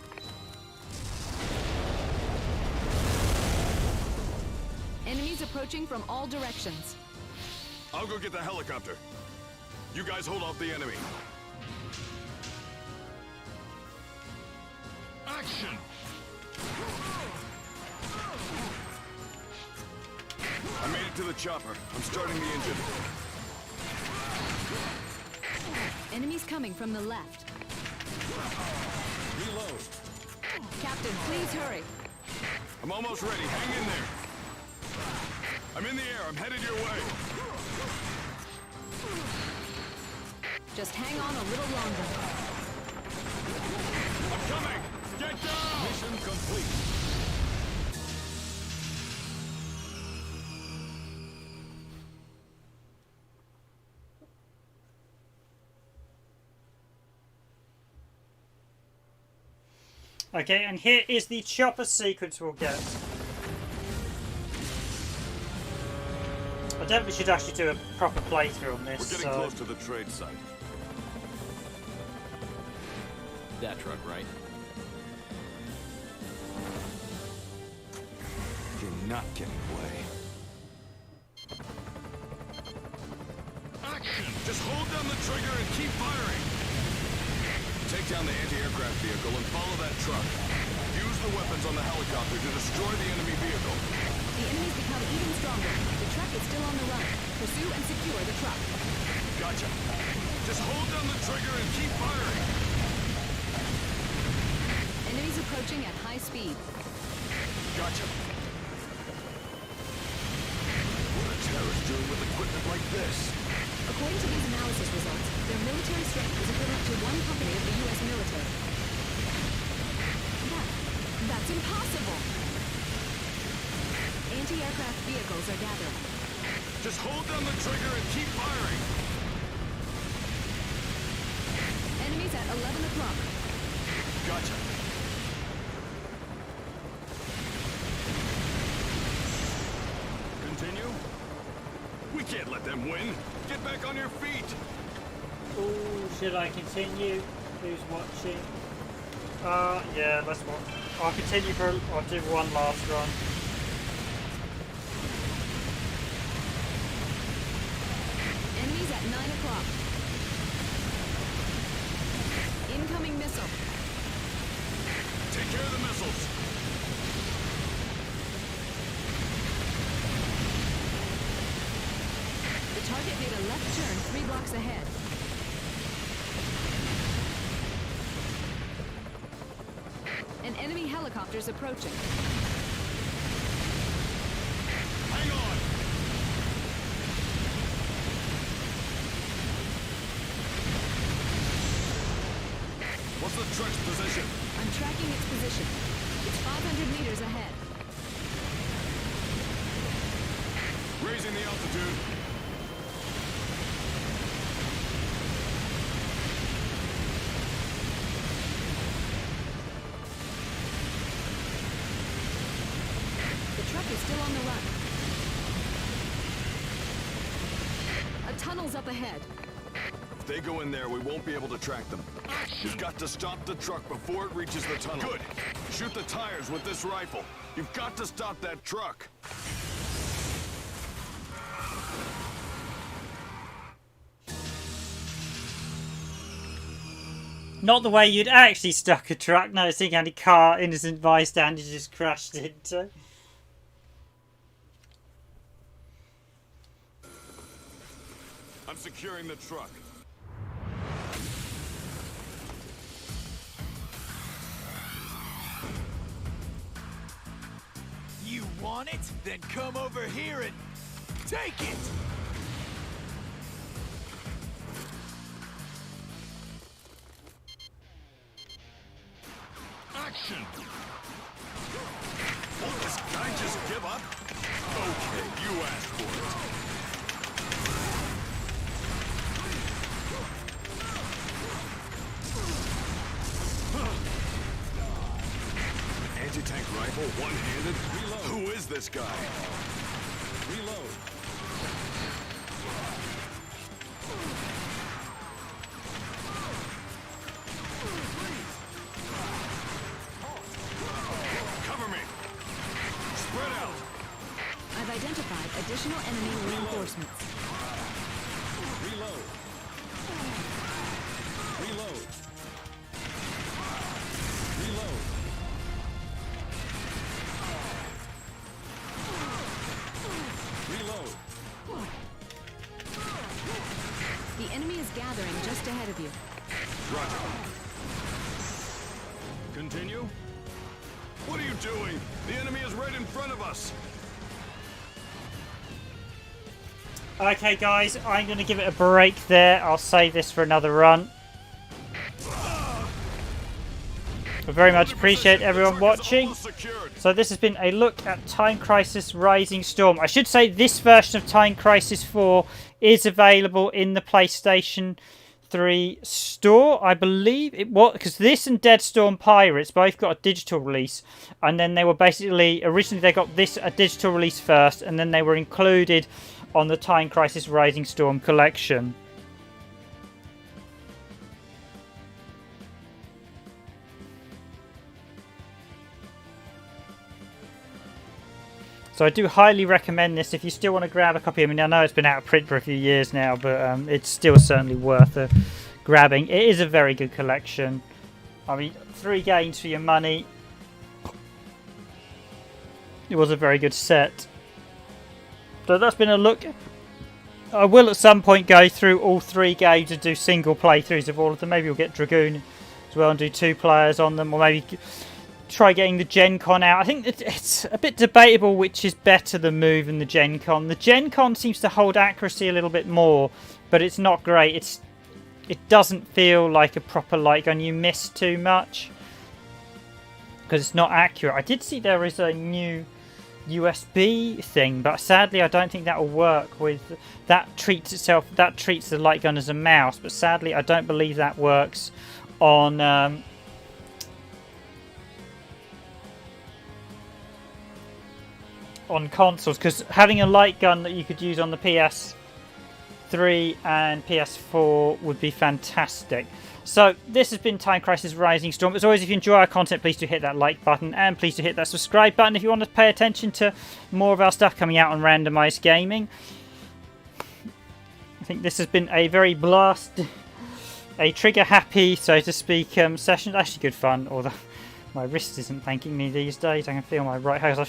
Speaker 14: Enemies approaching from all directions.
Speaker 13: I'll go get the helicopter. You guys hold off the enemy.
Speaker 6: Action!
Speaker 13: I made it to the chopper. I'm starting the engine.
Speaker 14: Enemies coming from the left.
Speaker 6: Reload.
Speaker 14: Captain, please hurry.
Speaker 13: I'm almost ready. Hang in there. I'm in the air. I'm headed your way.
Speaker 14: Just hang on a little longer.
Speaker 13: I'm coming. Get down!
Speaker 6: Mission complete.
Speaker 4: Okay, and here is the chopper sequence we'll get. I don't think we should actually do a proper playthrough on this.
Speaker 13: We're getting close to the trade site.
Speaker 12: That truck, right?
Speaker 13: You're not getting away.
Speaker 6: Action!
Speaker 13: Just hold down the trigger and keep firing. Take down the anti-aircraft vehicle and follow that truck. Use the weapons on the helicopter to destroy the enemy vehicle.
Speaker 14: The enemies become even stronger. The truck is still on the run. Pursue and secure the truck.
Speaker 13: Gotcha. Just hold down the trigger and keep firing.
Speaker 14: Enemies approaching at high speed.
Speaker 13: Gotcha. What are terrorists doing with equipment like this?
Speaker 14: According to these analysis results, their military strength is equivalent to one company of the U.S. military. Yeah, It's impossible. Anti-aircraft vehicles are gathering.
Speaker 13: Just hold down the trigger and keep firing.
Speaker 14: Enemies at 11 o'clock.
Speaker 13: Gotcha. Continue. We can't let them win. Get back on your feet.
Speaker 4: Oh, should I continue? Who's watching? Yeah, let's watch. I'll continue for. I'll do one last run.
Speaker 14: Enemies at 9 o'clock. Incoming missile.
Speaker 13: Take care of the missiles.
Speaker 14: The target made a left turn 3 blocks ahead. An enemy helicopter's approaching.
Speaker 13: Hang on. What's the truck's position?
Speaker 14: I'm tracking its position. It's 500 meters ahead.
Speaker 13: Raising the altitude.
Speaker 14: The truck is still on the run. A tunnel's up ahead.
Speaker 13: If they go in there, we won't be able to track them. You've got to stop the truck before it reaches the tunnel. Good. Shoot the tires with this rifle. You've got to stop that truck.
Speaker 4: Not the way you'd actually stuck a truck, noticing any car innocent bystander just crashed into.
Speaker 13: I'm securing the truck.
Speaker 5: You want it? Then come over here and take it!
Speaker 13: Action! Won't this guy just give up? Okay, you asked for it. Anti-tank rifle, one-handed? Reload. Who is this guy?
Speaker 5: Reload.
Speaker 13: Cover me! Spread out!
Speaker 14: I've identified additional enemy reinforcements.
Speaker 5: Reload. Reload. Reload. Reload.
Speaker 14: The enemy is gathering just ahead of you.
Speaker 13: Roger. Continue? What are you doing? The enemy is right in front of us!
Speaker 4: Okay guys, I'm going to give it a break there. I'll save this for another run. I very much appreciate everyone watching. So this has been a look at Time Crisis Razing Storm. I should say this version of Time Crisis 4 is available in the PlayStation 3 store, I believe it was, because this and Deadstorm Pirates both got a digital release, and then they were basically, originally they got this a digital release first, and then they were included on the Time Crisis Razing Storm collection. So I do highly recommend this if you still want to grab a copy. I mean, I know it's been out of print for a few years now, but it's still certainly worth grabbing. It is a very good collection. I mean, 3 games for your money. It was a very good set. So that's been a look. I will at some point go through all 3 games and do single playthroughs of all of them. Maybe we'll get Dragoon as well and do 2 players on them, or maybe try getting the Gen Con out. I think it's a bit debatable which is better, the Move and the Gen Con. The Gen Con seems to hold accuracy a little bit more, but it's not great. It doesn't feel like a proper light gun. You miss too much. because it's not accurate. I did see there is a new USB thing, but sadly I don't think that will work with that. Treats the light gun as a mouse, but sadly I don't believe that works on consoles, because having a light gun that you could use on the PS3 and PS4 would be fantastic. So this has been Time Crisis Rising Storm. As always, if you enjoy our content, please do hit that like button and please do hit that subscribe button if you want to pay attention to more of our stuff coming out on Randomized Gaming. I think this has been a very a trigger happy, so to speak, session. Actually good fun, although my wrist isn't thanking me these days. I can feel my right hand.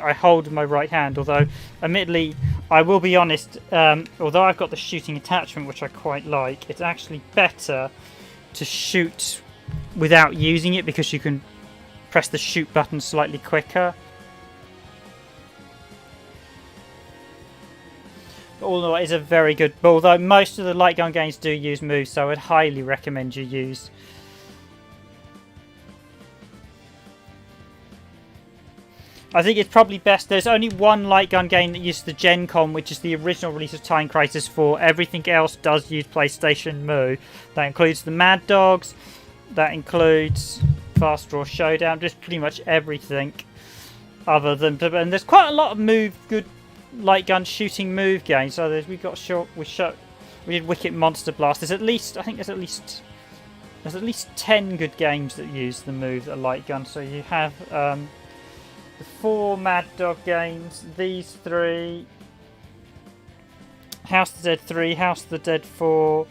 Speaker 4: I hold my right hand, although admittedly I will be honest, although I've got the shooting attachment which I quite like, it's actually better to shoot without using it because you can press the shoot button slightly quicker. Although it is a very good, although most of the light gun games do use moves, so I would highly recommend you use. I think it's probably best. There's only one light gun game that uses the Gen Con, which is the original release of Time Crisis 4. Everything else does use PlayStation Move. That includes the Mad Dogs. That includes Fast Draw Showdown. Just pretty much everything other than. And there's quite a lot of good light gun shooting move games. So we did Wicked Monster Blast. There's at least 10 good games that use the move, the light gun. So you have the 4 Mad Dog games, these 3, House of the Dead 3, House of the Dead 4,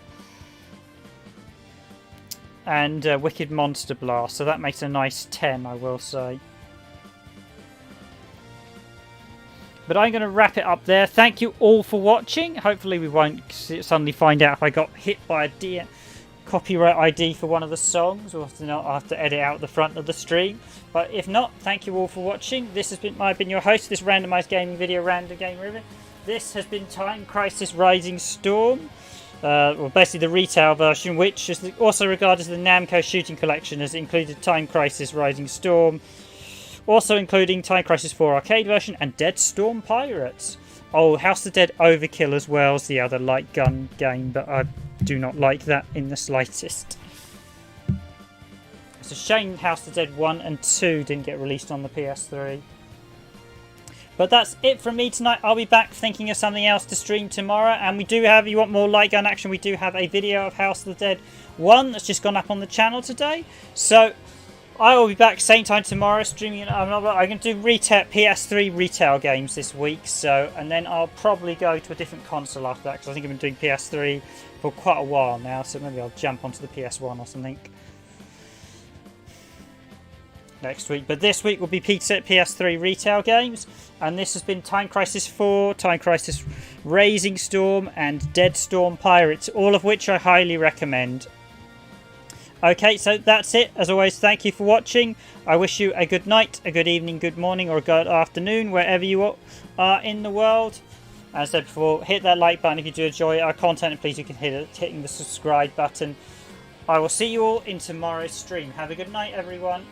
Speaker 4: and Wicked Monster Blast. So that makes a nice 10, I will say. But I'm going to wrap it up there. Thank you all for watching. Hopefully we won't suddenly find out if I got hit by a copyright ID for one of the songs, or I'll have to edit out the front of the stream. But if not, thank you all for watching. This has been I've been your host, this randomized gaming video, Random Game Riven. This has been Time Crisis Rising Storm, well, basically the retail version, which is also regarded as the NAMCO shooting collection, as it included Time Crisis Rising Storm, also including Time Crisis 4 arcade version and Deadstorm Pirates. Oh, House of the Dead Overkill as well as the other light gun game, but I do not like that in the slightest. It's a shame House of the Dead 1 and 2 didn't get released on the PS3. But that's it from me tonight. I'll be back thinking of something else to stream tomorrow. And we do have, you want more light gun action, we do have a video of House of the Dead 1 that's just gone up on the channel today. So I will be back same time tomorrow streaming. I'm going to do PS3 retail games this week. So, and then I'll probably go to a different console after that, because I think I've been doing PS3 for quite a while now. So maybe I'll jump onto the PS1 or something next week. But this week will be PS3 retail games. And this has been Time Crisis 4, Time Crisis Razing Storm, and Deadstorm Pirates, all of which I highly recommend. Okay, so that's it. As always, thank you for watching. I wish you a good night, a good evening, good morning, or a good afternoon, wherever you are in the world. As I said before, hit that like button if you do enjoy our content, and please you can hitting the subscribe button. I will see you all in tomorrow's stream. Have a good night, everyone.